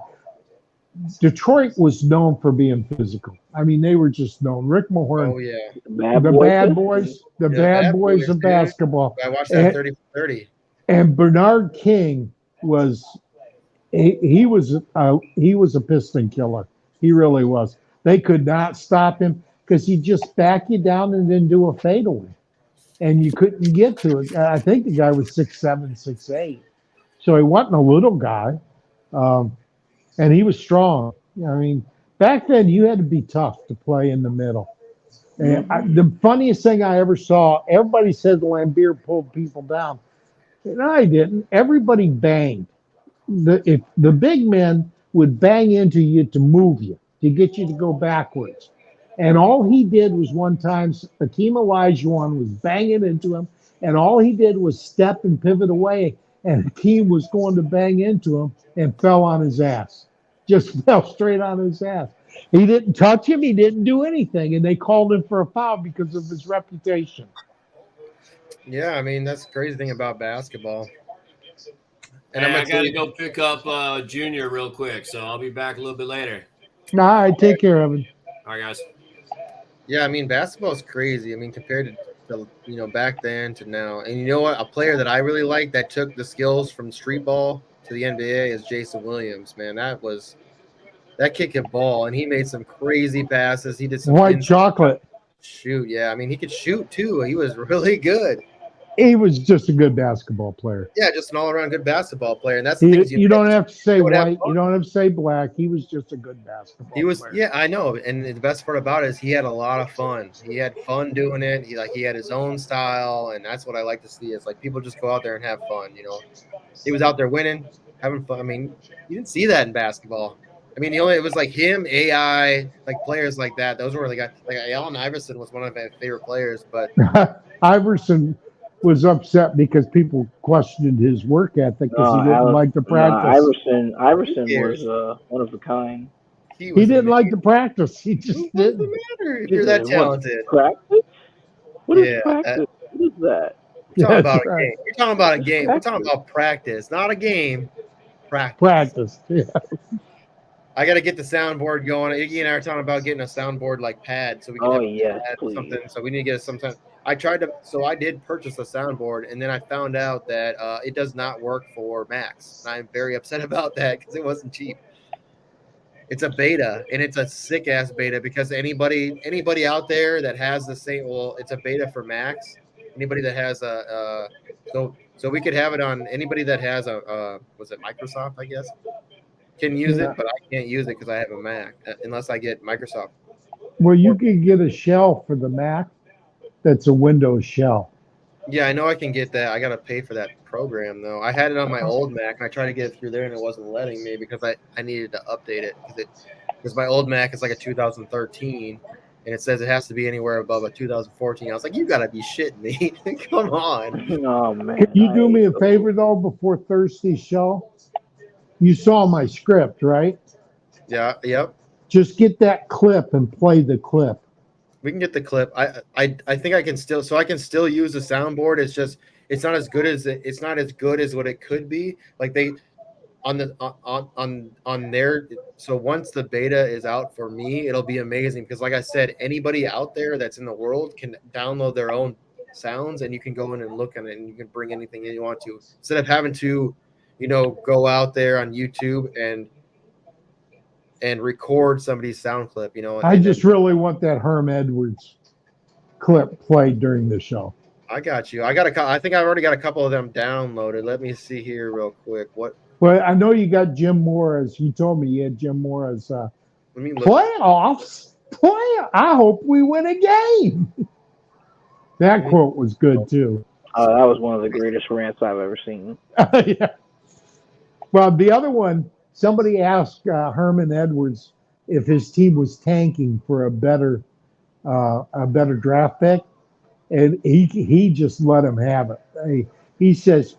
Detroit was known for being physical. I mean, they were just known. Rick Mahorn. Oh yeah, the bad boys of basketball. I watched that 30 for 30. And Bernard King was he was a piston killer. He really was. They could not stop him because he'd just back you down and then do a fadeaway. and you couldn't get to it. I think the guy was 6'7", 6'8", so he wasn't a little guy, and he was strong. I mean, back then you had to be tough to play in the middle. And the funniest thing I ever saw, everybody said Lambeer pulled people down. And I didn't. Everybody banged. If the big men would bang into you to move you, to get you to go backwards. And all he did was one time, Akeem Olajuwon was banging into him, and all he did was step and pivot away, and Akeem was going to bang into him and fell on his ass. Just fell straight on his ass. He didn't touch him. He didn't do anything, and they called him for a foul because of his reputation. Yeah, I mean, that's the crazy thing about basketball. And I got to go pick up Junior real quick, so I'll be back a little bit later. All right, take care of it. All right, guys. Yeah, I mean, basketball is crazy. I mean, compared to back then to now. And you know what? A player that I really like that took the skills from street ball to the NBA is Jason Williams. Man, that kid could ball, and he made some crazy passes. He did some white chocolate. Shoot, yeah. I mean, he could shoot too. He was really good. He was just a good basketball player. Yeah, just an all-around good basketball player, and that's you don't have to say white. You don't have to say black. He was just a good basketball. Player. Yeah, I know. And the best part about it is he had a lot of fun. He had fun doing it. He had his own style, and that's what I like to see. Is like people just go out there and have fun. He was out there winning, having fun. I mean, you didn't see that in basketball. I mean, it was like him, AI, like players like that. Those were like Allen Iverson was one of my favorite players, but Iverson was upset because people questioned his work ethic because he didn't like the practice. Iverson was one of a kind. He didn't like the practice. He just didn't. Doesn't matter if you're that talented. Practice? What is practice? What is that? You're talking about a game. You're talking about a game. We're talking about practice, not a game. Practice. Yeah. I got to get the soundboard going. Iggy and I are talking about getting a soundboard like pad so we can something. So we need to get sometime. I did purchase a soundboard, and then I found out that it does not work for Macs. And I'm very upset about that because it wasn't cheap. It's a beta, and it's a sick ass beta because anybody out there that has the same, it's a beta for Macs. Anybody that has so we could have it on anybody that has was it Microsoft, I guess, can use it, but I can't use it because I have a Mac unless I get Microsoft. Well, you can get a shell for the Mac that's a Windows shell. Yeah, I know I can get that. I got to pay for that program, though. I had it on my old Mac, and I tried to get it through there, and it wasn't letting me because I needed to update it because my old Mac is like a 2013, and it says it has to be anywhere above a 2014. I was like, you got to be shitting me. Come on. Oh, man. Can you do me a favor, though, before Thursday's show? You saw my script, right? Yeah, yep. Just get that clip and play the clip. We can get the clip. I think I can still use the soundboard. It's just it's not as good as what it could be. Like they on their so once the beta is out for me, it'll be amazing because like I said, anybody out there that's in the world can download their own sounds and you can go in and look at it and you can bring anything you want to instead of having to go out there on YouTube and record somebody's sound clip, I just really want that Herm Edwards clip played during the show. I got you. I think I've already got a couple of them downloaded. Let me see here real quick. Well, I know you got Jim Morris. You told me you had Jim Morris. Playoffs? I hope we win a game. That quote was good, too. That was one of the greatest rants I've ever seen. Yeah. Well, the other one, somebody asked Herman Edwards if his team was tanking for a better draft pick, and he just let him have it. He says,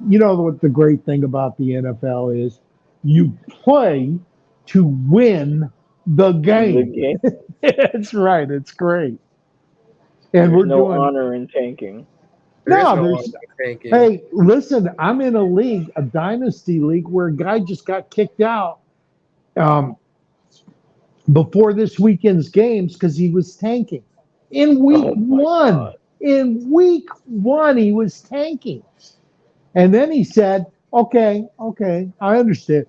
what the great thing about the NFL is? You play to win the game. That's right. It's great. And there's no honor in tanking. Hey, listen, I'm in a league, a dynasty league, where a guy just got kicked out before this weekend's games because he was tanking. In week one, he was tanking. And then he said, okay, I understand.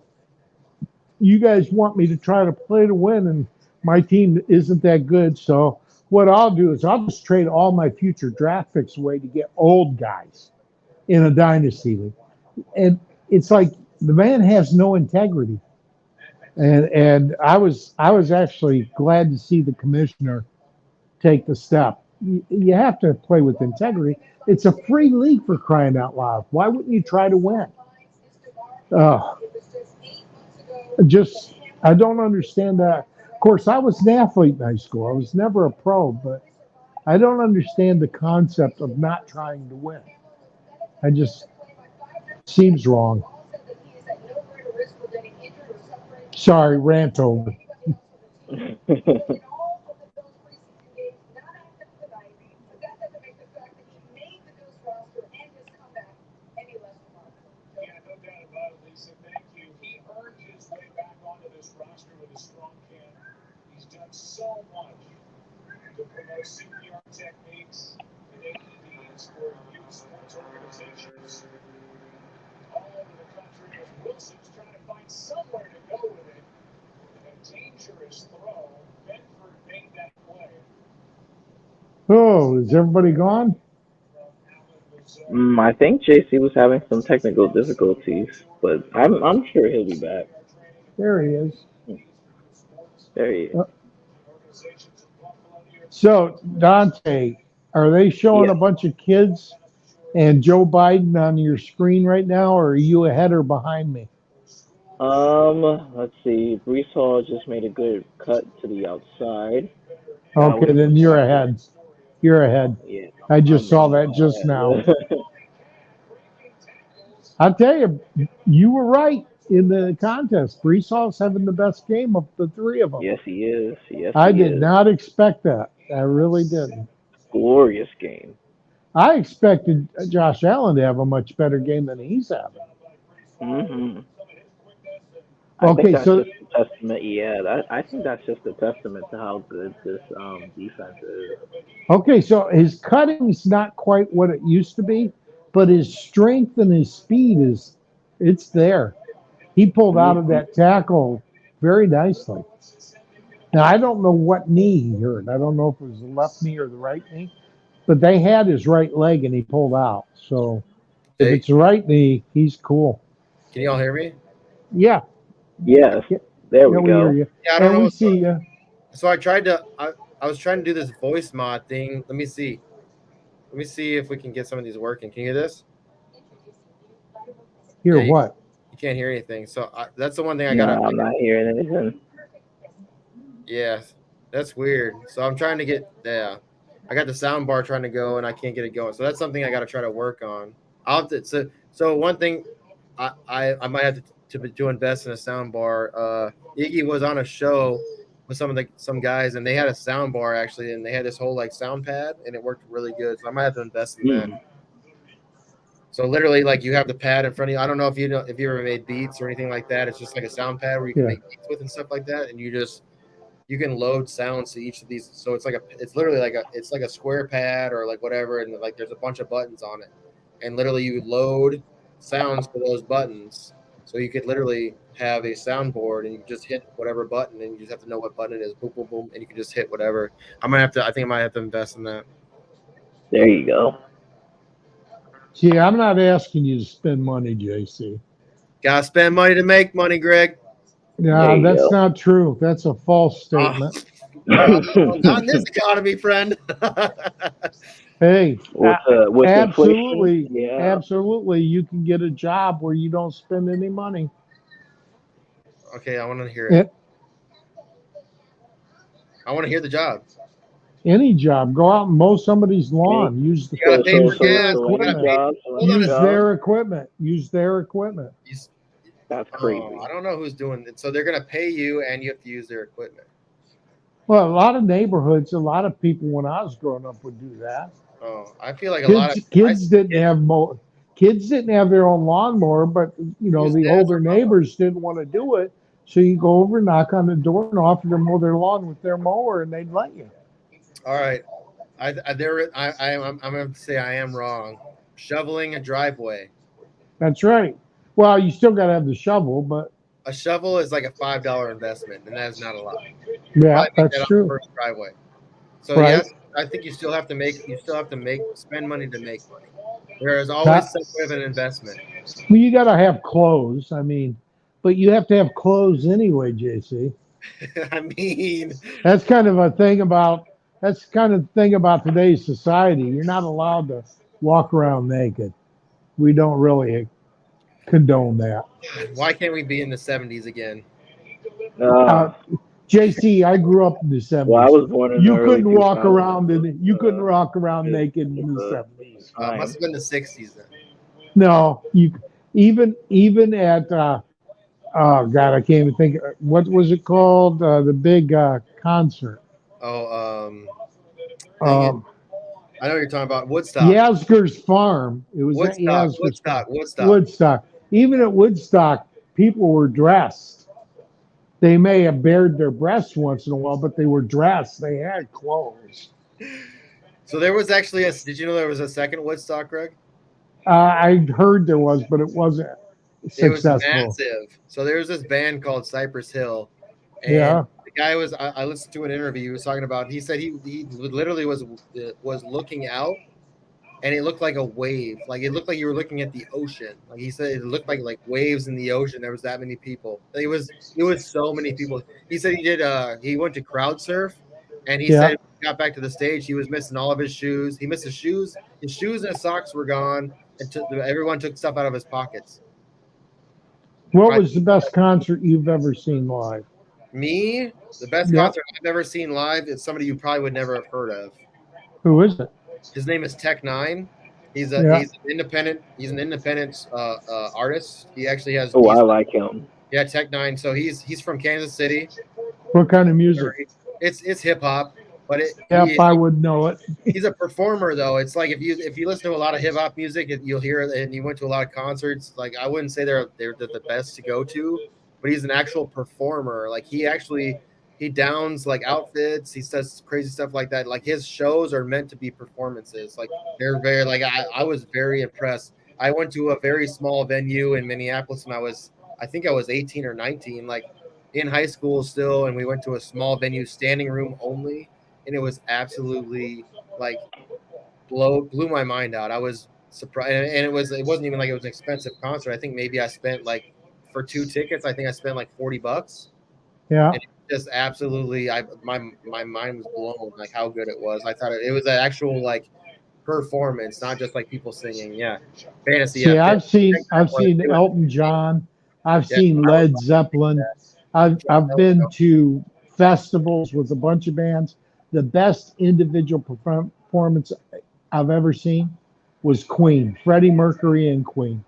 You guys want me to try to play to win, and my team isn't that good, so what I'll do is I'll just trade all my future draft picks away to get old guys in a dynasty league. And it's like the man has no integrity. And I was actually glad to see the commissioner take the step. You have to play with integrity. It's a free league, for crying out loud. Why wouldn't you try to win? Just I don't understand that. Of course, I was an athlete in high school. I was never a pro, but I don't understand the concept of not trying to win. I just seems wrong. Sorry, rant over. So much to promote CPR techniques and AEDs for youth sports organizations all over the country as Wilson's trying to find somewhere to go with it. A dangerous throw. Bedford made that play. Oh, is everybody gone? I think JC was having some technical difficulties, but I'm sure he'll be back. There he is. There he is. So, Dante, are they showing Yeah. a bunch of kids and Joe Biden on your screen right now, or are you ahead or behind me? Let's see. Brees Hall just made a good cut to the outside. Okay, then you're ahead. You're ahead. Yeah. I just saw that just now. I'll tell you, you were right in the contest. Brees Hall's having the best game of the three of them. Yes, he is. Yes, I he did is. not expect that. I really didn't. Glorious game. I expected Josh Allen to have a much better game than he's having. Mm-hmm. Okay, think that's so just a testament. Yeah, I think that's just a testament to how good this defense is. okay, so his cutting's not quite what it used to be, but his strength and his speed it's there. He pulled out of that tackle very nicely. Now I don't know what knee he hurt. I don't know if it was the left knee or the right knee, but they had his right leg and he pulled out. So if Hey, it's the right knee, he's cool. can y'all hear me? Yeah, Yes. yeah, There yeah, we we hear go. you. Yeah, I don't And know we what's see you. So I was trying to do this voice mod thing. Let me see. Let me see if we can get some of these working. Can you hear this? Hear Yeah, what? You can't hear anything. So that's the one thing I No, gotta. I'm not hearing anything. Yeah, that's weird. So I'm trying to get. Yeah, I got the sound bar trying to go and I can't get it going. So that's something I got to try to work on. I'll have to. So one thing, I might have to invest in a sound bar. Iggy was on a show with some guys and they had a sound bar actually and they had this whole like sound pad and it worked really good. So I might have to invest in that. So literally, like you have the pad in front of you. I don't know if you ever made beats or anything like that. It's just like a sound pad where you can make beats with and stuff like that, and you can load sounds to each of these. So it's literally like a square pad or like whatever, and like there's a bunch of buttons on it, and literally you load sounds to those buttons. So you could literally have a soundboard and you just hit whatever button, and you just have to know what button it is. Boom, boom, boom, and you can just hit whatever. I think I might have to invest in that. There you go. See, I'm not asking you to spend money, JC. Gotta spend money to make money, Greg. No, that's not true. That's a false statement. Not in this economy, friend. Hey, with absolutely, inflation, absolutely, you can get a job where you don't spend any money. Okay, I want to hear it. I want to hear the job. Any job. Go out and mow somebody's lawn. Use their equipment. Use their equipment. That's crazy. I don't know who's doing it. So they're going to pay you and you have to use their equipment. Well, a lot of neighborhoods, a lot of people when I was growing up would do that. Oh, I feel like kids didn't have their own lawnmower, but the older neighbors didn't want to do it. So you go over, knock on the door, and offer to mow their lawn with their mower, and they'd let you. All right, I'm going to say I am wrong. Shoveling a driveway. That's right. Well, you still got to have the shovel, but a shovel is like a $5 investment, and that is not a lot. Yeah, that's true. First driveway. So Right. yes, I think you still have to spend money to make money. There is always some kind of an investment. Well, you got to have clothes. I mean, but you have to have clothes anyway, JC. I mean, That's kind of a thing about today's society. You're not allowed to walk around naked. We don't really condone that. why can't we be in the 70s again? Uh, JC, I grew up in the 70s. Well, I was born in the You early couldn't walk 2000s. around naked in the 70s. Must have been the 60s then. No, you even at oh God, I can't even think. What was it called? The big concert. Oh, dang it. Um, I know what you're talking about. Woodstock. Yasgur's Farm. It was at Yasgur's Farm. Woodstock. Even at Woodstock, people were dressed. They may have bared their breasts once in a while, but they were dressed. They had clothes. So there was actually did you know there was a second Woodstock, Greg? I heard there was, but it wasn't successful. It was massive. So there was this band called Cypress Hill, and Yeah. the guy was. I listened to an interview. He was talking about. He said he literally was looking out, and it looked like a wave. Like it looked like you were looking at the ocean. Like he said, it looked like waves in the ocean. There was that many people. It was so many people. He said he went to crowd surf, and he said when he got back to the stage, he was missing all of his shoes. He missed his shoes. His shoes and his socks were gone, and everyone took stuff out of his pockets. What was the best concert you've ever seen live? Me, the best concert I've ever seen live is somebody you probably would never have heard of. Who is it? His name is Tech9. He's an independent. He's an independent artist. He actually has. Oh, I like him. Yeah, Tech9. So he's from Kansas City. What kind of music? It's hip hop, but I would know it. He's a performer though. It's like if you listen to a lot of hip hop music, you'll hear it, and you went to a lot of concerts. Like I wouldn't say they're the best to go to, but he's an actual performer. Like he downs like outfits. He does crazy stuff like that. Like his shows are meant to be performances. Like they're very like I was very impressed. I went to a very small venue in Minneapolis when I think I was 18 or 19, like in high school still, and we went to a small venue, standing room only, and it was absolutely like blew my mind out. I was surprised, and it wasn't even like it was an expensive concert. I think maybe I spent like for 2 tickets, I think I spent like $40. Yeah. And just absolutely, my mind was blown like how good it was. I thought it was an actual like performance, not just like people singing. Yeah, fantasy. See, I've seen Elton John. I've seen Led Zeppelin. I've been to festivals with a bunch of bands. The best individual performance I've ever seen was Queen. Freddie Mercury and Queen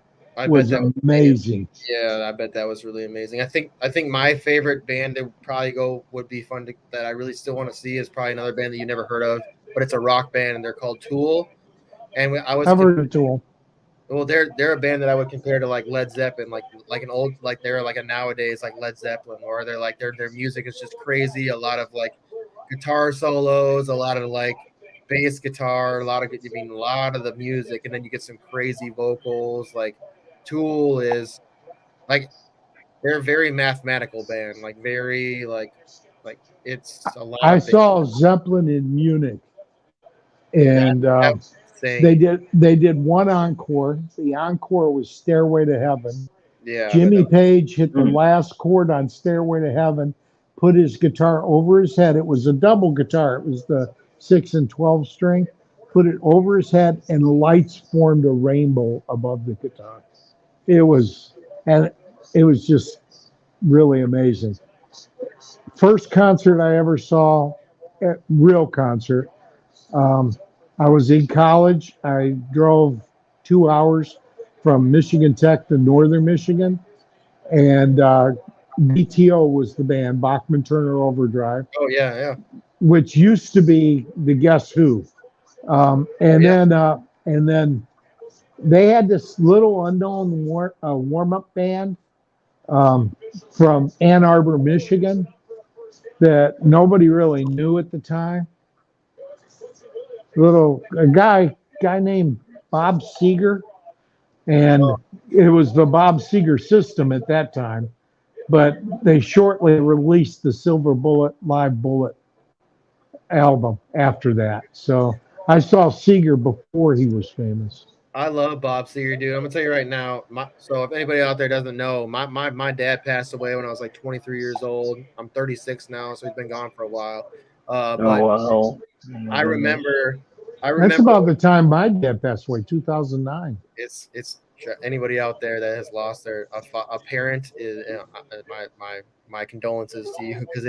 was amazing. Yeah, I bet that was really amazing. I think my favorite band that would be fun that I really still want to see is probably another band that you never heard of, but it's a rock band and they're called Tool. And I've heard of Tool. Well, they're a band that I would compare to like Led Zeppelin, like an old, like they're like a nowadays like Led Zeppelin, or they're like their music is just crazy. A lot of like guitar solos, a lot of like bass guitar, a lot of the music, and then you get some crazy vocals. Like Tool is like they're a very mathematical band, like very like it's a lot. I saw Zeppelin in Munich, and they did one encore. The encore was Stairway to Heaven. Yeah. Jimmy Page hit the last chord on Stairway to Heaven, put his guitar over his head. It was a double guitar. It was the 6 and 12 string. Put it over his head, and lights formed a rainbow above the guitar. It was just really amazing. First concert I ever saw, real concert. I was in college. I drove 2 hours from Michigan Tech to Northern Michigan, and BTO was the band, Bachman Turner Overdrive. Oh yeah. Which used to be the Guess Who, and then they had this little unknown warm-up band from Ann Arbor, Michigan, that nobody really knew at the time. A guy named Bob Seger, and it was the Bob Seger system at that time, but they shortly released the Silver Bullet Live Bullet album after that. So I saw Seeger before he was famous. I love Bob Seger, dude. I'm gonna tell you right now. So if anybody out there doesn't know, my dad passed away when I was like 23 years old. I'm 36 now, so he's been gone for a while. Oh But wow. I remember, That's about the time my dad passed away, 2009. it's anybody out there that has lost a parent is my condolences to you, because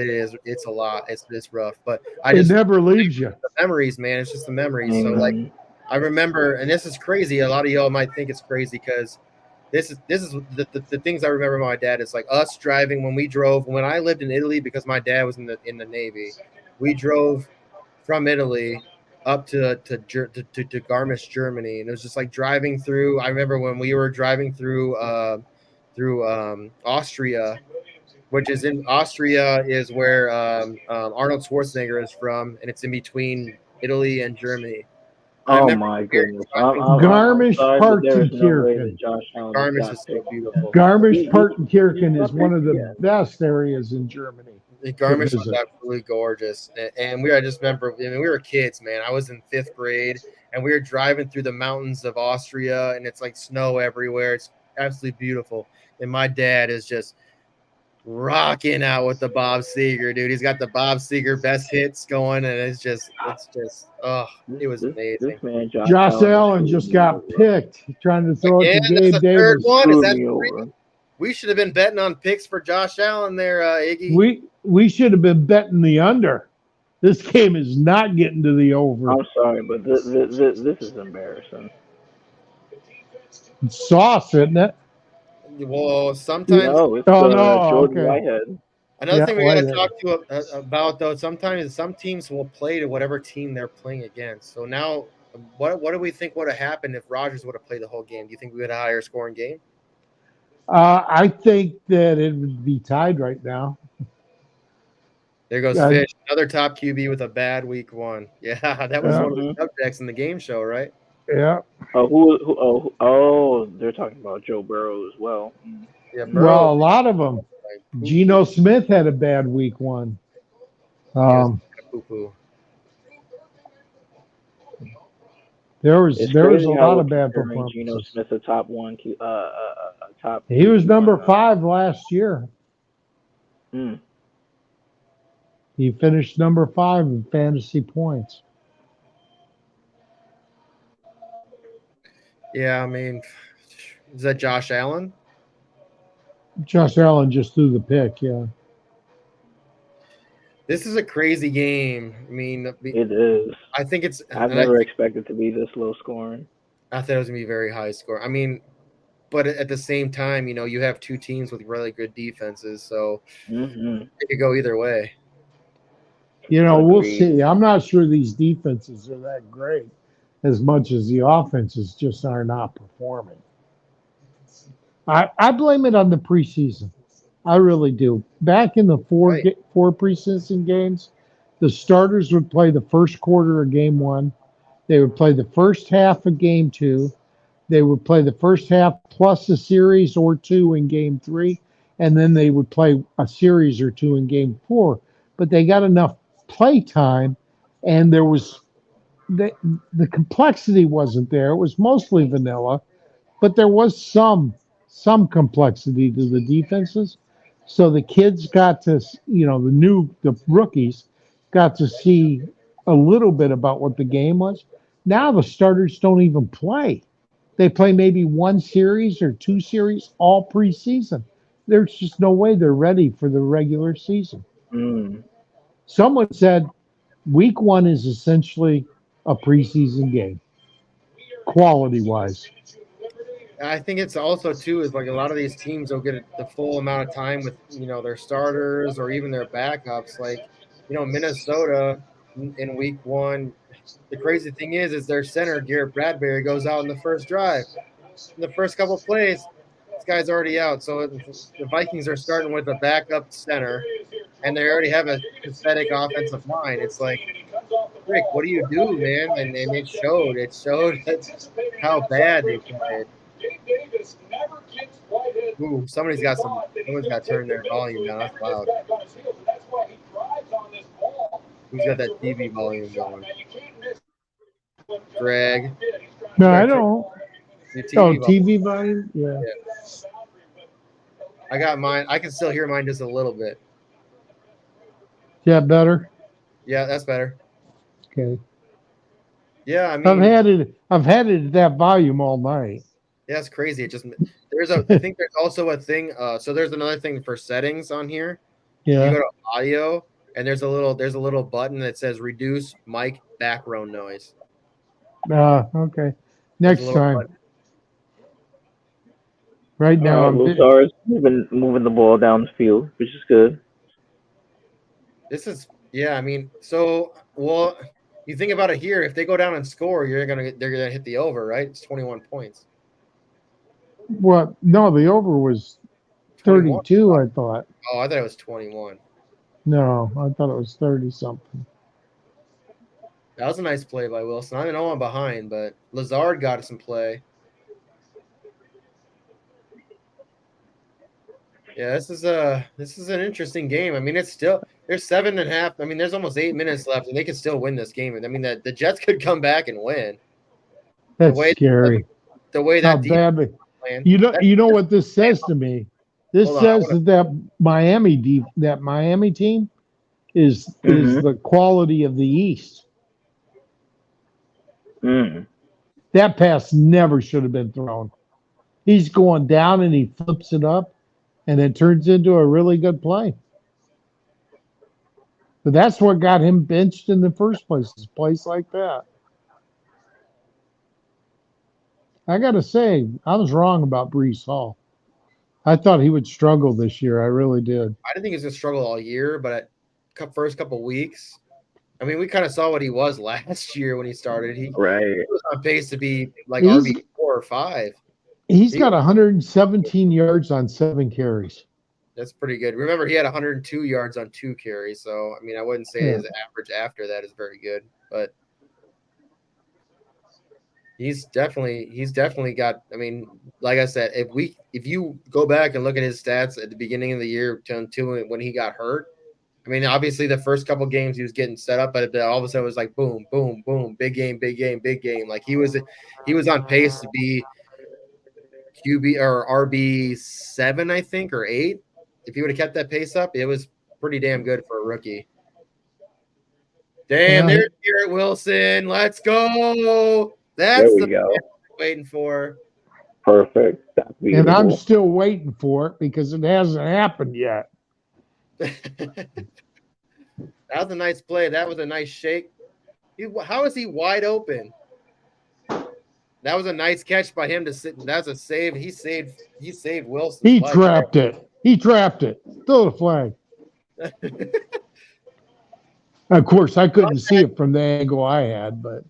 it's a lot. It's rough, but It never leaves you. the memories, man. It's just the memories. So like I remember, and this is crazy. A lot of y'all might think it's crazy because this is the things I remember about my dad. It's like us driving when I lived in Italy, because my dad was in the Navy. We drove from Italy up to Garmisch, Germany, and it was just like driving through. I remember when we were driving through Austria, which is in Austria is where Arnold Schwarzenegger is from, and it's in between Italy and Germany. Oh my goodness. Garmisch, Partenkirchen. Josh Allen Garmisch is so beautiful. Garmisch, Partenkirchen is one of the best areas in Germany. Garmisch was absolutely gorgeous, and I just remember, we were kids, man. I was in 5th grade, and we were driving through the mountains of Austria, and it's like snow everywhere. It's absolutely beautiful, and my dad is just rocking out with the Bob Seger, dude. He's got the Bob Seger best hits going, and it was amazing. This man, Josh Allen just got picked trying to throw it to Gabe Davis. We should have been betting on picks for Josh Allen there, Iggy. We should have been betting the under. This game is not getting to the over. I'm sorry, but this is embarrassing. It's sauce, isn't it? Well, sometimes. Jordan Whitehead. Another thing we got to talk to about, though, sometimes some teams will play to whatever team they're playing against. So now, what do we think would have happened if Rodgers would have played the whole game? Do you think we would have a higher scoring game? I think that it would be tied right now. There goes Fish, another top QB with a bad week 1. Yeah, that was one of the subjects in the game show, right? Yeah. They're talking about Joe Burrow as well. Yeah, Burrow. Well, a lot of them. Geno Smith had a bad week 1. There was a lot of bad performances. Geno Smith, a top 1, top. He was number 5 last year. He finished number 5 in fantasy points. Yeah, I mean, is that Josh Allen? Josh Allen just threw the pick, yeah. This is a crazy game. I mean, it is. I think it's. I've never expected to be this low scoring. I thought it was going to be very high score. I mean, but at the same time, you have two teams with really good defenses, so it could go either way. We'll see. I'm not sure these defenses are that great as much as the offenses just are not performing. I blame it on the preseason. I really do. Back in the four preseason games, the starters would play the first quarter of game 1. They would play the first half of game 2. They would play the first half plus a series or 2 in game 3. And then they would play a series or 2 in game 4. But they got enough play time, and there was the complexity wasn't there. It was mostly vanilla, but there was some complexity to the defenses. So the kids got to, the rookies got to see a little bit about what the game was. Now the starters don't even play. They play maybe 1 series or 2 series all preseason. There's just no way they're ready for the regular season. Someone said week 1 is essentially a preseason game, quality-wise. I think it's also too is like a lot of these teams will get the full amount of time with their starters or even their backups. Like Minnesota in week 1. The crazy thing is their center Garrett Bradbury goes out in the first drive. In the first couple of plays, this guy's already out. So the Vikings are starting with a backup center, and they already have a pathetic offensive line. It's like, Rick, what do you do, man? And it showed. It showed how bad they played. Ooh, someone's got to turn their volume down. That's loud. Who's got that TV volume going? Greg. No, Greg, I don't. your Oh, TV volume. TV volume? Yeah. I got mine. I can still hear mine just a little bit. Yeah, better. Yeah, that's better. Okay. Yeah, I I've mean, had it at that volume all night. yeah, it's crazy. It just I think there's also a thing. So there's another thing for settings on here. You Yeah. go to audio, and there's a little button that says reduce mic background noise. Okay. There's a Next little time. button. Right now, Lusar's moving the ball down the field, which is good. This is I mean, so well, you think about it here. If they go down and score, they're gonna hit the over, right? It's 21 points. What? No, the over was 21? 32, I thought. Oh, I thought it was 21. No, I thought it was 30 something. That was a nice play by Wilson. I know I'm behind, but Lazard got some play. Yeah, this is an interesting game. I mean, it's still there's 7.5. I mean, there's almost 8 minutes left, and they could still win this game. I mean, the Jets could come back and win. That's scary. The way How that badly. playing. You know what this says to me? This Hold on, says that Miami team is the quality of the East. That pass never should have been thrown. He's going down and he flips it up, and it turns into a really good play. But that's what got him benched in the first place, is plays like that. I got to say, I was wrong about Breece Hall. I thought he would struggle this year. I really did. I didn't think he was going to struggle all year, but first couple weeks, I mean, we kind of saw what he was last year when he started. He was on pace to be like RB4 or 5. He's got 117 yards on 7 carries. That's pretty good. Remember, he had 102 yards on 2 carries. So, I mean, I wouldn't say his average after that is very good, but he's definitely got. I mean, like I said, if you go back and look at his stats at the beginning of the year to when he got hurt, I mean, obviously the first couple games he was getting set up, but all of a sudden it was like boom, boom, boom, big game, big game, big game. Like he was on pace to be QB or RB7, I think, or 8. If he would have kept that pace up, it was pretty damn good for a rookie. Damn, there's Garrett Wilson. Let's go. That's the go. Waiting for. Perfect. And I'm still waiting for it because it hasn't happened yet. That was a nice play. That was a nice shake. How is he wide open? That was a nice catch by him to sit. That's a save. He saved Wilson. He trapped it. Throw the flag. Of course, I couldn't see it from the angle I had, but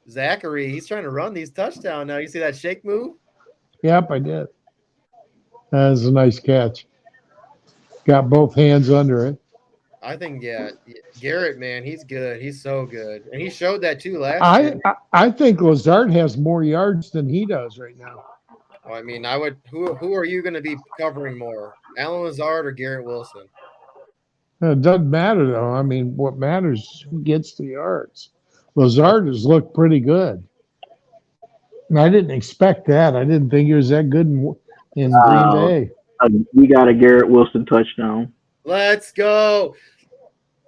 Zachary, he's trying to run these touchdowns now. You see that shake move? Yep, I did. That was a nice catch. Got both hands under it. I think, Garrett, man, he's good. He's so good. And he showed that too last year. I think Lazard has more yards than he does right now. Well, I mean, who are you going to be covering more, Alan Lazard or Garrett Wilson? It doesn't matter, though. I mean, what matters is who gets the yards. Lazard has looked pretty good. And I didn't expect that. I didn't think he was that good in Green Bay. We got a Garrett Wilson touchdown. Let's go.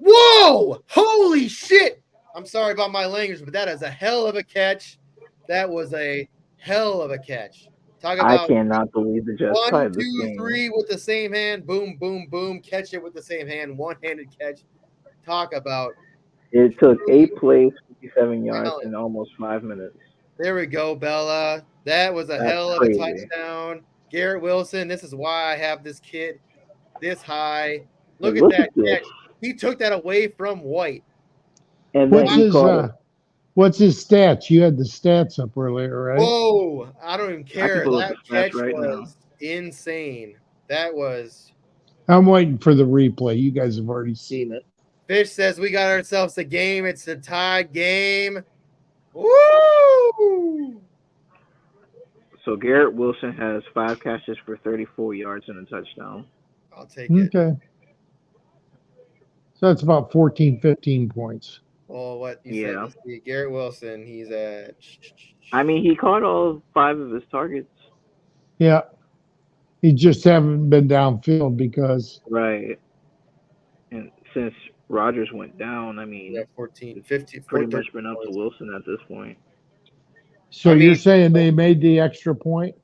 Whoa! Holy shit! I'm sorry about my language, but that is a hell of a catch. That was a hell of a catch. Talk about I cannot believe the Jets played this 1, 2, game. 3 with the same hand. Boom, boom, boom. Catch it with the same hand. One-handed catch. Talk about. It took 8 plays, 57 yards, in almost 5 minutes. There we go, Bella. That was a hell of a touchdown. Garrett Wilson, this is why I have this kid this high. Look at that catch. He took that away from White. And what's his stats? You had the stats up earlier, right? Whoa, I don't even care. That catch was insane. That was. I'm waiting for the replay. You guys have already seen it. Fish says we got ourselves a game. It's a tie game. Woo! So Garrett Wilson has 5 catches for 34 yards and a touchdown. I'll take it. Okay. So that's about 14, 15 points. Oh, what you Yeah. said? Let's see. Garrett Wilson, he's at. I mean, he caught all 5 of his targets. Yeah. He just haven't been downfield because Right. And since Rogers went down, I mean, Yeah, 14, 15, pretty 14. much been up to Wilson at this point. so I mean- you're saying they made the extra point?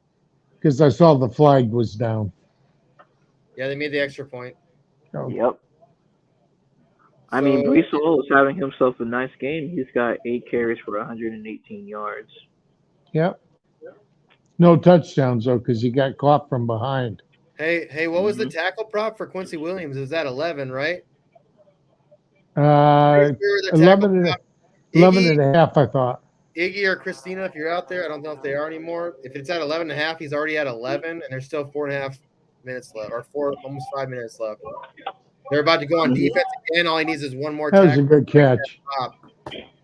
Because I saw the flag was down. Yeah, they made the extra point. Oh, Yep. I mean, So- Brees Hall is having himself a nice game. He's got 8 carries for 118 yards. Yep. No touchdowns though, because he got caught from behind. Hey, what was the Mhm. tackle prop for Quincy Williams? Is that 11, right? 11 and a, 11 and a half, I thought. Iggy or Christina, if you're out there, I don't know if they are anymore. If it's at 11 and a half, he's already at 11, and there's still 4.5 minutes left, or almost 5 minutes left. They're about to go on defense again. All he needs is one more That was a tackle. good catch.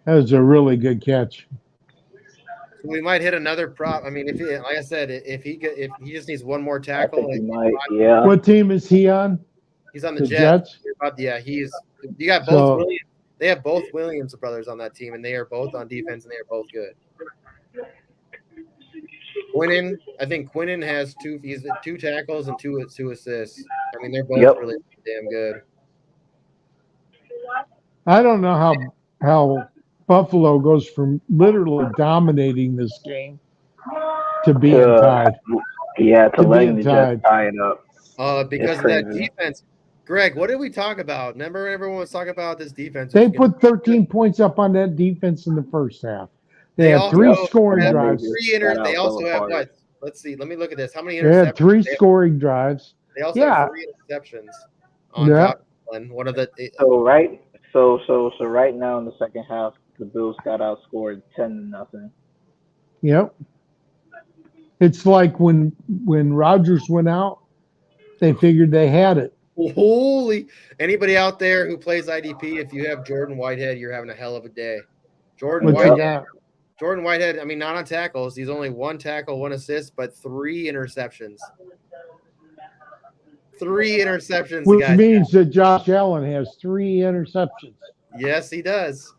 That was a really good catch. So we might hit another prop. I mean, if he, like I said, if he just needs one more I tackle, think he like, might, yeah. What team is he on? he's on the The Jets. Jets? Yeah, you got both So- Williams. They have both Williams brothers on that team, and they are both on defense, and they are both good. Quinnen, I think Quinnen has he's 2 tackles and two assists. I mean, they're both Yep. really damn good. I don't know how Buffalo goes from literally dominating this game to being tied. Yeah, to To letting being the Jets tied. tie it up. Because of that crazy. defense. Greg, what did we talk about? Remember everyone was talking about this defense. They put 13 points up on that defense in the first half. They had also 3 scoring have drives. They also have what? Let's see. Let me look at this. How many They had interceptions? 3 scoring drives. They also Yeah. have 3 interceptions on Yeah. top of one of the. So right now in the second half, the Bills got outscored 10-0. Yep. It's like when Rodgers went out, they figured they had it. Holy! Anybody out there who plays IDP, if you have Jordan Whitehead, you're having a hell of a day. What you got? Jordan Whitehead, I mean, not on tackles. He's only 1 tackle, 1 assist, but 3 interceptions. 3 interceptions. Which guys. means that Josh Allen has 3 interceptions, Yes, he does.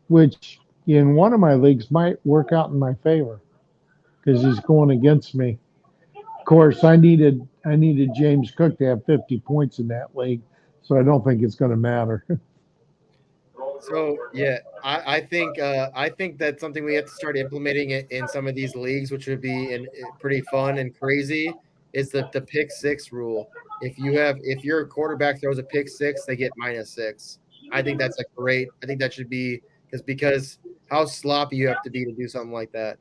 which in one of my leagues might work out in my favor because he's going against me. Of course, I needed James Cook to have 50 points in that league, so I don't think it's going to matter. So yeah, I think that's something we have to start implementing it in some of these leagues, which would be pretty fun and crazy. Is the pick 6 rule? If your quarterback throws a pick 6, they get -6. I think that's I think that should be because how sloppy you have to be to do something like that.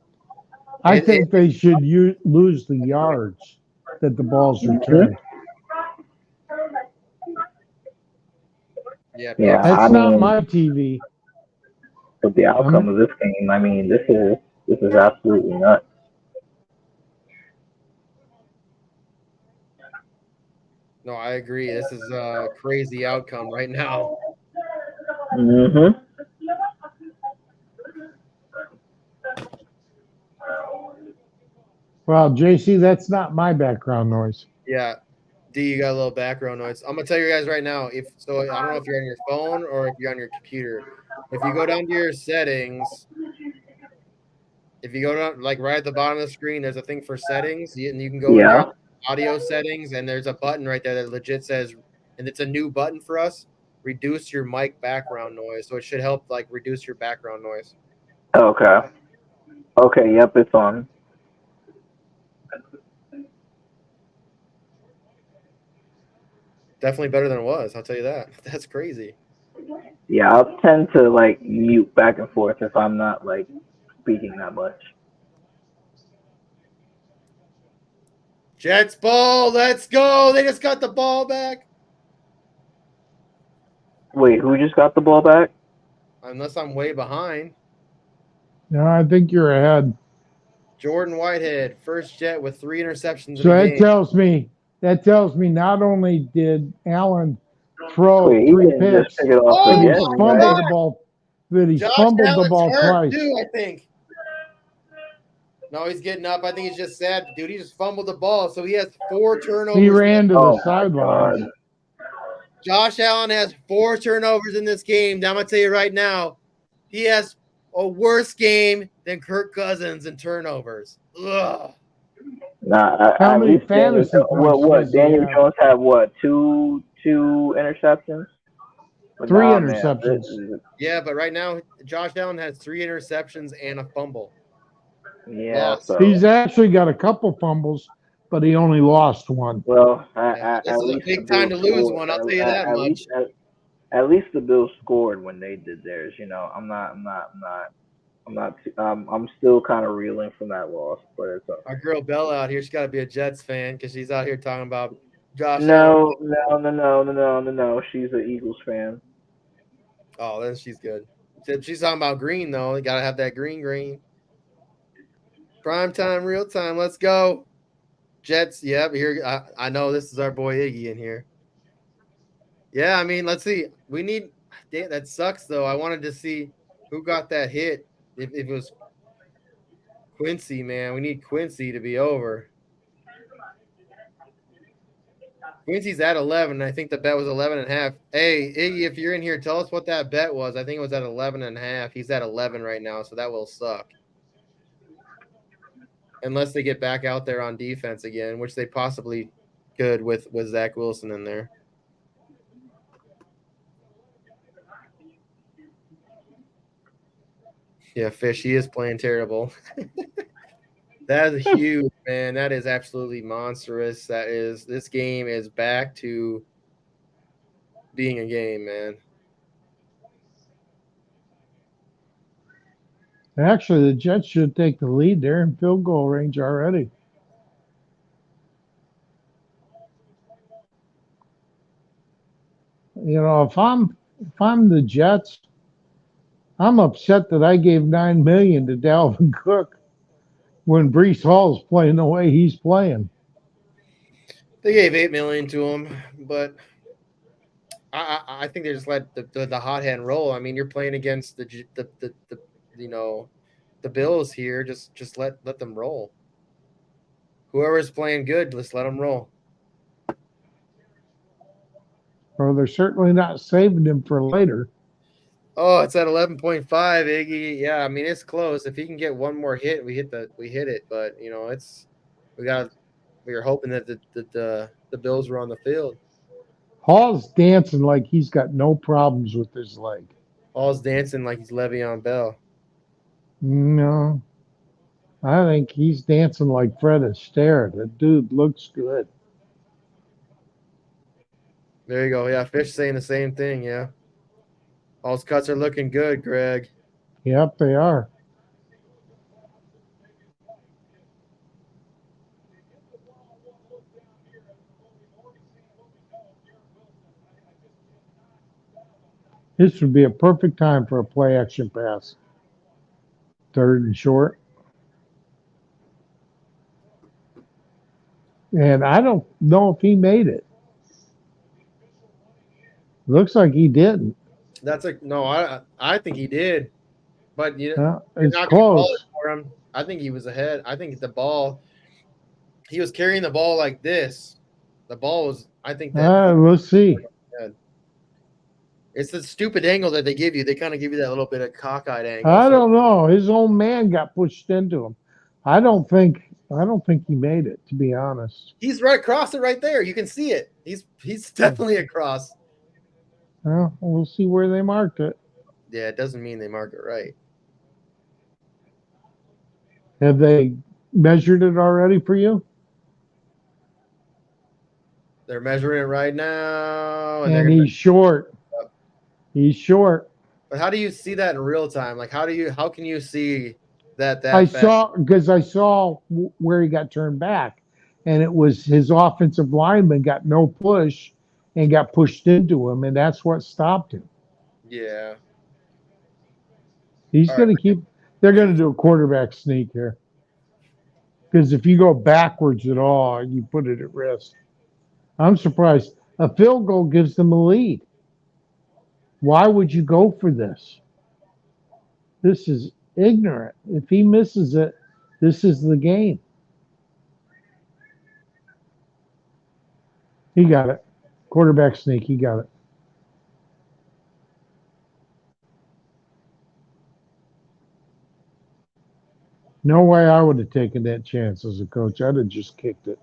I think they should lose the yards that the ball's returned. Yeah, Yeah, That's not my TV. But the outcome of this game, I mean, this is absolutely nuts. No, I agree. This is a crazy outcome right now. Mm-hmm. Well, JC, that's not my background noise. Yeah. D, you got a little background noise. I'm gonna tell you guys right now. I don't know if you're on your phone or if you're on your computer. If you go down to your settings, if you go down like right at the bottom of the screen, there's a thing for settings, and you can go in there, audio settings, and there's a button right there that legit says, and it's a new button for us, reduce your mic background noise. So it should help like reduce your background noise. Okay. Okay. Yep, it's on. Definitely better than it was. I'll tell you that. That's crazy. Yeah, I'll tend to like mute back and forth if I'm not like speaking that much. Jets ball, let's go. They just got the ball back. Wait, who just got the ball back? Unless I'm way behind. No, I think you're ahead. Jordan Whitehead, first Jet with 3 interceptions So in the that game. tells me not only did Allen throw Wait, he 3 didn't just picks, pick it off Oh, but he again, fumbled right? the ball. But he Josh fumbled the Allen's ball hurt, twice. too, I think. No, he's getting up. I think he's just sad. Dude, he just fumbled the ball. So he has 4 turnovers. He ran to Oh the my sideline. God. Josh Allen has 4 turnovers in this game. Now I'm gonna tell you right now, he has a worse game than Kirk Cousins in turnovers. Ugh. Nah, How at many least Daniel. fantasy points What? does he Daniel have? Jones had what? Two interceptions. But 3 nah, man. interceptions. Yeah, but right now Josh Allen has 3 interceptions and a fumble. Yeah. Loss. So He's actually got a couple fumbles, but he only lost one. well, Yeah, this at is a least the big time Bills to lose scored. one. I'll tell you that much. At least the Bills scored when they did theirs. I'm still kind of reeling from that loss, but it's okay. Our girl Bella out here, she's got to be a Jets fan because she's out here talking about Josh Allen. No. She's an Eagles fan. Oh, then she's good. She's talking about green though. You gotta have that green. Prime time, real time. Let's go. Jets. Yep. Here, I know this is our boy Iggy in here. Yeah, I mean, let's see. We need. Damn, that sucks though. I wanted to see who got that hit. If it was Quincy, man, we need Quincy to be over. Quincy's at 11. I think the bet was 11.5. Hey, Iggy, if you're in here, tell us what that bet was. I think it was at 11.5. He's at 11 right now, so that will suck. Unless they get back out there on defense again, which they possibly could with Zach Wilson in there. Yeah, Fish, he is playing terrible. That is huge, man. That is absolutely monstrous. This game is back to being a game, man. Actually, the Jets should take the lead there in field goal range already. You know, if I'm the Jets, I'm upset that I gave $9 million to Dalvin Cook when Brees Hall's playing the way he's playing. They gave $8 million to him, but I think they just let the hot hand roll. I mean, you're playing against the Bills here. Just let them roll. Whoever's playing good, just let them roll. Or they're certainly not saving him for later. Oh, it's at 11.5, Iggy. Yeah, I mean it's close. If he can get one more hit, we hit it. But we were hoping that the Bills were on the field. Hall's dancing like he's got no problems with his leg. Hall's dancing like he's Le'Veon Bell. No, I think he's dancing like Fred Astaire. The dude looks good. There you go. Yeah, Fish saying the same thing. Yeah, Hall's cuts are looking good, Greg. Yep, they are. This would be a perfect time for a play action pass. 3rd and short. And I don't know if he made it. Looks like he didn't. I think he did, but you're It's not going to call it close. for him. I think he was ahead. I think the ball. He was carrying the ball like this. The ball was. I think that. Let's see. It's the stupid angle that they give you. They kind of give you that little bit of cockeyed angle. I don't know. His own man got pushed into him. I don't think he made it, to be honest. He's right across it right there. You can see it. He's definitely across. Well, we'll see where they marked it. Yeah, it doesn't mean they mark it right. Have they measured it already for you? They're measuring it right now, And he's short. He's short. But how do you see that in real time? Like, how can you see that? I saw where he got turned back, and it was his offensive lineman got no push and got pushed into him, and that's what stopped him. Yeah. He's going to keep. They're going to do a quarterback sneak here, because if you go backwards at all, you put it at risk. I'm surprised. A field goal gives them a lead. Why would you go for this? This is ignorant. If he misses it, this is the game. He got it. Quarterback sneak, he got it. No way I would have taken that chance as a coach. I'd have just kicked it.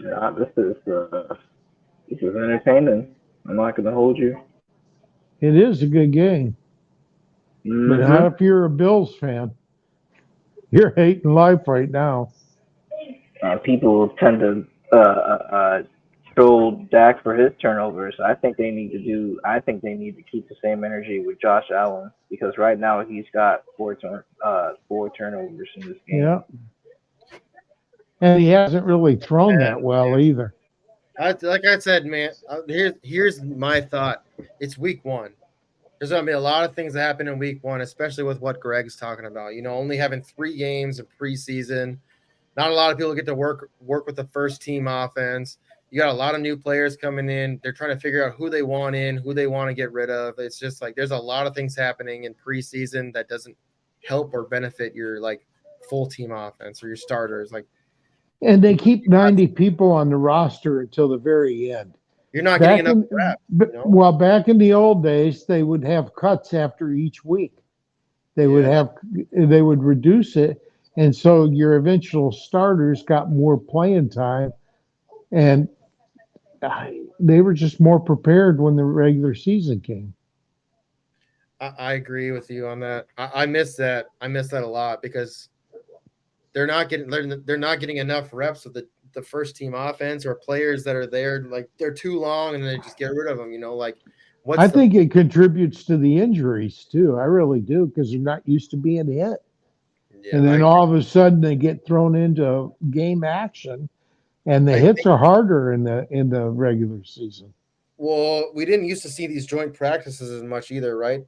Nah, this is entertaining. I'm not gonna hold you. It is a good game, but not Mm-hmm. if you're a Bills fan. You're hating life right now. People tend to troll Dak for his turnovers. I think they need to do. I think they need to keep the same energy with Josh Allen because right now he's got four turnovers in this game. Yeah. And he hasn't really thrown that well either. Like I said, man, here's my thought. It's week 1. There's going to be a lot of things that happen in week 1, especially with what Greg's talking about. Only having 3 games in preseason. Not a lot of people get to work with the first team offense. You got a lot of new players coming in. They're trying to figure out who they want in, who they want to get rid of. It's just like there's a lot of things happening in preseason that doesn't help or benefit your like full team offense or your starters. Like, And they keep 90 people on the roster until the very end. you're not getting enough reps. Well, back in the old days, they would have cuts after each week. They would reduce it, and so your eventual starters got more playing time, and they were just more prepared when the regular season came. I agree with you on that. I miss that. I miss that a lot because they're not getting enough reps with the first team offense or players that are there. Like they're too long and they just get rid of them. Like I think it contributes to the injuries too. I really do because they're not used to being hit. Yeah, and then all of a sudden they get thrown into game action, and the hits are harder in the regular season. Well, we didn't used to see these joint practices as much either, right?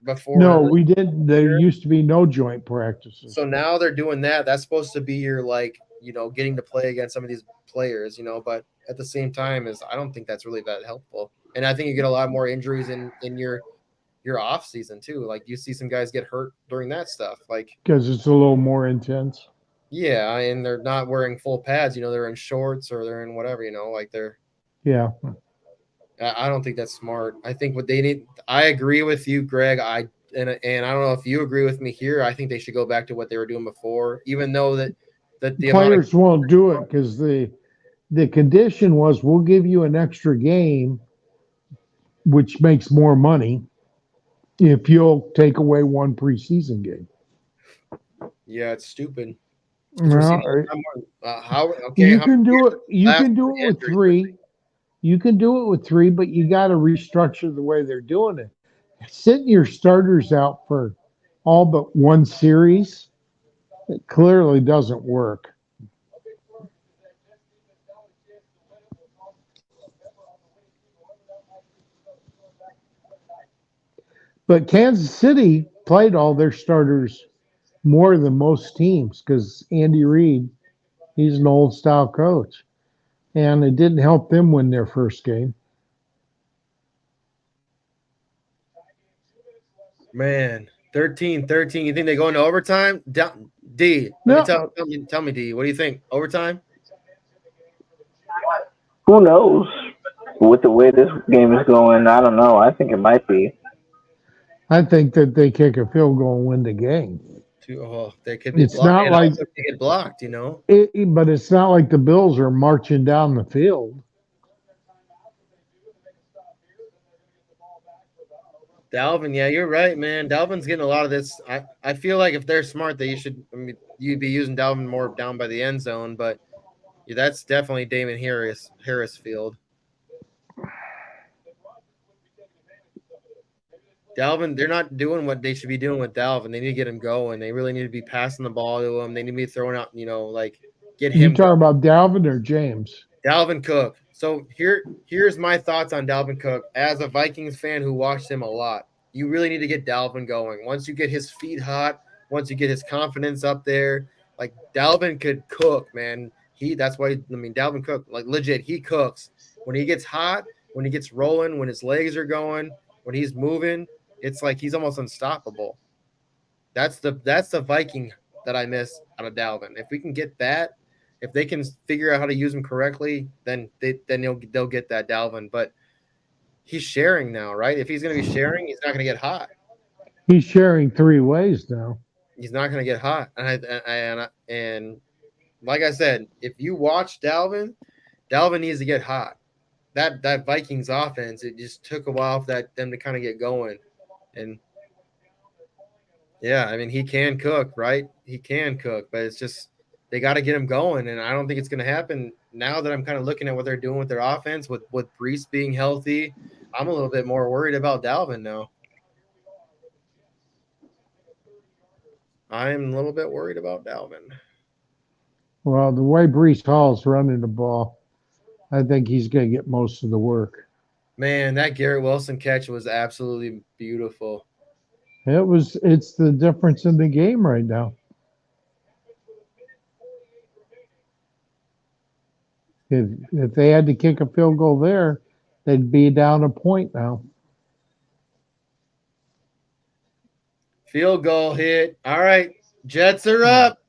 Before. No, we did. There used to be no joint practices. So now they're doing that. That's supposed to be your getting to play against some of these players, But at the same time, I don't think that's really that helpful. And I think you get a lot more injuries in your off season too. Like you see some guys get hurt during that stuff, like because it's a little more intense. Yeah, and they're not wearing full pads. They're in shorts or they're in whatever. Like they're. Yeah. I don't think that's smart. I think what they need. I agree with you, Greg. And I don't know if you agree with me here. I think they should go back to what they were doing before, even though that the players won't do it because the condition was we'll give you an extra game, which makes more money if you'll take away one preseason game. Yeah, it's stupid. No, you can do it. You can do it with 3. You can do it with 3, but you got to restructure the way they're doing it. Sitting your starters out for all but one series, it clearly doesn't work. But Kansas City played all their starters more than most teams because Andy Reid, he's an old style coach. And it didn't help them win their first game. Man, 13-13. You think they go into overtime? D. Tell me, D. What do you think? Overtime? Who knows? With the way this game is going, I don't know. I think it might be. I think that they kick a field goal and win the game. They could be it's not like they get blocked, but it's not like the Bills are marching down the field. Dalvin, yeah, you're right, man. Dalvin's getting a lot of this. I feel like if they're smart, you'd be using Dalvin more down by the end zone, but that's definitely Damon Harris field. Dalvin, they're not doing what they should be doing with Dalvin. They need to get him going. They really need to be passing the ball to him. They need to be throwing out, get him. You talking about Dalvin or James? Dalvin Cook. So here's my thoughts on Dalvin Cook. As a Vikings fan who watched him a lot, you really need to get Dalvin going. Once you get his feet hot, once you get his confidence up there, like Dalvin could cook, man. Dalvin Cook, like legit, he cooks. When he gets hot, when he gets rolling, when his legs are going, when he's moving, it's like he's almost unstoppable. That's the Viking that I miss out of Dalvin. If we can get that, If they can figure out how to use him correctly, then they'll get that Dalvin. But he's sharing now, right? If he's going to be sharing, he's not going to get hot. He's sharing 3 ways now. He's not going to get hot. And like I said, if you watch Dalvin needs to get hot. That Vikings offense, it just took a while for them to kind of get going. And yeah, I mean, he can cook, right? He can cook, but it's just they got to get him going. And I don't think it's going to happen now that I'm kind of looking at what they're doing with their offense, with Brees being healthy. I'm a little bit more worried about Dalvin now. I'm a little bit worried about Dalvin. Well, the way Brees Hall's running the ball, I think he's going to get most of the work. Man, that Garrett Wilson catch was absolutely beautiful. It's the difference in the game right now. If they had to kick a field goal there, they'd be down a point now. Field goal hit. All right. Jets are up.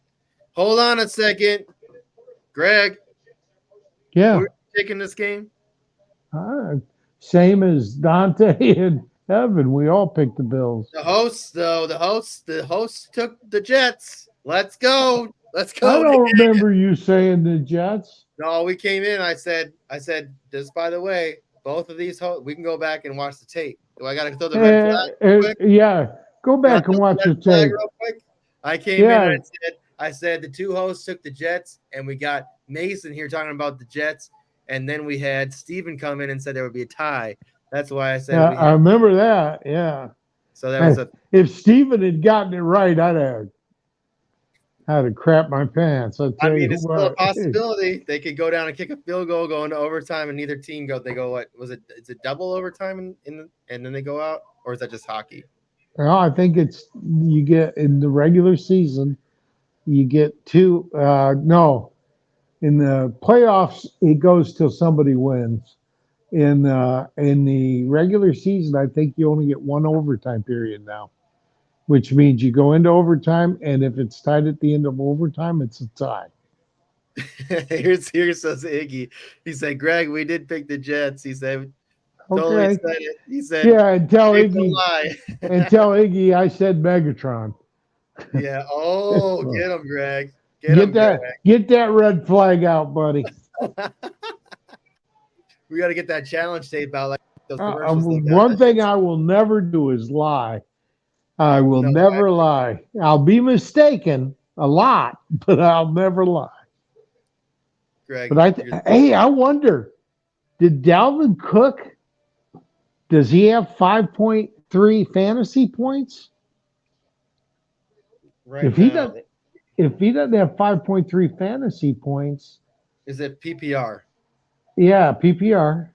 Hold on a second. Greg. Yeah. Who's taking this game? Same as Dante and Evan. We all picked the Bills. The hosts, though. The hosts took the Jets. Let's go. Let's go. I don't remember you saying the Jets. No, we came in. I said, just by the way, both of these hosts, we can go back and watch the tape. Do I got to throw the red flag real quick? Yeah. Go back and watch the tape. Real quick? I came in and I said the two hosts took the Jets, and we got Mason here talking about the Jets, and then we had Steven come in and said there would be a tie. That's why I said I remember that. Yeah. So that was if Steven had gotten it right, I'd have had to crap my pants. I mean, it's still a possibility. They could go down and kick a field goal, go into overtime, and neither team go. They go what was it? Is it double overtime and then they go out, or is that just hockey? No, I think you get in the regular season, you get two. No, in the playoffs, it goes till somebody wins. In the regular season, I think you only get one overtime period now, which means you go into overtime, and if it's tied at the end of overtime, it's a tie. Here's says Iggy. He said, "Greg, we did pick the Jets." He said, "Totally said it." He said, "Yeah." And tell Iggy, I said Megatron. Yeah. Oh, get him, Greg. Get that red flag out, buddy. We got to get that challenge tape out. Like those commercials. One thing I will never do is lie. I will never lie. I'll be mistaken a lot, but I'll never lie. Greg, but I wonder, did Dalvin Cook? Does he have 5.3 fantasy points? Right. If he doesn't have 5.3 fantasy points, is it PPR? Yeah, PPR.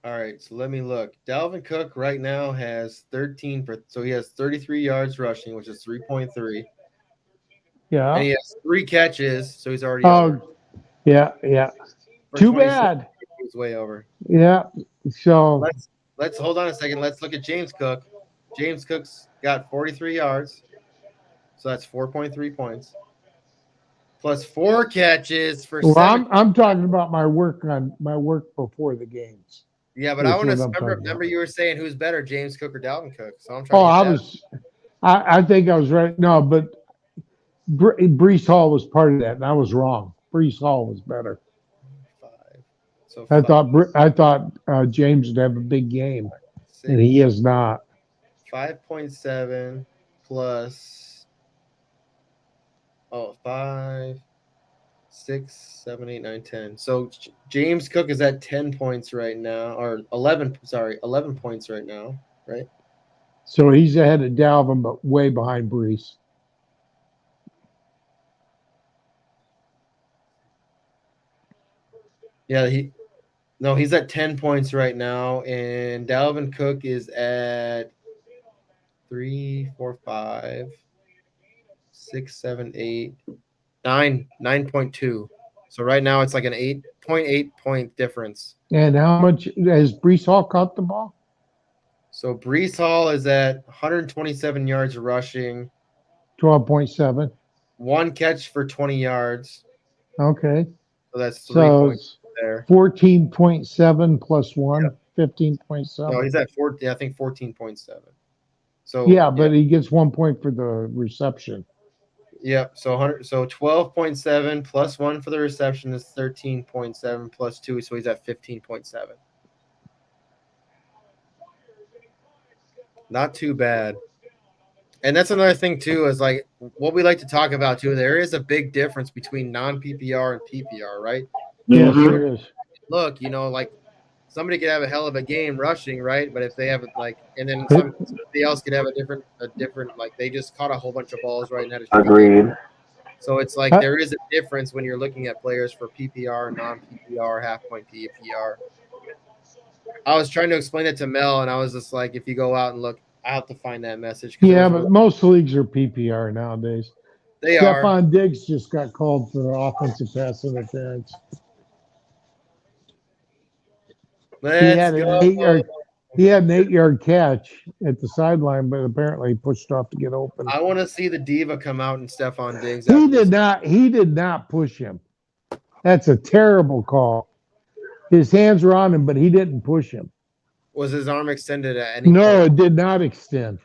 All right, so let me look. Dalvin Cook right now has 13 so he has 33 yards rushing, which is 3.3. Yeah. And he has 3 catches, so he's already over. Yeah. Too bad. He's way over. Yeah. So let's hold on a second. Let's look at James Cook. James Cook's got 43 yards, so that's 4.3 points. Plus 4 catches for. Well, I'm talking about my work before the games. Yeah, but I want to remember you were saying who's better, James Cook or Dalvin Cook. So I'm trying. I think I was right. No, but Brees Hall was part of that, and I was wrong. Brees Hall was better. 5. So I thought James would have a big game, 6, and he is not. 5.7 plus. 5, 6, 7, 8, 9, 10. So James Cook is at 10 points right now, or 11 points right now, right? So he's ahead of Dalvin, but way behind Brees. Yeah, he's at 10 points right now, and Dalvin Cook is at 3, 4, 5, 6, 7, 8, 9, 9.2. So right now it's like an 8.8 point difference. And how much has Brees Hall caught the ball? So Brees Hall is at 127 yards rushing. 12.7. 1 catch for 20 yards. Okay. So that's 3 So points there. 14.7 plus 1, 15.7. No, he's at 14. I think 14.7. So Yeah, but he gets 1 point for the reception. yeah. So 100. So 12.7 plus 1 for the reception is 13.7 plus 2. So he's at 15.7. Not too bad. And that's another thing too, is like what we like to talk about too. There is a big difference between non-PPR and PPR, right? Yes, Mhm. there is. Look, like somebody could have a hell of a game rushing, right? But if they have like, and then somebody else could have a different, like they just caught a whole bunch of balls, right, and had a shitty game. Agreed. So it's like there is a difference when you're looking at players for PPR, non-PPR, half point PPR. I was trying to explain it to Mel, and I was just like, if you go out and look, I have to find that message. Yeah, but most leagues are PPR nowadays. They are. Stephon Diggs just got called for offensive pass interference. Let's go. He had an 8-yard catch at the sideline, but apparently he pushed off to get open. I want to see the diva come out and Stephon Diggs. He did not push him. That's a terrible call. His hands were on him, but he didn't push him. Was his arm extended at any No, point? it did not extend.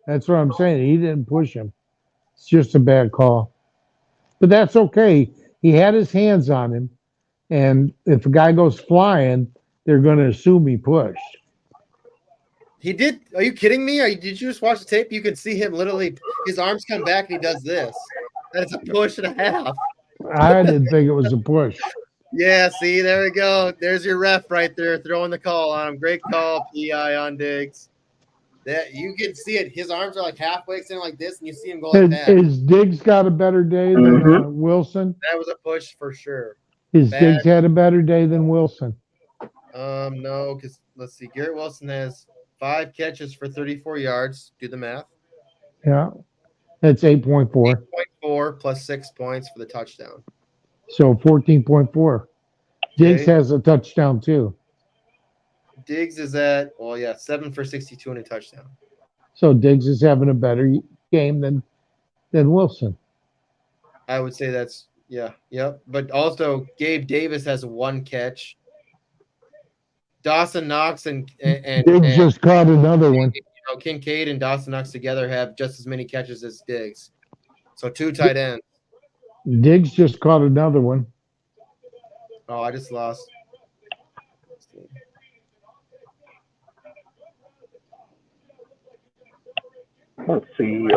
That's what I'm saying. He didn't push him. It's just a bad call. But that's okay. He had his hands on him, and if a guy goes flying, they're going to assume he pushed. He did. Are you kidding me? Did you just watch the tape? You can see him literally, his arms come back and he does this. That's a push and a half. I didn't think it was a push. Yeah, see, there we go. There's your ref right there throwing the call on him. Great call, PI on Diggs. That you can see it. His arms are like halfway extended like this, and you see him go like that. Has Diggs got a better day than Wilson? That was a push for sure. Has Diggs had a better day than Wilson? No, because let's see. Garrett Wilson has 5 catches for 34 yards. Do the math. Yeah, that's 8.4. 8.4 plus 6 points for the touchdown. So 14.4. Diggs Okay. has a touchdown too. Diggs is at 7 for 62 and a touchdown. So Diggs is having a better game than Wilson. I would say that's yep. But also Gabe Davis has 1 catch. Dawson Knox and Diggs just caught another one. Kincaid and Dawson Knox together have just as many catches as Diggs. So 2 tight ends. Diggs just caught another one. Oh, I just lost. Let's see.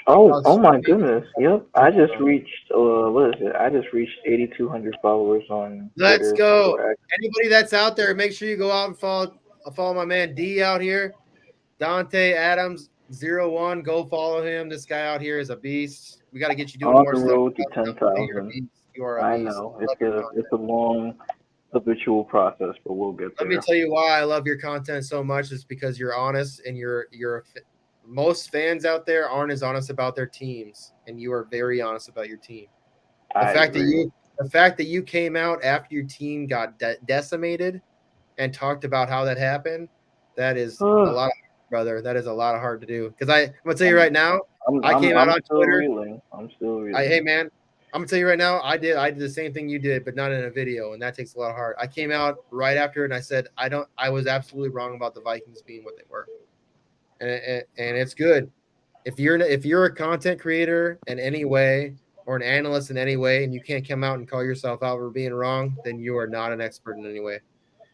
Oh my goodness. Yep. I just reached what is it? I just reached 8,200 followers on Let's Twitter. go. Anybody that's out there, make sure you go out and follow my man D out here. Dante Adams 01. Go follow him. This guy out here is a beast. We got to get you doing On more the stuff. road to 10,000. You are a I beast. know. It's a long habitual process, but we'll get there. Let me tell you why I love your content so much. Is because you're honest, and most fans out there aren't as honest about their teams, and you are very honest about your team. The fact that you came out after your team got decimated and talked about how that happened, that is a lot, brother. That is a lot of hard to do. Because I'm gonna tell you right now, I came out on Twitter. I'm still reeling. Hey man, I'm gonna tell you right now, I did the same thing you did, but not in a video, and that takes a lot of heart. I came out right after and I said I was absolutely wrong about the Vikings being what they were. And it's good. If you're a content creator in any way or an analyst in any way, and you can't come out and call yourself out for being wrong, then you are not an expert in any way.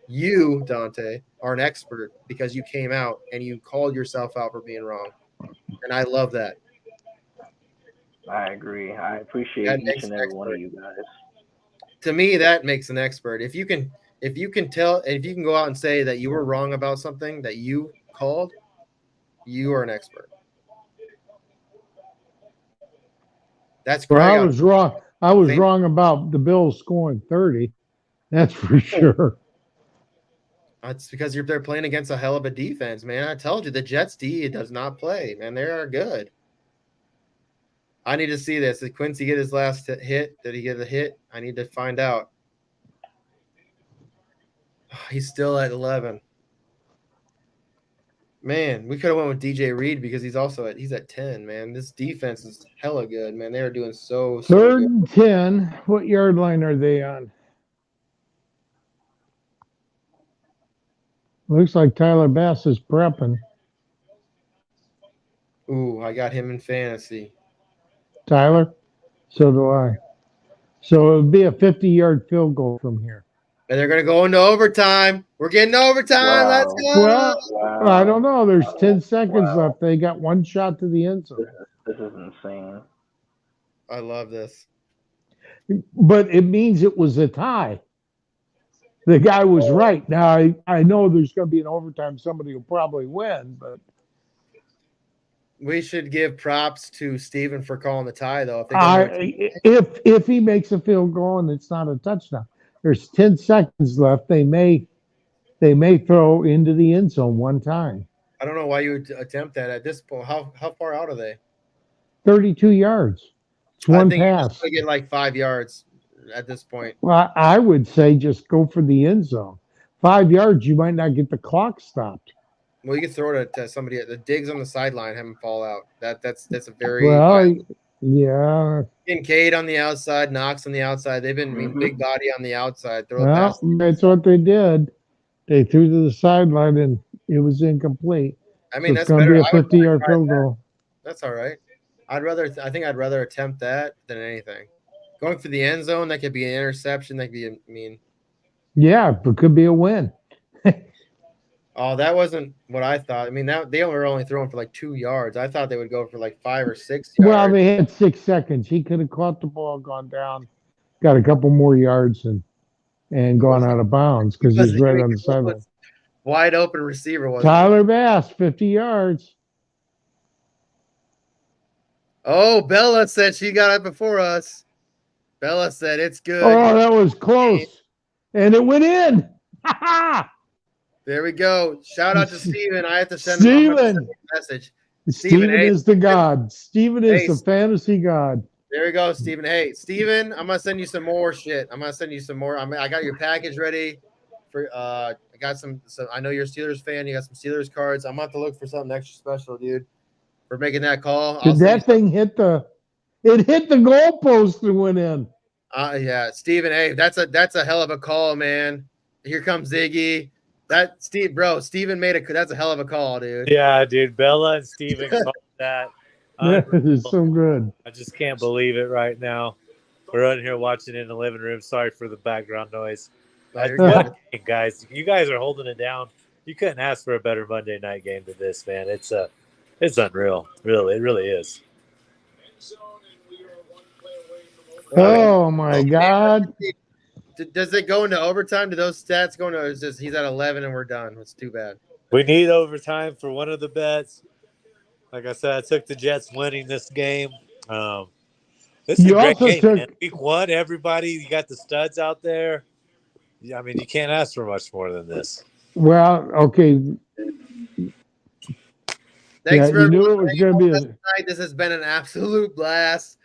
You, Dante, are an expert because you came out and you called yourself out for being wrong. And I love that. I agree. I appreciate each and every one of you guys. To me, that makes an expert. If you can go out and say that you were wrong about something that you called, you are an expert. That's great. Well, I was wrong. I was wrong about the Bills scoring 30. That's for sure. It's because they're playing against a hell of a defense, man. I told you the Jets D does not play, man. They are good. I need to see this. Did Quincy get his last hit? Did he get a hit? I need to find out. He's still at 11. Man, we could have went with DJ Reed because he's at 10, man. This defense is hella good, man. They are doing so Third good. and 10. What yard line are they on? Looks like Tyler Bass is prepping. Ooh, I got him in fantasy. Tyler? So do I. So it would be a 50-yard field goal from here. And they're gonna go into overtime. We're getting overtime. Wow. Let's go. Well, I don't know. There's 10 seconds left. They got one shot to the end zone. This is insane. I love this. But it means it was a tie. The guy was right. Now, I know there's going to be an overtime. Somebody will probably win, but We should give props to Steven for calling the tie, though. if he makes a field goal and it's not a touchdown, there's 10 seconds left. They may throw into the end zone one time. I don't know why you would attempt that at this point. How far out are they? 32 yards. It's one I think you're pass. just gonna get like 5 yards at this point. Well, I would say just go for the end zone. 5 yards, you might not get the clock stopped. Well, you could throw it to somebody. The digs on the sideline, have him fall out. That's a very Yeah. Kincaid on the outside, Knox on the outside. They've been big body on the outside. Throw it Well, past. that's what they did. They threw to the sideline and it was incomplete. I mean, So it's that's going to better. be a I would 50-yard try field that. goal. That's all right. I think I'd rather attempt that than anything. Going for the end zone, that could be an interception. That could be, Yeah, it could be a win. Oh, that wasn't what I thought. I mean, they were only throwing for like 2 yards. I thought they would go for like 5 or 6 yards. Well, they had 6 seconds. He could have caught the ball, gone down, got a couple more yards, and gone out of bounds because he's right on the sideline. Wide open receiver was Tyler Bass, 50 yards. Oh, Bella said she got it before us. Bella said it's good. Oh, that was close. And it went in. There we go. Shout out to Steven. I have to send Steven. him a message. Steven hey, is the god. Steven is hey, the fantasy god. There we go, Steven. Hey, Steven, I'm gonna send you some more shit. I'm gonna send you some more. I got your package ready for I got some I know you're a Steelers fan, you got some Steelers cards. I'm gonna have to look for something extra special, dude. For making that call. Did that thing hit the goalpost and went in? Yeah, Steven, hey, that's a hell of a call, man. Here comes Ziggy. Steven made that's a hell of a call, dude. Yeah, dude. Bella and Steven called that. That is so good. I just can't believe it right now. We're in here watching it in the living room. Sorry for the background noise. What a game, guys. You guys are holding it down. You couldn't ask for a better Monday night game than this, man. It's unreal. Really, it really is. Oh my God. Does it go into overtime? Do those stats go into? Is just he's at 11 and we're done? It's too bad. We need overtime for one of the bets. Like I said, I took the Jets winning this game. This is a great game, man. Week 1, everybody, you got the studs out there. I mean, you can't ask for much more than this. Well, okay. Thanks for you knew it was going to be tonight. This has been an absolute blast.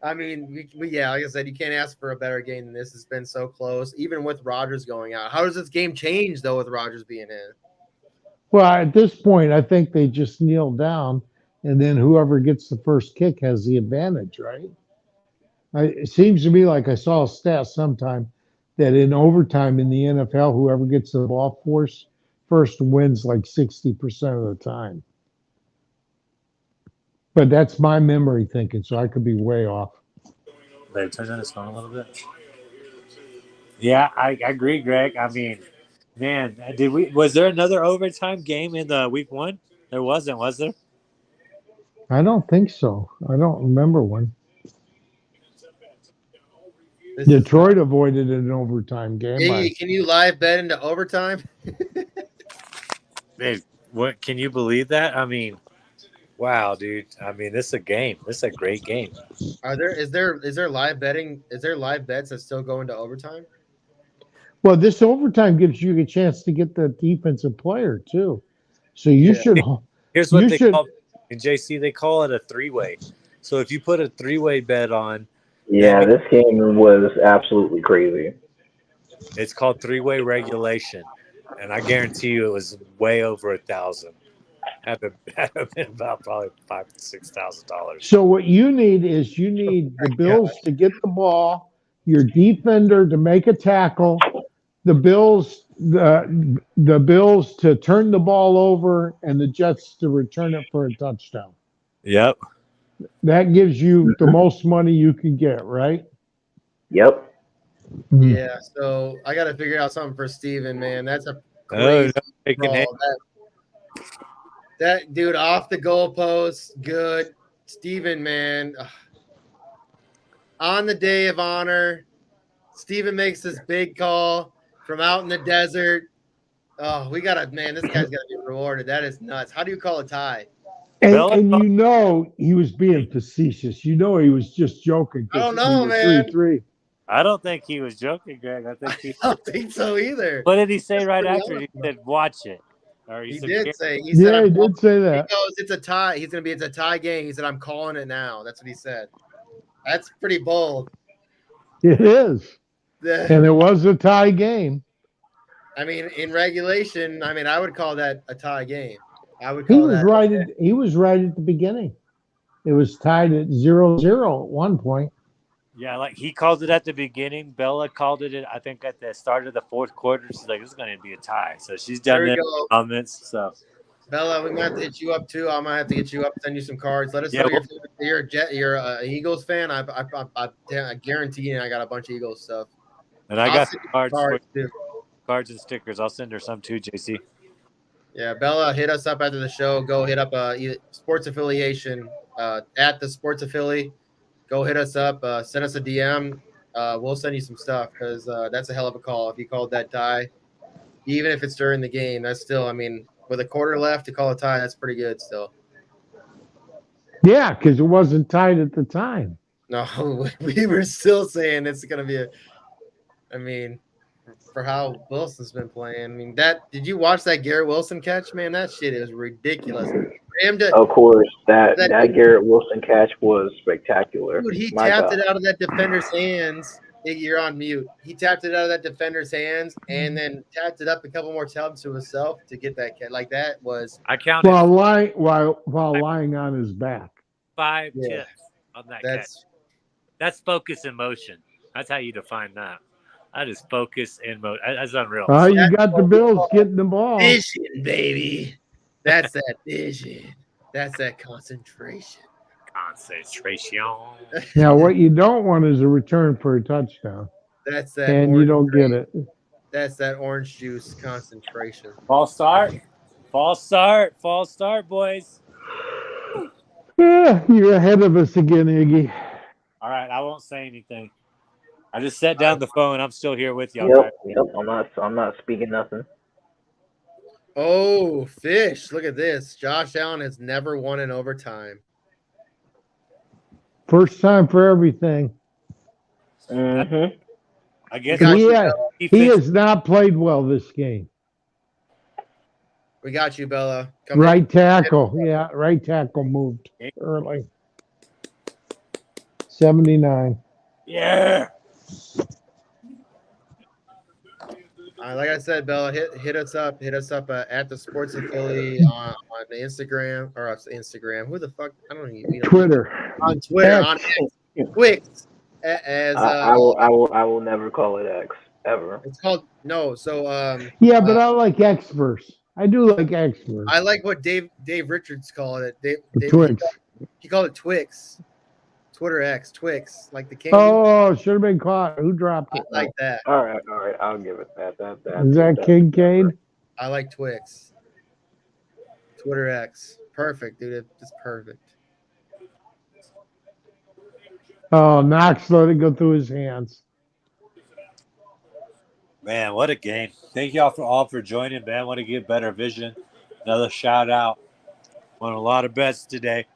I mean, like I said, you can't ask for a better game than this. It's been so close, even with Rodgers going out. How does this game change, though, with Rodgers being in? Well, at this point, I think they just kneel down, and then whoever gets the first kick has the advantage, right? It seems to me like I saw a stat sometime that in overtime in the NFL, whoever gets the ball first wins like 60% of the time. But that's my memory thinking, so I could be way off. Babe, turn on his phone a little bit. Yeah, I agree, Greg. I mean, man, was there another overtime game in the week 1? There wasn't, was there? I don't think so. I don't remember one. Detroit avoided an overtime game. Hey, can you live bet into overtime? Hey, what? Can you believe that? I mean, wow, dude. I mean, this is a game. This is a great game. Is there live betting? Is there live bets that still go into overtime? Well, this overtime gives you a chance to get the defensive player too. So you should. Here's what they call in JC. They call it a 3-way. So if you put a 3-way bet on. Yeah, this game was absolutely crazy. It's called 3-way regulation, and I guarantee you it was way over 1,000. Had to been about probably $5,000 to $6,000. So what you need is the Bills to get the ball, your defender to make a tackle, the Bills to turn the ball over, and the Jets to return it for a touchdown. Yep. That gives you the most money you can get, right? Yep. Yeah, so I got to figure out something for Steven, man. That's a crazy call. That dude off the goalpost, good. Steven, man. On the day of honor, Steven makes this big call from out in the desert. Oh, we got to, man, this guy's got to be rewarded. That is nuts. How do you call a tie? And you know he was being facetious. You know he was just joking. I don't know, man. 3-3. I don't think he was joking, Greg. I don't think so either. What did he say right after? He said, "Watch it." Or He said, did say. He Yeah, said, he did say that. He goes, it's a tie. It's a tie game. He said, I'm calling it now. That's what he said. That's pretty bold. It is. And it was a tie game. I mean, in regulation, I would call that a tie game. I would call that. He was right at the beginning. It was tied at 0-0 at one point. Yeah, like he called it at the beginning. Bella called it, I think, at the start of the fourth quarter. She's like, "This is going to be a tie." So she's done the comments. So Bella, we might have to hit you up too. I might have to get you up, send you some cards. Let us know you're an Eagles fan. I guarantee you, I got a bunch of Eagles stuff. And I got cards and stickers. I'll send her some too, JC. Yeah, Bella, hit us up after the show. Go hit up Sports Affiliation at the Sports Affiliate. Go hit us up. Send us a DM. We'll send you some stuff because that's a hell of a call. If you called that tie, even if it's during the game, that's still, with a quarter left to call a tie, that's pretty good still. Yeah, because it wasn't tied at the time. No, we were still saying it's going to be for how Wilson's been playing. Did you watch that Garrett Wilson catch, man? That shit is ridiculous. Of course, that Garrett Wilson catch was spectacular. Dude, he tapped it out of that defender's hands. You're on mute. He tapped it out of that defender's hands and then tapped it up a couple more times to himself to get that catch. Like that was. I counted while lying on his back. 5 tips on that catch. That's focus and motion. That's how you define that. That is focus and motion. That's unreal. Oh, you got the Bills getting the ball. Vision, baby. That's that vision. That's that concentration. Now, what you don't want is a return for a touchdown. That's that. And you don't get it. That's that orange juice concentration. False start, boys. Yeah, you're ahead of us again, Iggy. All right, I won't say anything. I just set down the phone. I'm still here with y'all. Yep. I'm not speaking nothing. Oh, fish! Look at this. Josh Allen has never won in overtime. First time for everything. Mm-hmm. I guess he has not played well this game. We got you, Bella. Right tackle. Yeah, right tackle moved early. 79. Yeah. Like I said, Bella, hit us up. Hit us up at the Sports Affiliate on the Instagram or Instagram. Who the fuck? I don't even. Twitter. On Twitter. On Twix. I will never call it X ever. It's called no. So yeah, but I like X-verse. I do like X-verse. I like what Dave Richards called it. Twix. He called it Twix. Twitter X, Twix, like the candy. Oh, should have been caught. Who dropped it? I like that. All right. I'll give it that. Is that Kincaid? I like Twix. Twitter X. Perfect, dude. It's perfect. Oh, Knox let it go through his hands. Man, what a game. Thank y'all all for joining, man. Want to give Bettor Vision another shout out. Won a lot of bets today.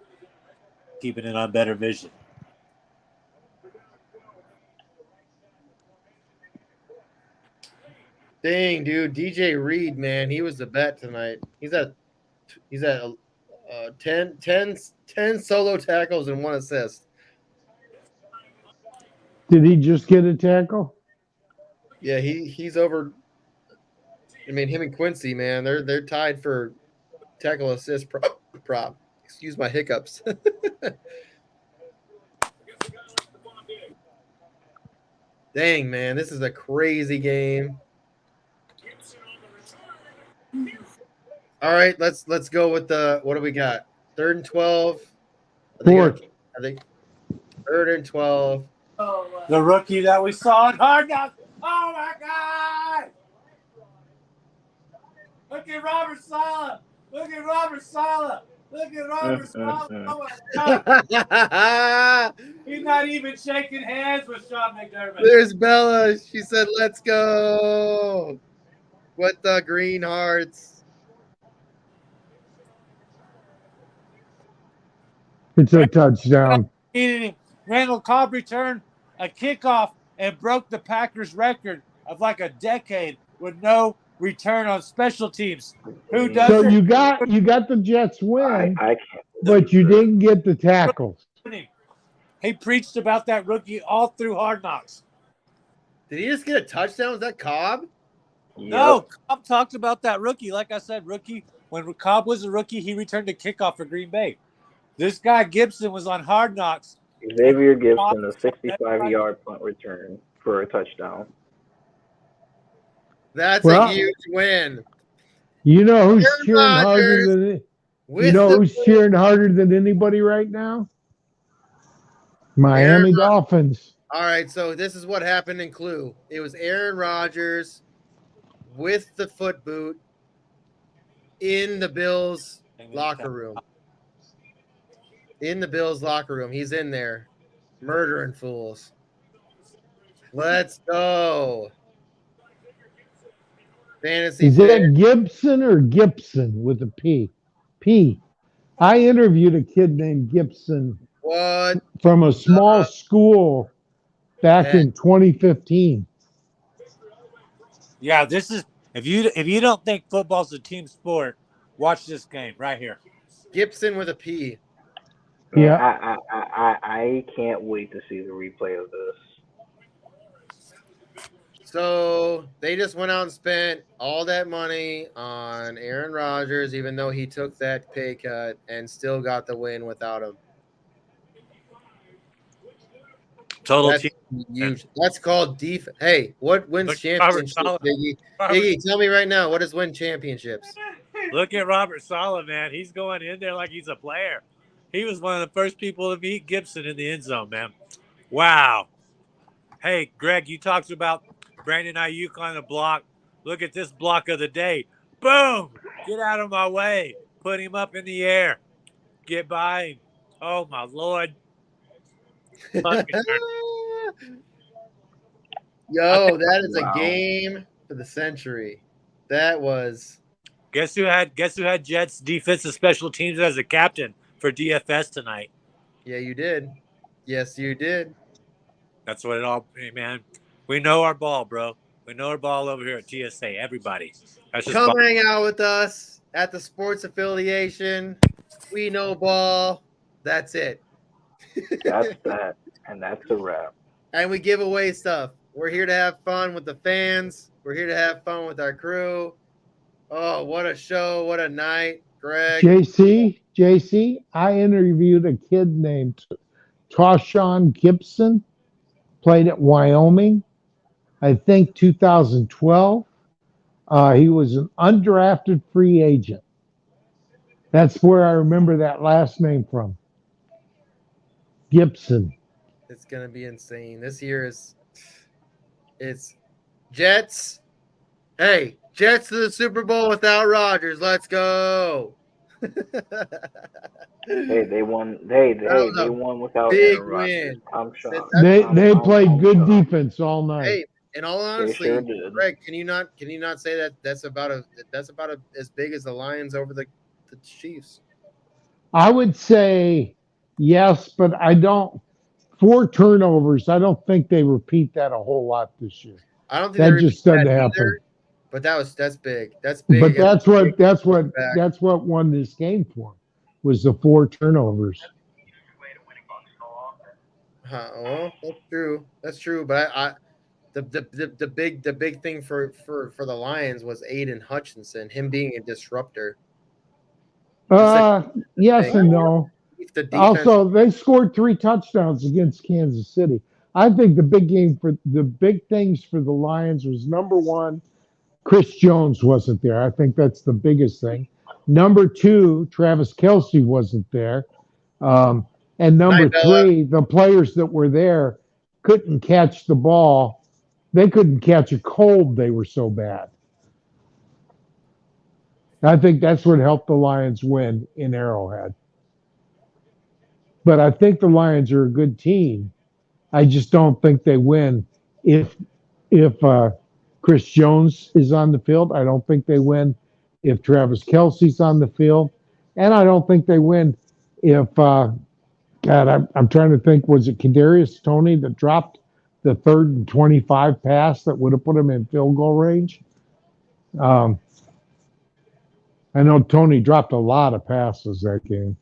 Keeping it on Bettor Vision. Dang, dude. DJ Reed, man, he was the bet tonight. He's at 10 solo tackles and 1 assist. Did he just get a tackle? Yeah, he's over. Him and Quincy, man, they're tied for tackle assist prop. Excuse my hiccups. Dang, man, this is a crazy game. All right, let's go with the what do we got? 3rd and 12. Fourth. I think 3rd and 12. The rookie that we saw in Hard Knocks. Oh my God! Look at Robert Saleh. Look at Robert Saleh. Look at Robert Saleh. Oh my God! He's not even shaking hands with Sean McDermott. There's Bella. She said, "Let's go with the Green Hearts." It's a touchdown. Randall Cobb returned a kickoff and broke the Packers record of like a decade with no return on special teams. Who does So it? you got the Jets win, I can't. but you didn't get the tackles. He preached about that rookie all through Hard Knocks. Did he just get a touchdown? Was that Cobb? No, Cobb talked about that rookie. Like I said, rookie. When Cobb was a rookie, he returned a kickoff for Green Bay. This guy Gibson was on Hard Knocks. Xavier Gibson, a 65-yard punt return for a touchdown. That's a huge win. You know who's Aaron cheering harder Rodgers than who's cheering harder than anybody right now? Miami Dolphins. All right, so this is what happened in Clue. It was Aaron Rodgers with the foot boot in the Bills locker room. In the Bills locker room. He's in there murdering fools. Let's go. Fantasy. Is that Gibson or Gibson with a P? P. I interviewed a kid named Gibson. What? From a small school back in 2015. Yeah, this is if you don't think football's a team sport, watch this game right here. Gibson with a P. Yeah. I can't wait to see the replay of this. So they just went out and spent all that money on Aaron Rodgers, even though he took that pay cut and still got the win without him. That's huge. That's called defense. Hey, what wins championships, Biggie? Biggie, tell me right now, what does win championships? Look at Robert Saleh, man. He's going in there like he's a player. He was one of the first people to beat Gibson in the end zone, man. Wow. Hey, Greg, you talked about Brandon Ayuk on the block. Look at this block of the day. Boom! Get out of my way. Put him up in the air. Get by him. Oh, my Lord. Yo, that is a game for the century. That was. Guess who had Jets defensive special teams as a captain for DFS tonight? Yeah, you did. Yes, you did. That's what it all. Hey, man, we know our ball, bro. We know our ball over here at TSA. Everybody, that's just come hang out with us at the Sports Affiliation. We know ball. That's it. That's that, and that's a wrap. And we give away stuff. We're here to have fun with the fans. We're here to have fun with our crew. Oh, what a show. What a night, Greg. JC, I interviewed a kid named Tashawn Gibson, played at Wyoming, I think 2012. He was an undrafted free agent. That's where I remember that last name from. Gibson. It's going to be insane. This year it's Jets. Hey, Jets to the Super Bowl without Rodgers. Let's go. Hey, they won. They won without big Aaron Rodgers. win. I'm shocked. They played good defense all night. Hey, in all honesty, sure did. Greg, can you not say that that's about as big as the Lions over the Chiefs? I would say yes, but I don't. 4 turnovers. I don't think they repeat that a whole lot this year. I don't think that just doesn't happen. Either, but that's big. That's big. But that's what won this game for them, was the 4 turnovers. Oh, that's true. That's true. But the big thing for the Lions was Aiden Hutchinson, him being a disruptor. Yes and no. The defense. Also, they scored 3 touchdowns against Kansas City. I think the big things for the Lions was number one, Chris Jones wasn't there. I think that's the biggest thing. Number two, Travis Kelce wasn't there. And number three, the players that were there couldn't catch the ball. They couldn't catch a cold. They were so bad. I think that's what helped the Lions win in Arrowhead. But I think the Lions are a good team. I just don't think they win if Chris Jones is on the field. I don't think they win if Travis Kelce's on the field, and I don't think they win if I'm trying to think. Was it Kadarius Toney that dropped the 3rd and 25 pass that would have put him in field goal range? I know Toney dropped a lot of passes that game.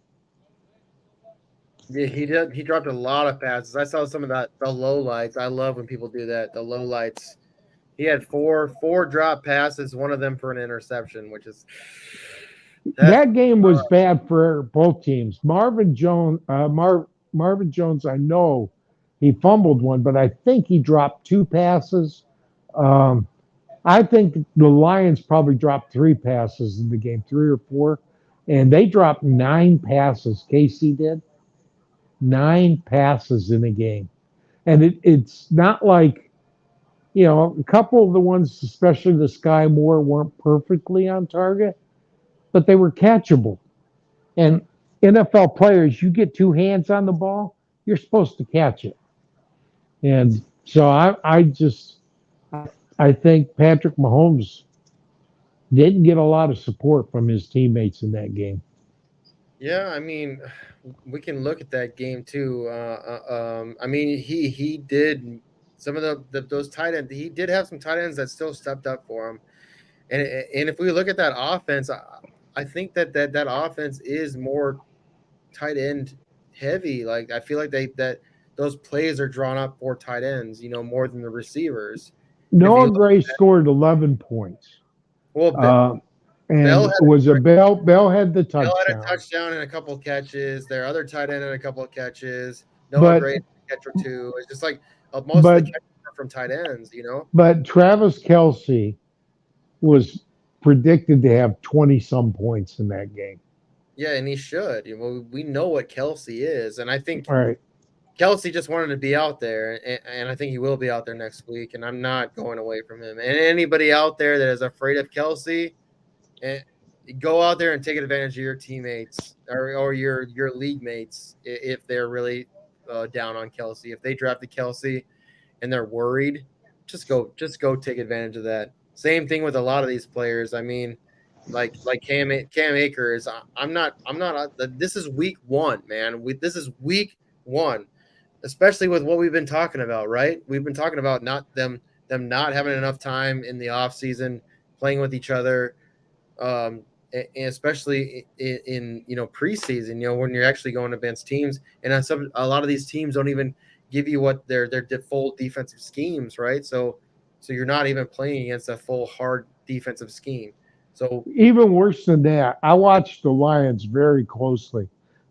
Yeah, he did. He dropped a lot of passes. I saw some of that. The low lights. I love when people do that. The low lights. He had four drop passes. One of them for an interception, which is that game was bad for both teams. Marvin Jones. I know he fumbled one, but I think he dropped 2 passes. I think the Lions probably dropped 3 passes in the game, 3 or 4, and they dropped 9 passes. KC did. 9 passes in a game. And it's not like, a couple of the ones, especially the Sky Moore, weren't perfectly on target, but they were catchable. And NFL players, you get 2 hands on the ball, you're supposed to catch it. And so I think Patrick Mahomes didn't get a lot of support from his teammates in that game. Yeah, I mean, we can look at that game too. I mean, he did some of those tight ends. He did have some tight ends that still stepped up for him. And if we look at that offense, I think that offense is more tight end heavy. Like I feel like that those plays are drawn up for tight ends, more than the receivers. Noah Gray scored 11 points. Well, Bell had the touchdown. Bell had a touchdown and a couple of catches. Their other tight end had a couple of catches. Noah Gray had a catch or 2. It's just like most of the catches are from tight ends, But Travis Kelce was predicted to have 20-some points in that game. Yeah, and he should. We know what Kelce is, and I think right. Kelce just wanted to be out there, and I think he will be out there next week, and I'm not going away from him. And anybody out there that is afraid of Kelce, go out there and take advantage of your teammates or your league mates if they're really down on Kelce. If they drafted Kelce and they're worried, just go take advantage of that. Same thing with a lot of these players. I mean, like Cam Akers. I'm not. This is week 1, man. This is week 1, especially with what we've been talking about, right? We've been talking about them not having enough time in the off season playing with each other. And especially in preseason, when you're actually going against teams, and a lot of these teams don't even give you what their full defensive schemes, right? So you're not even playing against a full hard defensive scheme. So even worse than that, I watched the Lions very closely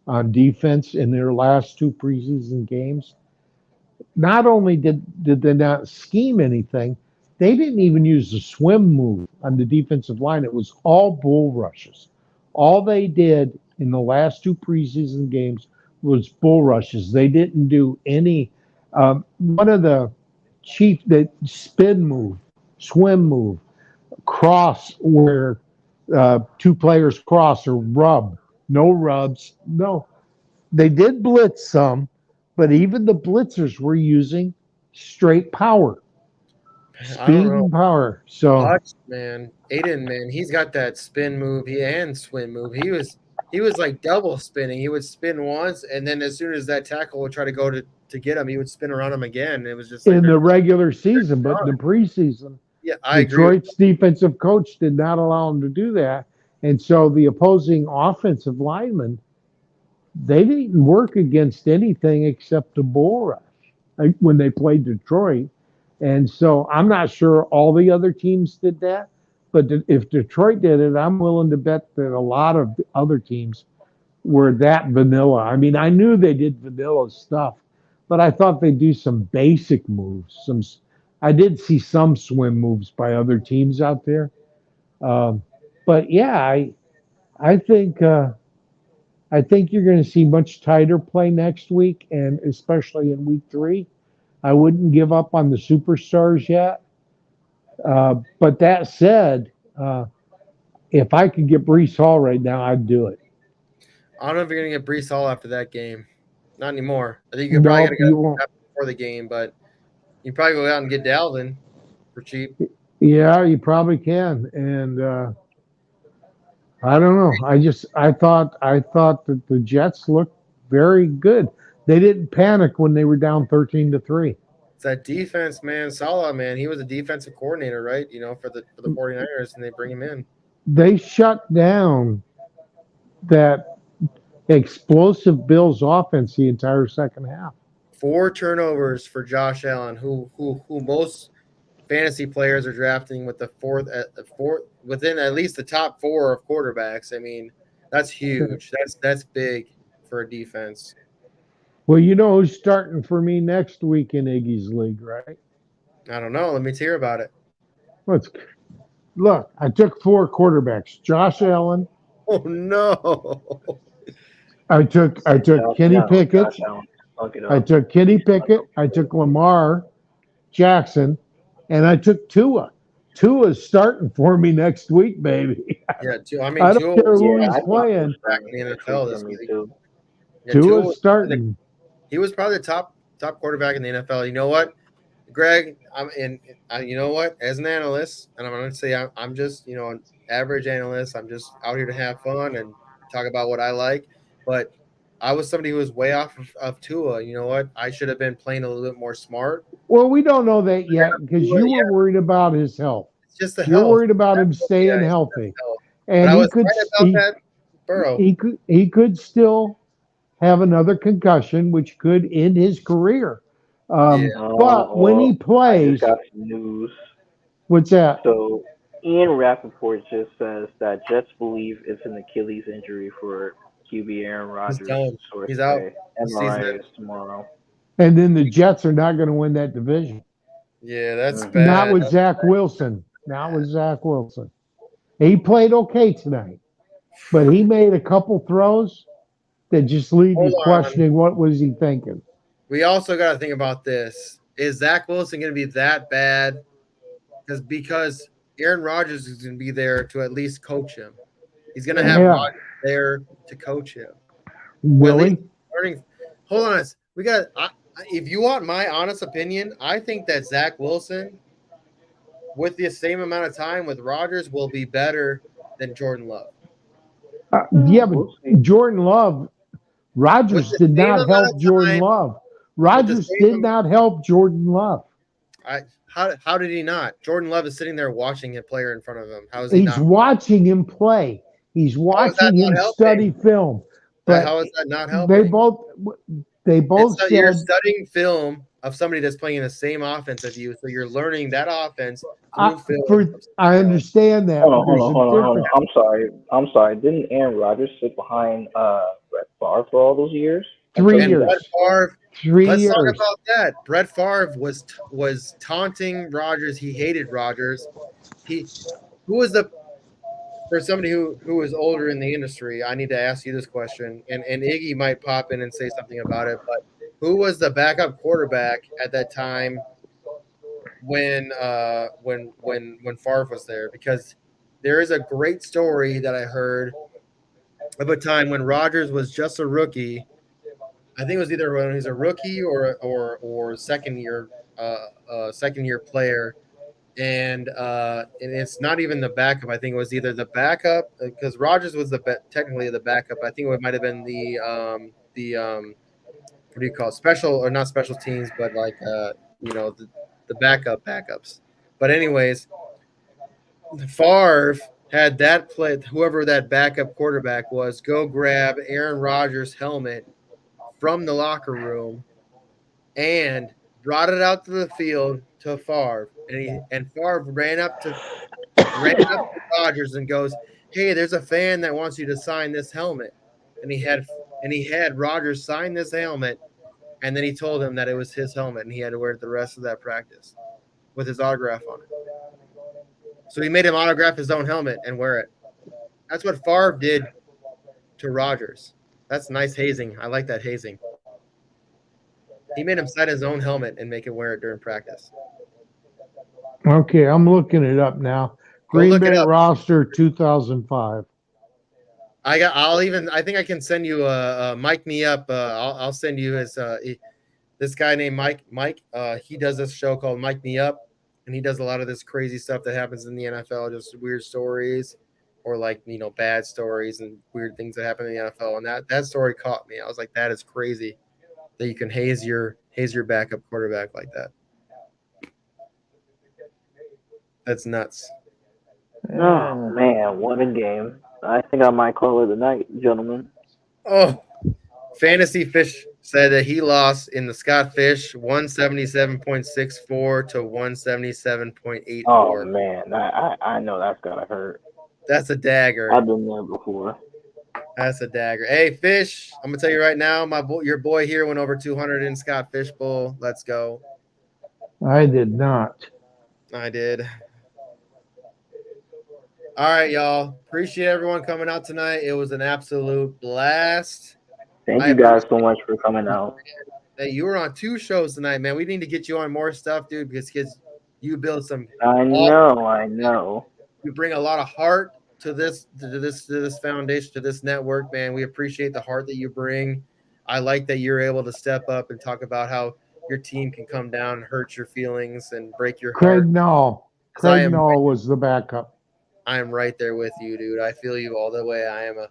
on defense in their last 2 preseason games. Not only did they not scheme anything, they didn't even use the swim move on the defensive line. It was all bull rushes. All they did in the last 2 preseason games was bull rushes. They didn't do any. One of the spin move, swim move, cross where 2 players cross or rub. No rubs. No. They did blitz some, but even the blitzers were using straight power. Speed and power. So man, Aiden, man, he's got that spin move and swim move. He was like double spinning. He would spin once, and then as soon as that tackle would try to go to get him, he would spin around him again. It was just like in the regular season, but in the preseason, Detroit's defensive coach did not allow him to do that, and so the opposing offensive linemen, they didn't work against anything except a bull rush when they played Detroit. And so I'm not sure all the other teams did that, But if Detroit did it, I'm willing to bet that a lot of the other teams were that vanilla. I mean, I knew they did vanilla stuff, but I thought they'd do some basic moves. I did see some swim moves by other teams out there. Um, but yeah, I think I think you're going to see much tighter play next week, and especially in week 3. I wouldn't give up on the superstars yet. But that said, if I could get Brees Hall right now, I'd do it. I don't know if you're gonna get Brees Hall after that game. Not anymore. I think you could probably Nope, get you it won't. before the game, but you probably go out and get Dalvin for cheap. Yeah, you probably can. And I don't know. I thought that the Jets looked very good. They didn't panic when they were down 13-3. It's that defense, man. Salah, man. He was a defensive coordinator, right? For the 49ers, and they bring him in. They shut down that explosive Bills offense the entire second half. 4 turnovers for Josh Allen, who most fantasy players are drafting with the fourth within at least the top 4 of quarterbacks. I mean, that's huge. That's big for a defense. Well, you know who's starting for me next week in Iggy's league, right? I don't know. Let me hear about it. Look, I took 4 quarterbacks. Josh Allen. Oh no. I took Kenny Pickett. I took Kenny Pickett. I took Lamar Jackson, and I took Tua. Tua's starting for me next week, baby. Yeah, I don't care who Yeah, I he's think playing. back in the NFL this week. Yeah, Tua's starting. He was probably the top quarterback in the NFL. You know what, Greg? You know what? As an analyst, and I'm going to say I'm just an average analyst. I'm just out here to have fun and talk about what I like. But I was somebody who was way off of Tua. You know what? I should have been playing a little bit more smart. Well, we don't know that yet because you were worried about his health. It's just the You're health. worried about him staying healthy, and I he was could right about that, Burrow. he could still have another concussion, which could end his career. But when he I plays, just got some news. what's that? So Ian Rappaport just says that Jets believe it's an Achilles injury for QB Aaron Rodgers. done. Source He's out. say. The season MRI ends. is tomorrow. And then the Jets are not going to win that division. Yeah, that's Mhm. bad. Not with Zach Wilson. Not with Zach Wilson. He played okay tonight, but he made a couple throws that just leave you Hold on. questioning what was he thinking. We also got to think about this. Is Zach Wilson going to be that bad? Because Aaron Rodgers is going to be there to at least coach him. He's going to have Rodgers there to coach him. Will he? Hold on. We got. If you want my honest opinion, I think that Zach Wilson, with the same amount of time with Rodgers, will be better than Jordan Love. Yeah, but Jordan Love, Rodgers did not help Jordan Love. Rodgers did not help Jordan Love. How did he not? Jordan Love is sitting there watching a player in front of him. How is he He's not? watching him play. He's watching him study film. But how is that not helping? They both said you're studying film of somebody that's playing in the same offense as you, so you're learning that offense through film. I understand that. Hold on. I'm sorry. Didn't Aaron Rodgers sit behind Brett Favre for all those years? 3 years. Brett Favre, 3 let's years. talk about that. Brett Favre was taunting Rodgers. He hated Rodgers. For somebody who is older in the industry, I need to ask you this question, and Iggy might pop in and say something about it, but who was the backup quarterback at that time when Favre was there? Because there is a great story that I heard of a time when Rodgers was just a rookie. I think it was either when he was a rookie or second year player. And it's not even the backup. I think it was either the backup because Rodgers was technically the backup. I think it might have been the what do you call it? Special or not special teams, but like the backups. But anyways, Favre had that play. Whoever that backup quarterback was, go grab Aaron Rodgers' helmet from the locker room and brought it out to the field to Favre, and Favre ran up to ran up to Rodgers and goes, "Hey, there's a fan that wants you to sign this helmet," and he had Rodgers sign this helmet, and then he told him that it was his helmet, and he had to wear it the rest of that practice with his autograph on it. So he made him autograph his own helmet and wear it. That's what Favre did to Rodgers. That's nice hazing. I like that hazing. He made him sign his own helmet and make him wear it during practice. Okay, I'm looking it up now. Green look it Bay up. roster 2005. I think I can send you a Mike Me Up. I'll send you his this guy named Mike. He does this show called Mike Me Up, and he does a lot of this crazy stuff that happens in the NFL, just weird stories or like, bad stories and weird things that happen in the NFL. And that story caught me. I was like, that is crazy that you can haze your backup quarterback like that. That's nuts. Oh man, what a game! I think I might call it a night, gentlemen. Oh, Fantasy Fish said that he lost in the Scott Fish 177.64 to 177.84. Oh man, I know that's gotta hurt. That's a dagger. I've been there before. That's a dagger. Hey, Fish, I'm gonna tell you right now, your boy here went over 200 in Scott Fish Bowl. Let's go. I did not. I did. All right, y'all. Appreciate everyone coming out tonight. It was an absolute blast. Thank you guys so much for coming out. Hey, you were on 2 shows tonight, man. We need to get you on more stuff, dude, because you build some. I know. You bring a lot of heart to this foundation, to this network, man. We appreciate the heart that you bring. I like that you're able to step up and talk about how your team can come down and hurt your feelings and break your Craig heart. Nall. Craig Nall was the backup. I am right there with you, dude. I feel you all the way. I know.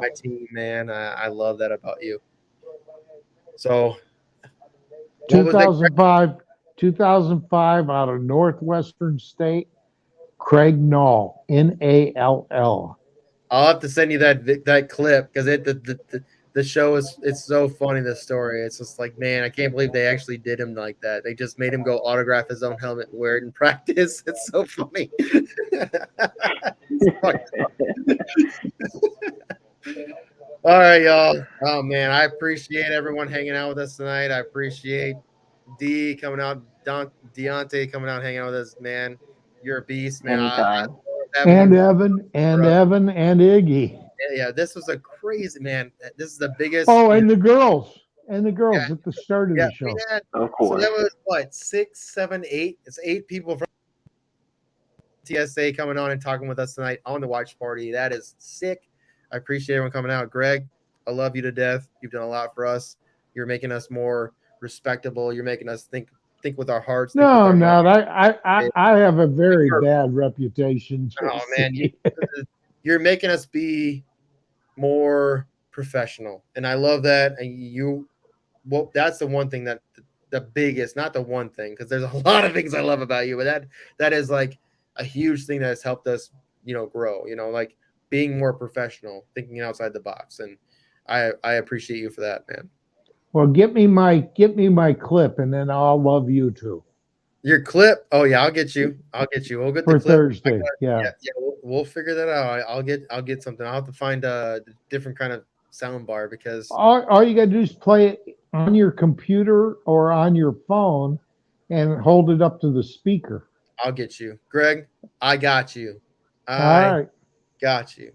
My team, man. I love that about you. So, 2005 out of Northwestern State, Craig Nall, Nall. I'll have to send you that clip because the show it's so funny. The story, it's just like, man, I can't believe they actually did him like that. They just made him go autograph his own helmet and wear it in practice. It's so funny. All right, y'all. Oh man, I appreciate everyone hanging out with us tonight. I appreciate D coming out, Deontay coming out, hanging out with us. Man, you're a beast, man. And Evan and Iggy. Yeah, this was a crazy, man. This is the biggest. Oh, and the girls at the start of the show. Of course. So that was what, 6, 7, 8. It's 8 people from TSA coming on and talking with us tonight on the watch party. That is sick. I appreciate everyone coming out. Greg, I love you to death. You've done a lot for us. You're making us more respectable. You're making us think with our hearts. No, I'm not. I have a very bad reputation. Oh man, you're making us be more professional, and I love that. And that's the one thing that the biggest, not the one thing, because there's a lot of things I love about you, but that is like a huge thing that has helped us, grow. Like being more professional, thinking outside the box, and I appreciate you for that, man. Well, get me my clip, and then I'll love you too. Your clip? Oh yeah, I'll get you. We'll get for the clip Thursday. Yeah, we'll figure that out. I'll get something. I'll have to find a different kind of sound bar because all you gotta do is play it on your computer or on your phone, and hold it up to the speaker. I'll get you, Greg. I got you. All right, got you.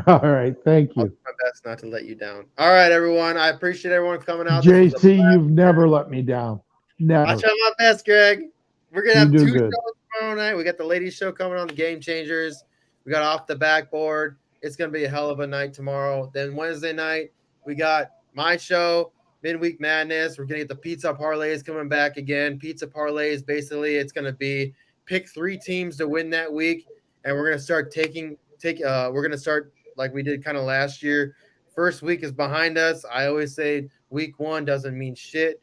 All right, thank you. I'll do my best not to let you down. All right, everyone. I appreciate everyone coming out. JC, you've never let me down. Never. I try my best, Greg. We're gonna have 2 good. shows tomorrow night. We got the ladies show coming on, the Game Changers. We got Off the Backboard. It's gonna be a hell of a night tomorrow. Then Wednesday night, we got my show, Midweek Madness. We're gonna get the pizza parlays coming back again. Pizza parlays, basically, it's gonna be pick 3 teams to win that week, and we're gonna start we're gonna start like we did kind of last year. First week is behind us. I always say week 1 doesn't mean shit.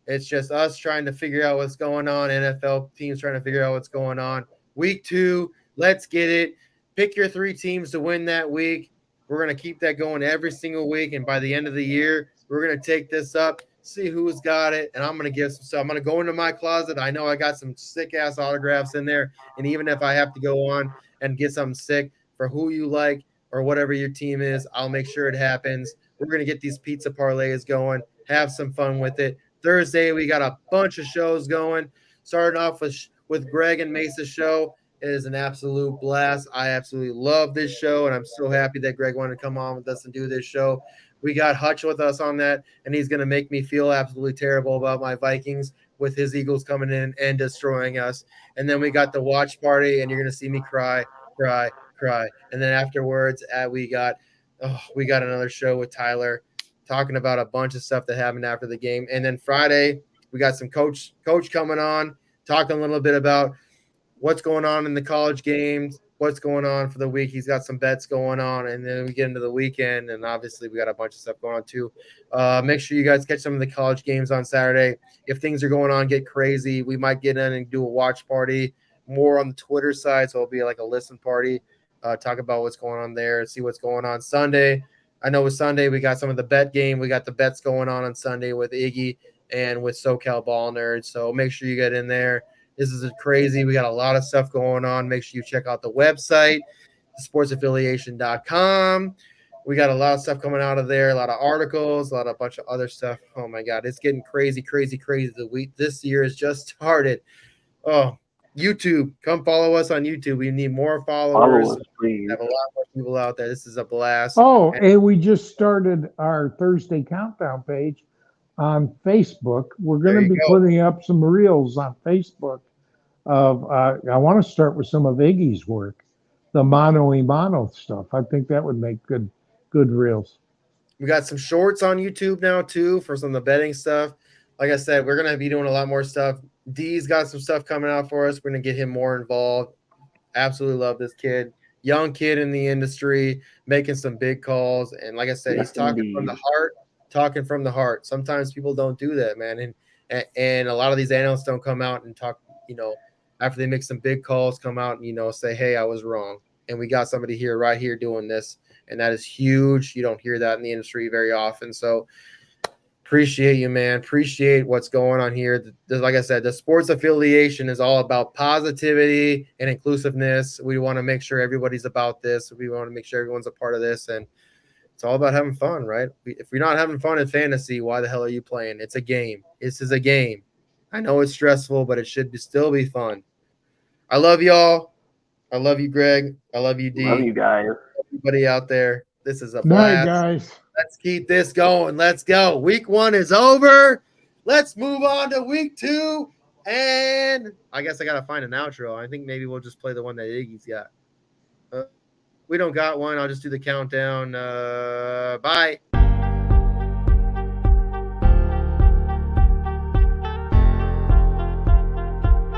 It's just us trying to figure out what's going on. NFL teams trying to figure out what's going on. Week 2, let's get it. Pick your 3 teams to win that week. We're going to keep that going every single week. And by the end of the year, we're going to take this up see who's got it, and I'm gonna give some. So I'm gonna go into my closet. I know I got some sick ass autographs in there, and even if I have to go on and get something sick for who you like or whatever your team is, I'll make sure it happens. We're gonna get these pizza parlays going, have some fun with it. Thursday we got a bunch of shows going. Starting off with Greg and Mesa's show. It is an absolute blast. I absolutely love this show, and I'm so happy that Greg wanted to come on with us and do this show. We got Hutch with us on that, and he's going to make me feel absolutely terrible about my Vikings with his Eagles coming in and destroying us. And then we got the watch party, and you're going to see me cry, cry, cry. And then afterwards, we got another show with Tyler talking about a bunch of stuff that happened after the game. And then Friday, we got some coach coming on, talking a little bit about what's going on in the college games, what's going on for the week. He's got some bets going on, and then we get into the weekend, and obviously we got a bunch of stuff going on too. Make sure you guys catch some of the college games on Saturday. If things are going on, get crazy, we might get in and do a watch party more on the Twitter side, so it'll be like a listen party, talk about what's going on there, see what's going on Sunday. I know with Sunday we got some of the bet game. We got the bets going on Sunday with Iggy and with SoCal Ball Nerds, so make sure you get in there. This is crazy. We got a lot of stuff going on. Make sure you check out the website, sportsaffiliation.com. We got a lot of stuff coming out of there, a lot of articles, a bunch of other stuff. Oh, my God. It's getting crazy, crazy, crazy. This year has just started. Oh, YouTube. Come follow us on YouTube. We need more followers. Follow us, please. We have a lot more people out there. This is a blast. Oh, and we just started our Thursday countdown page on Facebook. We're going to be putting up some reels on Facebook of I want to start with some of Iggy's work, the mano a mano stuff. I think that would make good reels. We got some shorts on YouTube now too for some of the betting stuff. Like I said, we're gonna be doing a lot more stuff. D's got some stuff coming out for us. We're gonna get him more involved. Absolutely love this kid. Young kid in the industry, making some big calls. And like I said, he's talking from the heart. Talking from the heart. Sometimes people don't do that, man. And a lot of these analysts don't come out and talk, after they make some big calls, come out and, say, hey, I was wrong. And we got somebody here right here doing this. And that is huge. You don't hear that in the industry very often. So appreciate you, man. Appreciate what's going on here. Like I said, the sports affiliation is all about positivity and inclusiveness. We want to make sure everybody's about this. We want to make sure everyone's a part of this. And it's all about having fun, right? If you're not having fun in fantasy, why the hell are you playing? It's a game. This is a game. I know it's stressful, but it should still be fun. I love y'all. I love you, Greg. I love you, D. Love you guys. Everybody out there. This is a Night, blast. guys. Let's keep this going. Let's go. Week 1 is over. Let's move on to week 2. And I guess I got to find an outro. I think maybe we'll just play the one that Iggy's got. We don't got one. I'll just do the countdown. Bye.